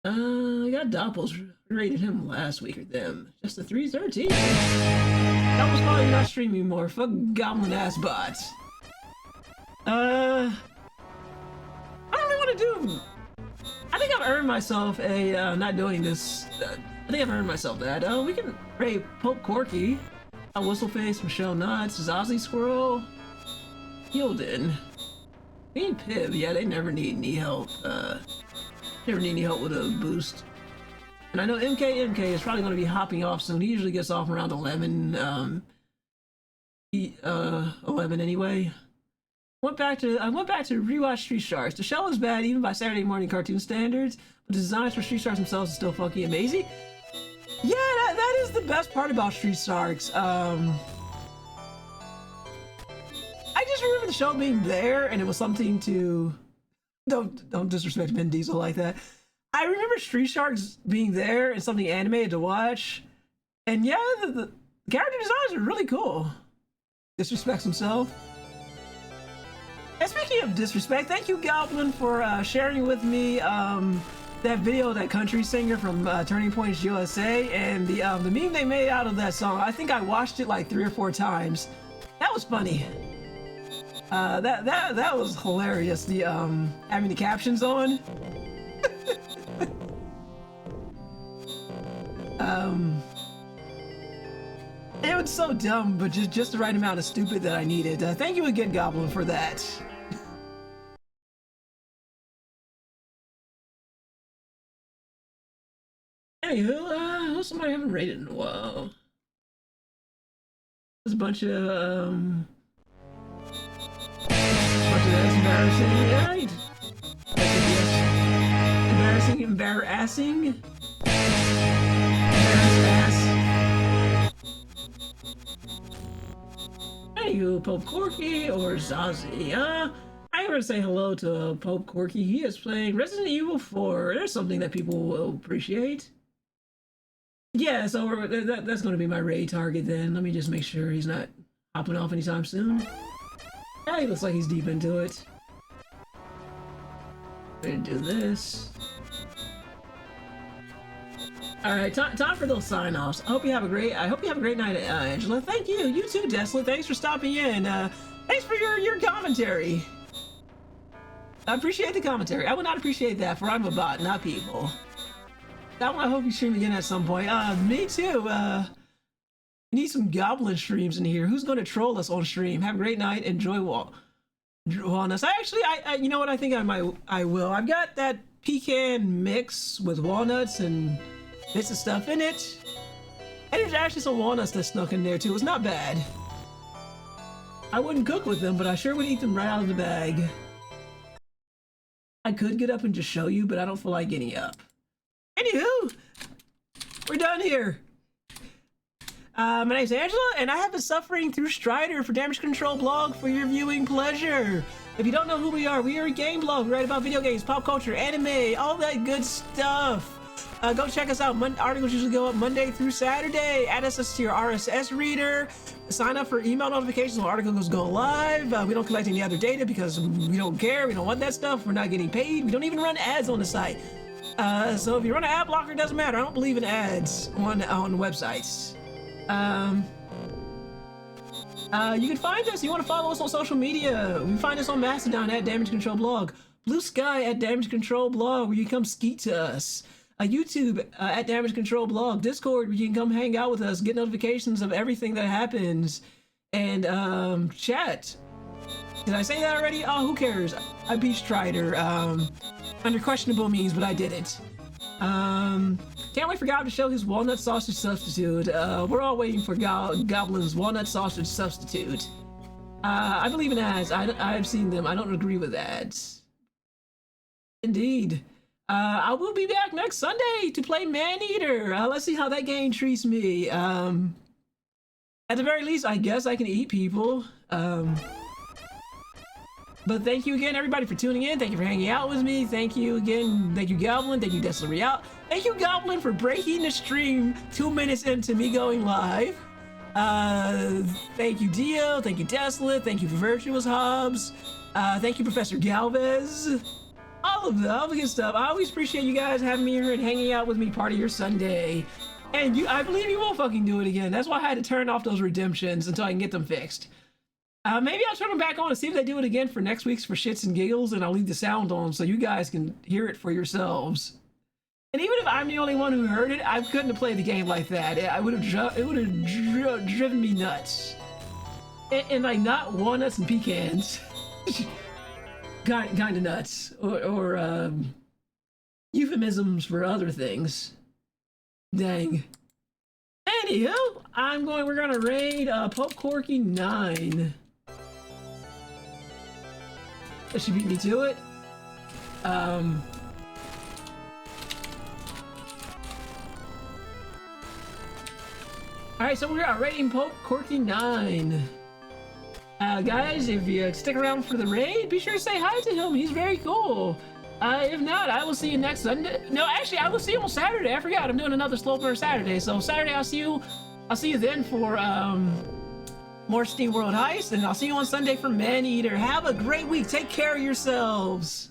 I got Doppels. Rated him last week or them. Just a 313. Doppels probably not streaming anymore. Fuck goblin ass bots. I don't know what to do. I think I'm earned myself a not doing this. I think I've earned myself that. We can raid Pope Corky, Whistleface, Michelle Nuts, Zazzy Squirrel, Hilden, me and Pib. Yeah, they never need any help. Never need any help with a boost. And I know MK is probably going to be hopping off soon. He usually gets off around 11. 11 anyway. I went back to rewatch Street Sharks. The show is bad even by Saturday morning cartoon standards, but the designs for Street Sharks themselves are still fucking amazing. Yeah, that is the best part about Street Sharks. I just remember the show being there, and it was something to don't disrespect Vin Diesel like that. I remember Street Sharks being there and something animated to watch, and yeah, the character designs are really cool. Disrespects himself. And speaking of disrespect, thank you, Goblin, for sharing with me that video of that country singer from Turning Points USA, and the meme they made out of that song. I think I watched it like 3 or 4 times. That was funny. That was hilarious. The having the captions on. It was so dumb, but just the right amount of stupid that I needed. Thank you again, Goblin, for that. Anywho, who's somebody I haven't rated in a while? There's a bunch of that's embarrassing. Yeah, embarrassing. Anywho, Pope Corky or Zazzy. I'm gonna say hello to Pope Corky. He is playing Resident Evil 4. There's something that people will appreciate. Yeah, so that's gonna be my raid target then. Let me just make sure he's not hopping off anytime soon. Yeah, he looks like he's deep into it. Gonna do this. Alright, time for those sign-offs. I hope you have a great night, Angela. Thank you. You too, Desolate. Thanks for stopping in. Thanks for your commentary. I appreciate the commentary. I would not appreciate that, for I'm a bot, not people. I hope you stream again at some point. Me too. We need some goblin streams in here. Who's going to troll us on stream? Have a great night. Enjoy walnuts. I you know what? I think I will. I've got that pecan mix with walnuts and bits of stuff in it. And there's actually some walnuts that snuck in there too. It's not bad. I wouldn't cook with them, but I sure would eat them right out of the bag. I could get up and just show you, but I don't feel like getting up. Anywho, we're done here. My name's Angela, and I have been suffering through Strider for Damage Control blog for your viewing pleasure. If you don't know who we are a game blog. We write about video games, pop culture, anime, all that good stuff. Go check us out. Articles usually go up Monday through Saturday. Add us to your RSS reader. Sign up for email notifications when articles go live. We don't collect any other data because we don't care. We don't want that stuff. We're not getting paid. We don't even run ads on the site. So if you run an ad blocker, it doesn't matter. I don't believe in ads on websites. You can find us. You want to follow us on social media. You can find us on Mastodon at Damage Control Blog, Blue Sky at Damage Control Blog, where you come skeet to us. YouTube at Damage Control Blog, Discord, where you can come hang out with us, get notifications of everything that happens, and chat. Did I say that already? Oh, who cares? I beat Strider under questionable means, but I did it. Can't wait for Goblin to show his walnut sausage substitute. We're all waiting for Goblin's walnut sausage substitute. I believe in ads. I've seen them. I don't agree with ads. Indeed. I will be back next Sunday to play Maneater. Let's see how that game treats me. At the very least, I guess I can eat people. But thank you again, everybody, for tuning in. Thank you for hanging out with me. Thank you again. Thank you, Goblin. Thank you, Desolate Real. Thank you, Goblin, for breaking the stream 2 minutes into me going live. Thank you, Dio. Thank you, Desolate. Thank you for Virtuous Hobbs. Thank you, Professor Galvez. All of the good stuff. I always appreciate you guys having me here and hanging out with me part of your Sunday. And I believe you will fucking do it again. That's why I had to turn off those redemptions until I can get them fixed. Maybe I'll turn them back on and see if they do it again for next week's for shits and giggles, and I'll leave the sound on so you guys can hear it for yourselves. And even if I'm the only one who heard it, I couldn't have played the game like that. It would have driven me nuts. And like not walnuts and pecans, kind of nuts, or euphemisms for other things. Dang. Anywho, we're gonna raid Pope Corky 9. She beat me to it. Alright, so we're raiding Pope Corky 9. Guys, if you stick around for the raid, be sure to say hi to him. He's very cool. If not, I will see you next Sunday. No, actually, I will see you on Saturday. I forgot, I'm doing another Slow Burn Saturday. So Saturday, I'll see you then for more Steam World Heist, and I'll see you on Sunday for Man Eater. Have a great week. Take care of yourselves.